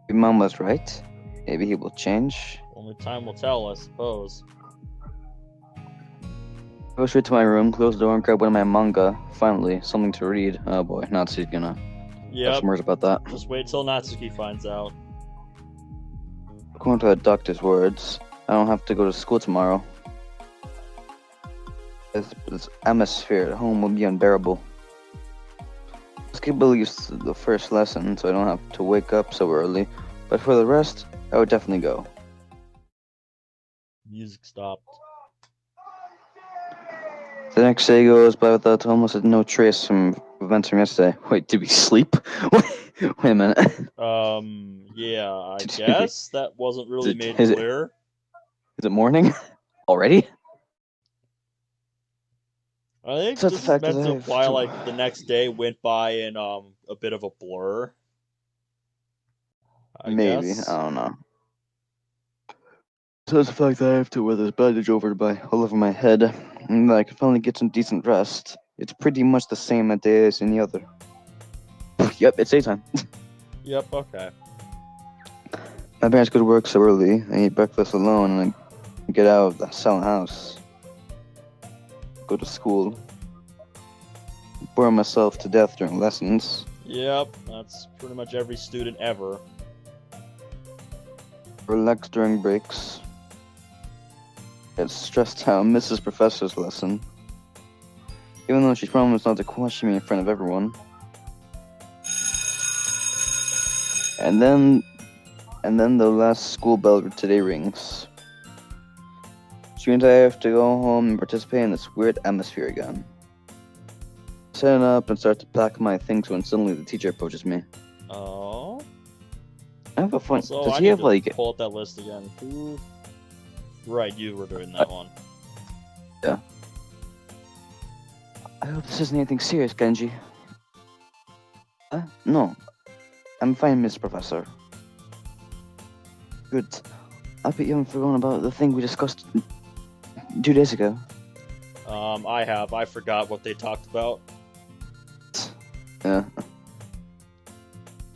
Your mom was right. Maybe he will change. Only time will tell, I suppose. Go straight to my room, close the door, and grab one of my manga. Finally, something to read. Oh boy, Natsu's gonna have some words about that. Just wait till Natsuki finds out. According to the doctor's words, I don't have to go to school tomorrow. This atmosphere at home will be unbearable. Skip at least the first lesson, so I don't have to wake up so early. But for the rest, I would definitely go. Music stopped. The next day goes by without almost no trace from events from yesterday. Wait, did we sleep? Wait a minute. Yeah, I Did you- guess that wasn't really it- made is it- clear. Is it morning already? I think So the this is fact meant that to I have imply to- like the next day went by in a bit of a blur. I Maybe. guess. I don't know. So it's the fact that I have to wear this bandage all over my head, and that I can finally get some decent rest. It's pretty much the same a day as any other. Yep, it's daytime. Yep. Okay. My parents go to work so early. I eat breakfast alone, and I get out of the silent house. Go to school. Bore myself to death during lessons. Yep. That's pretty much every student ever. Relax during breaks. Get stressed out, misses Professor's lesson. Even though she promised not to question me in front of everyone. And then the last school bell today rings. Which means I have to go home and participate in this weird atmosphere again. Set up and start to pack my things when suddenly the teacher approaches me. Oh. I have a fun. So Does I he need have to like? pull up that list again. Who? Right, you were doing that one. I hope this isn't anything serious, Genji. No. I'm fine, Miss Professor. Good. I bet you haven't forgotten about the thing we discussed 2 days ago. I forgot what they talked about. Yeah.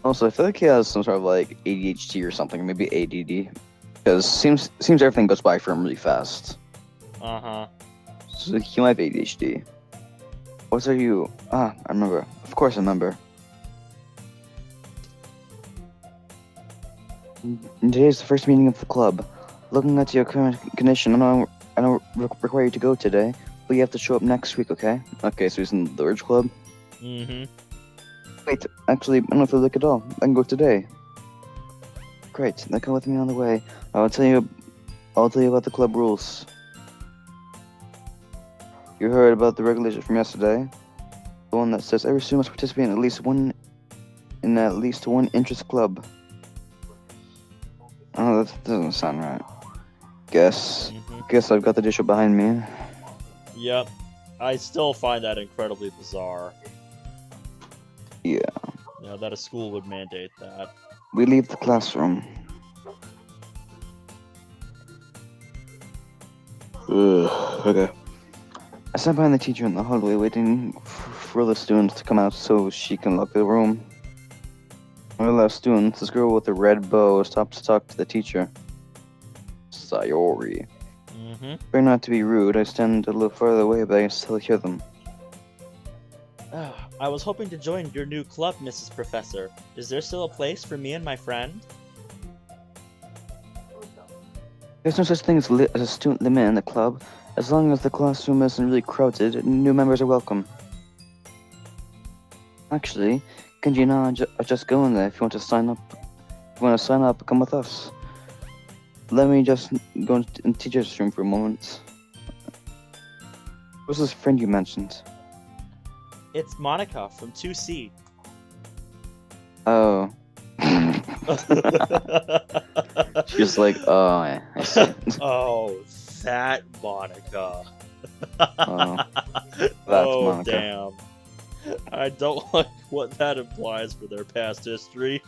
Also, I feel like he has some sort of like ADHD or something, maybe ADD, because seems everything goes by for him really fast. Uh-huh. So he might have ADHD. What are you? I remember. Of course, I remember. Today is the first meeting of the club. Looking at your current condition, I don't require you to go today, but you have to show up next week, okay? Okay, so he's in the Urge Club. Mm-hmm. Wait, actually, I don't feel like at all. I can go today. Great, then come with me on the way. I'll tell you about the club rules. You heard about the regulation from yesterday? The one that says every student must participate in at least one interest club. Oh, that doesn't sound right. Guess I've got the dish behind me. Yep. I still find that incredibly bizarre. Yeah. You know, that a school would mandate that. We leave the classroom. Okay. I sat behind the teacher in the hallway waiting for the students to come out so she can lock the room. One of the last students, this girl with a red bow, stops to talk to the teacher. Sayori. Mm-hmm. Try not to be rude, I stand a little farther away, but I can still hear them. I was hoping to join your new club, Mrs. Professor. Is there still a place for me and my friend? There's no such thing as a student limit in the club. As long as the classroom isn't really crowded, new members are welcome. Actually, Kenji and I are just going there if you want to sign up. If you want to sign up, come with us. Let me just go in the teacher's room for a moment. Who's this friend you mentioned? It's Monica from 2C. Oh. She's like, oh, I see. Oh, that Monica. Oh, that's Oh, Monica. damn. I don't like what that implies for their past history.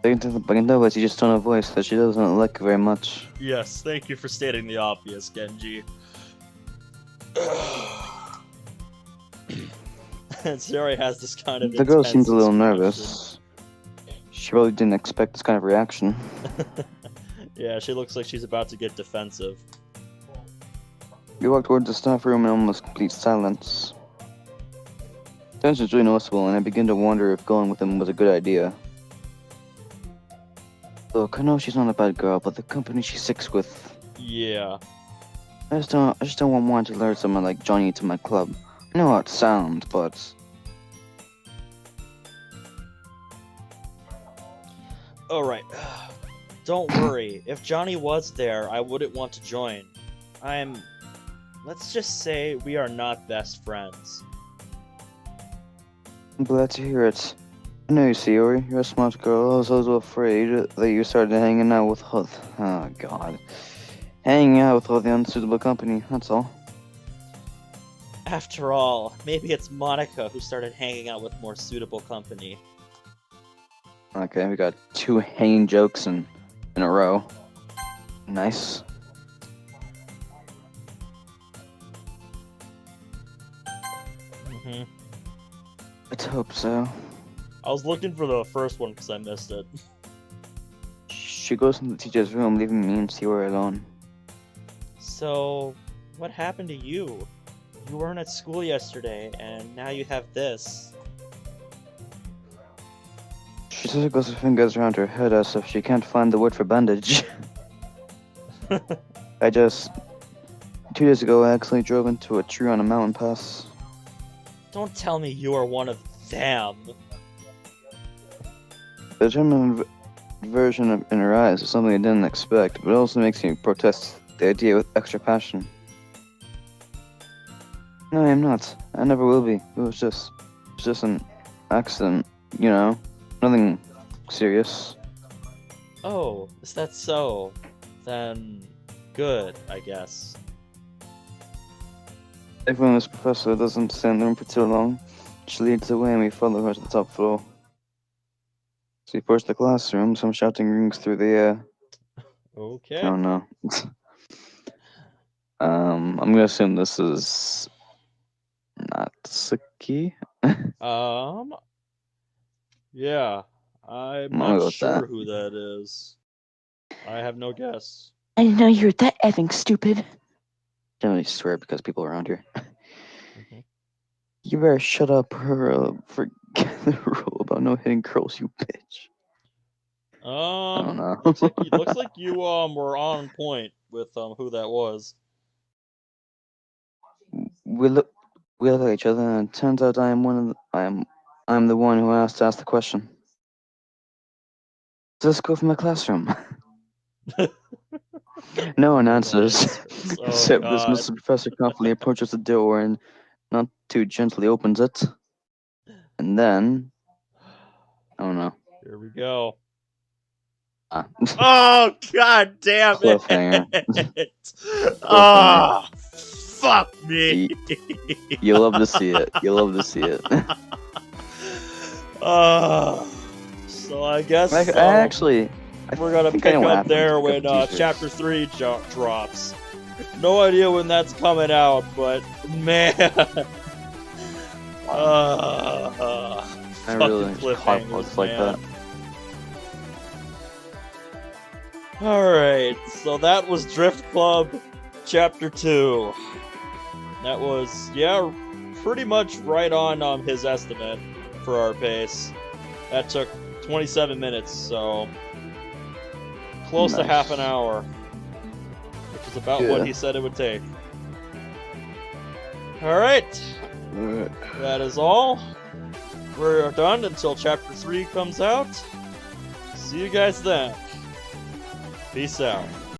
I can tell by Teacher's tone of voice that she doesn't like it very much. Yes, thank you for stating the obvious, Genji. And Sayori has this kind of The girl intense seems a little expression. nervous. She probably didn't expect this kind of reaction. Yeah, she looks like she's about to get defensive. We walked towards the staff room in almost complete silence. Tension's really noticeable, and I begin to wonder if going with them was a good idea. Look, I know she's not a bad girl, but the company she sticks with. Yeah. I just don't want one to lure someone like Johnny to my club. I know how it sounds, but Alright. Don't worry. If Johnny was there, I wouldn't want to join. I'm let's just say we are not best friends. I'm glad to hear it. I know you, Sayori. You're a smart girl. I was a little afraid that you started hanging out with oh god. Hanging out with all the unsuitable company, that's all. After all, maybe it's Monica who started hanging out with more suitable company. Okay, we got 2 hanging jokes in a row. Nice. Mm-hmm. Let's hope so. I was looking for the first one because I missed it. She goes into the teacher's room, leaving me and Sayori alone. So, what happened to you? You weren't at school yesterday, and now you have this. She twiddles her fingers around her head as if she can't find the word for bandage. 2 days ago, I accidentally drove into a tree on a mountain pass. Don't tell me you are one of them. The determined version in her eyes is something I didn't expect, but it also makes me protest the idea with extra passion. No, I am not. I never will be. It was just an accident, you know? Nothing serious. Oh, is that so? Then, good, I guess. If when this professor doesn't stay in the room for too long, she leads the way and we follow her to the top floor. So we approach the classroom, some shouting rings through the air. Okay. I don't know. I'm gonna assume this is Natsuki. Yeah, I'm I'm gonna not go with sure that. who that is. I have no guess. I didn't know you were that effing stupid. Generally swear because people around here. Mhm. You better shut up or forget the rule about no hitting girls, you bitch. I don't know. looks like you were on point with who that was. we look at each other and it turns out I'm the one who asked to ask the question. So let's go from the classroom. No one answers. Oh Except this god. Mr. Professor confidently approaches the door and not too gently opens it. And then I don't know. Here we go. Ah. Oh god damn Cliffhanger. it! Ah, fuck me. You love to see it. You love to see it. So I guess I actually we're gonna think I pick know what up happens. there Pick when up the teaser. chapter 3 drops. No idea when that's coming out, but man, I really fucking caught books cliffhangers, like man. that. Alright, so that was Drift Club Chapter 2. That was, yeah, pretty much right on his estimate for our pace. That took 27 minutes, so close to half an Nice. hour, which is about what he said it would take. Alright, that is all. We're done until Chapter 3 comes out. See you guys then. Peace out.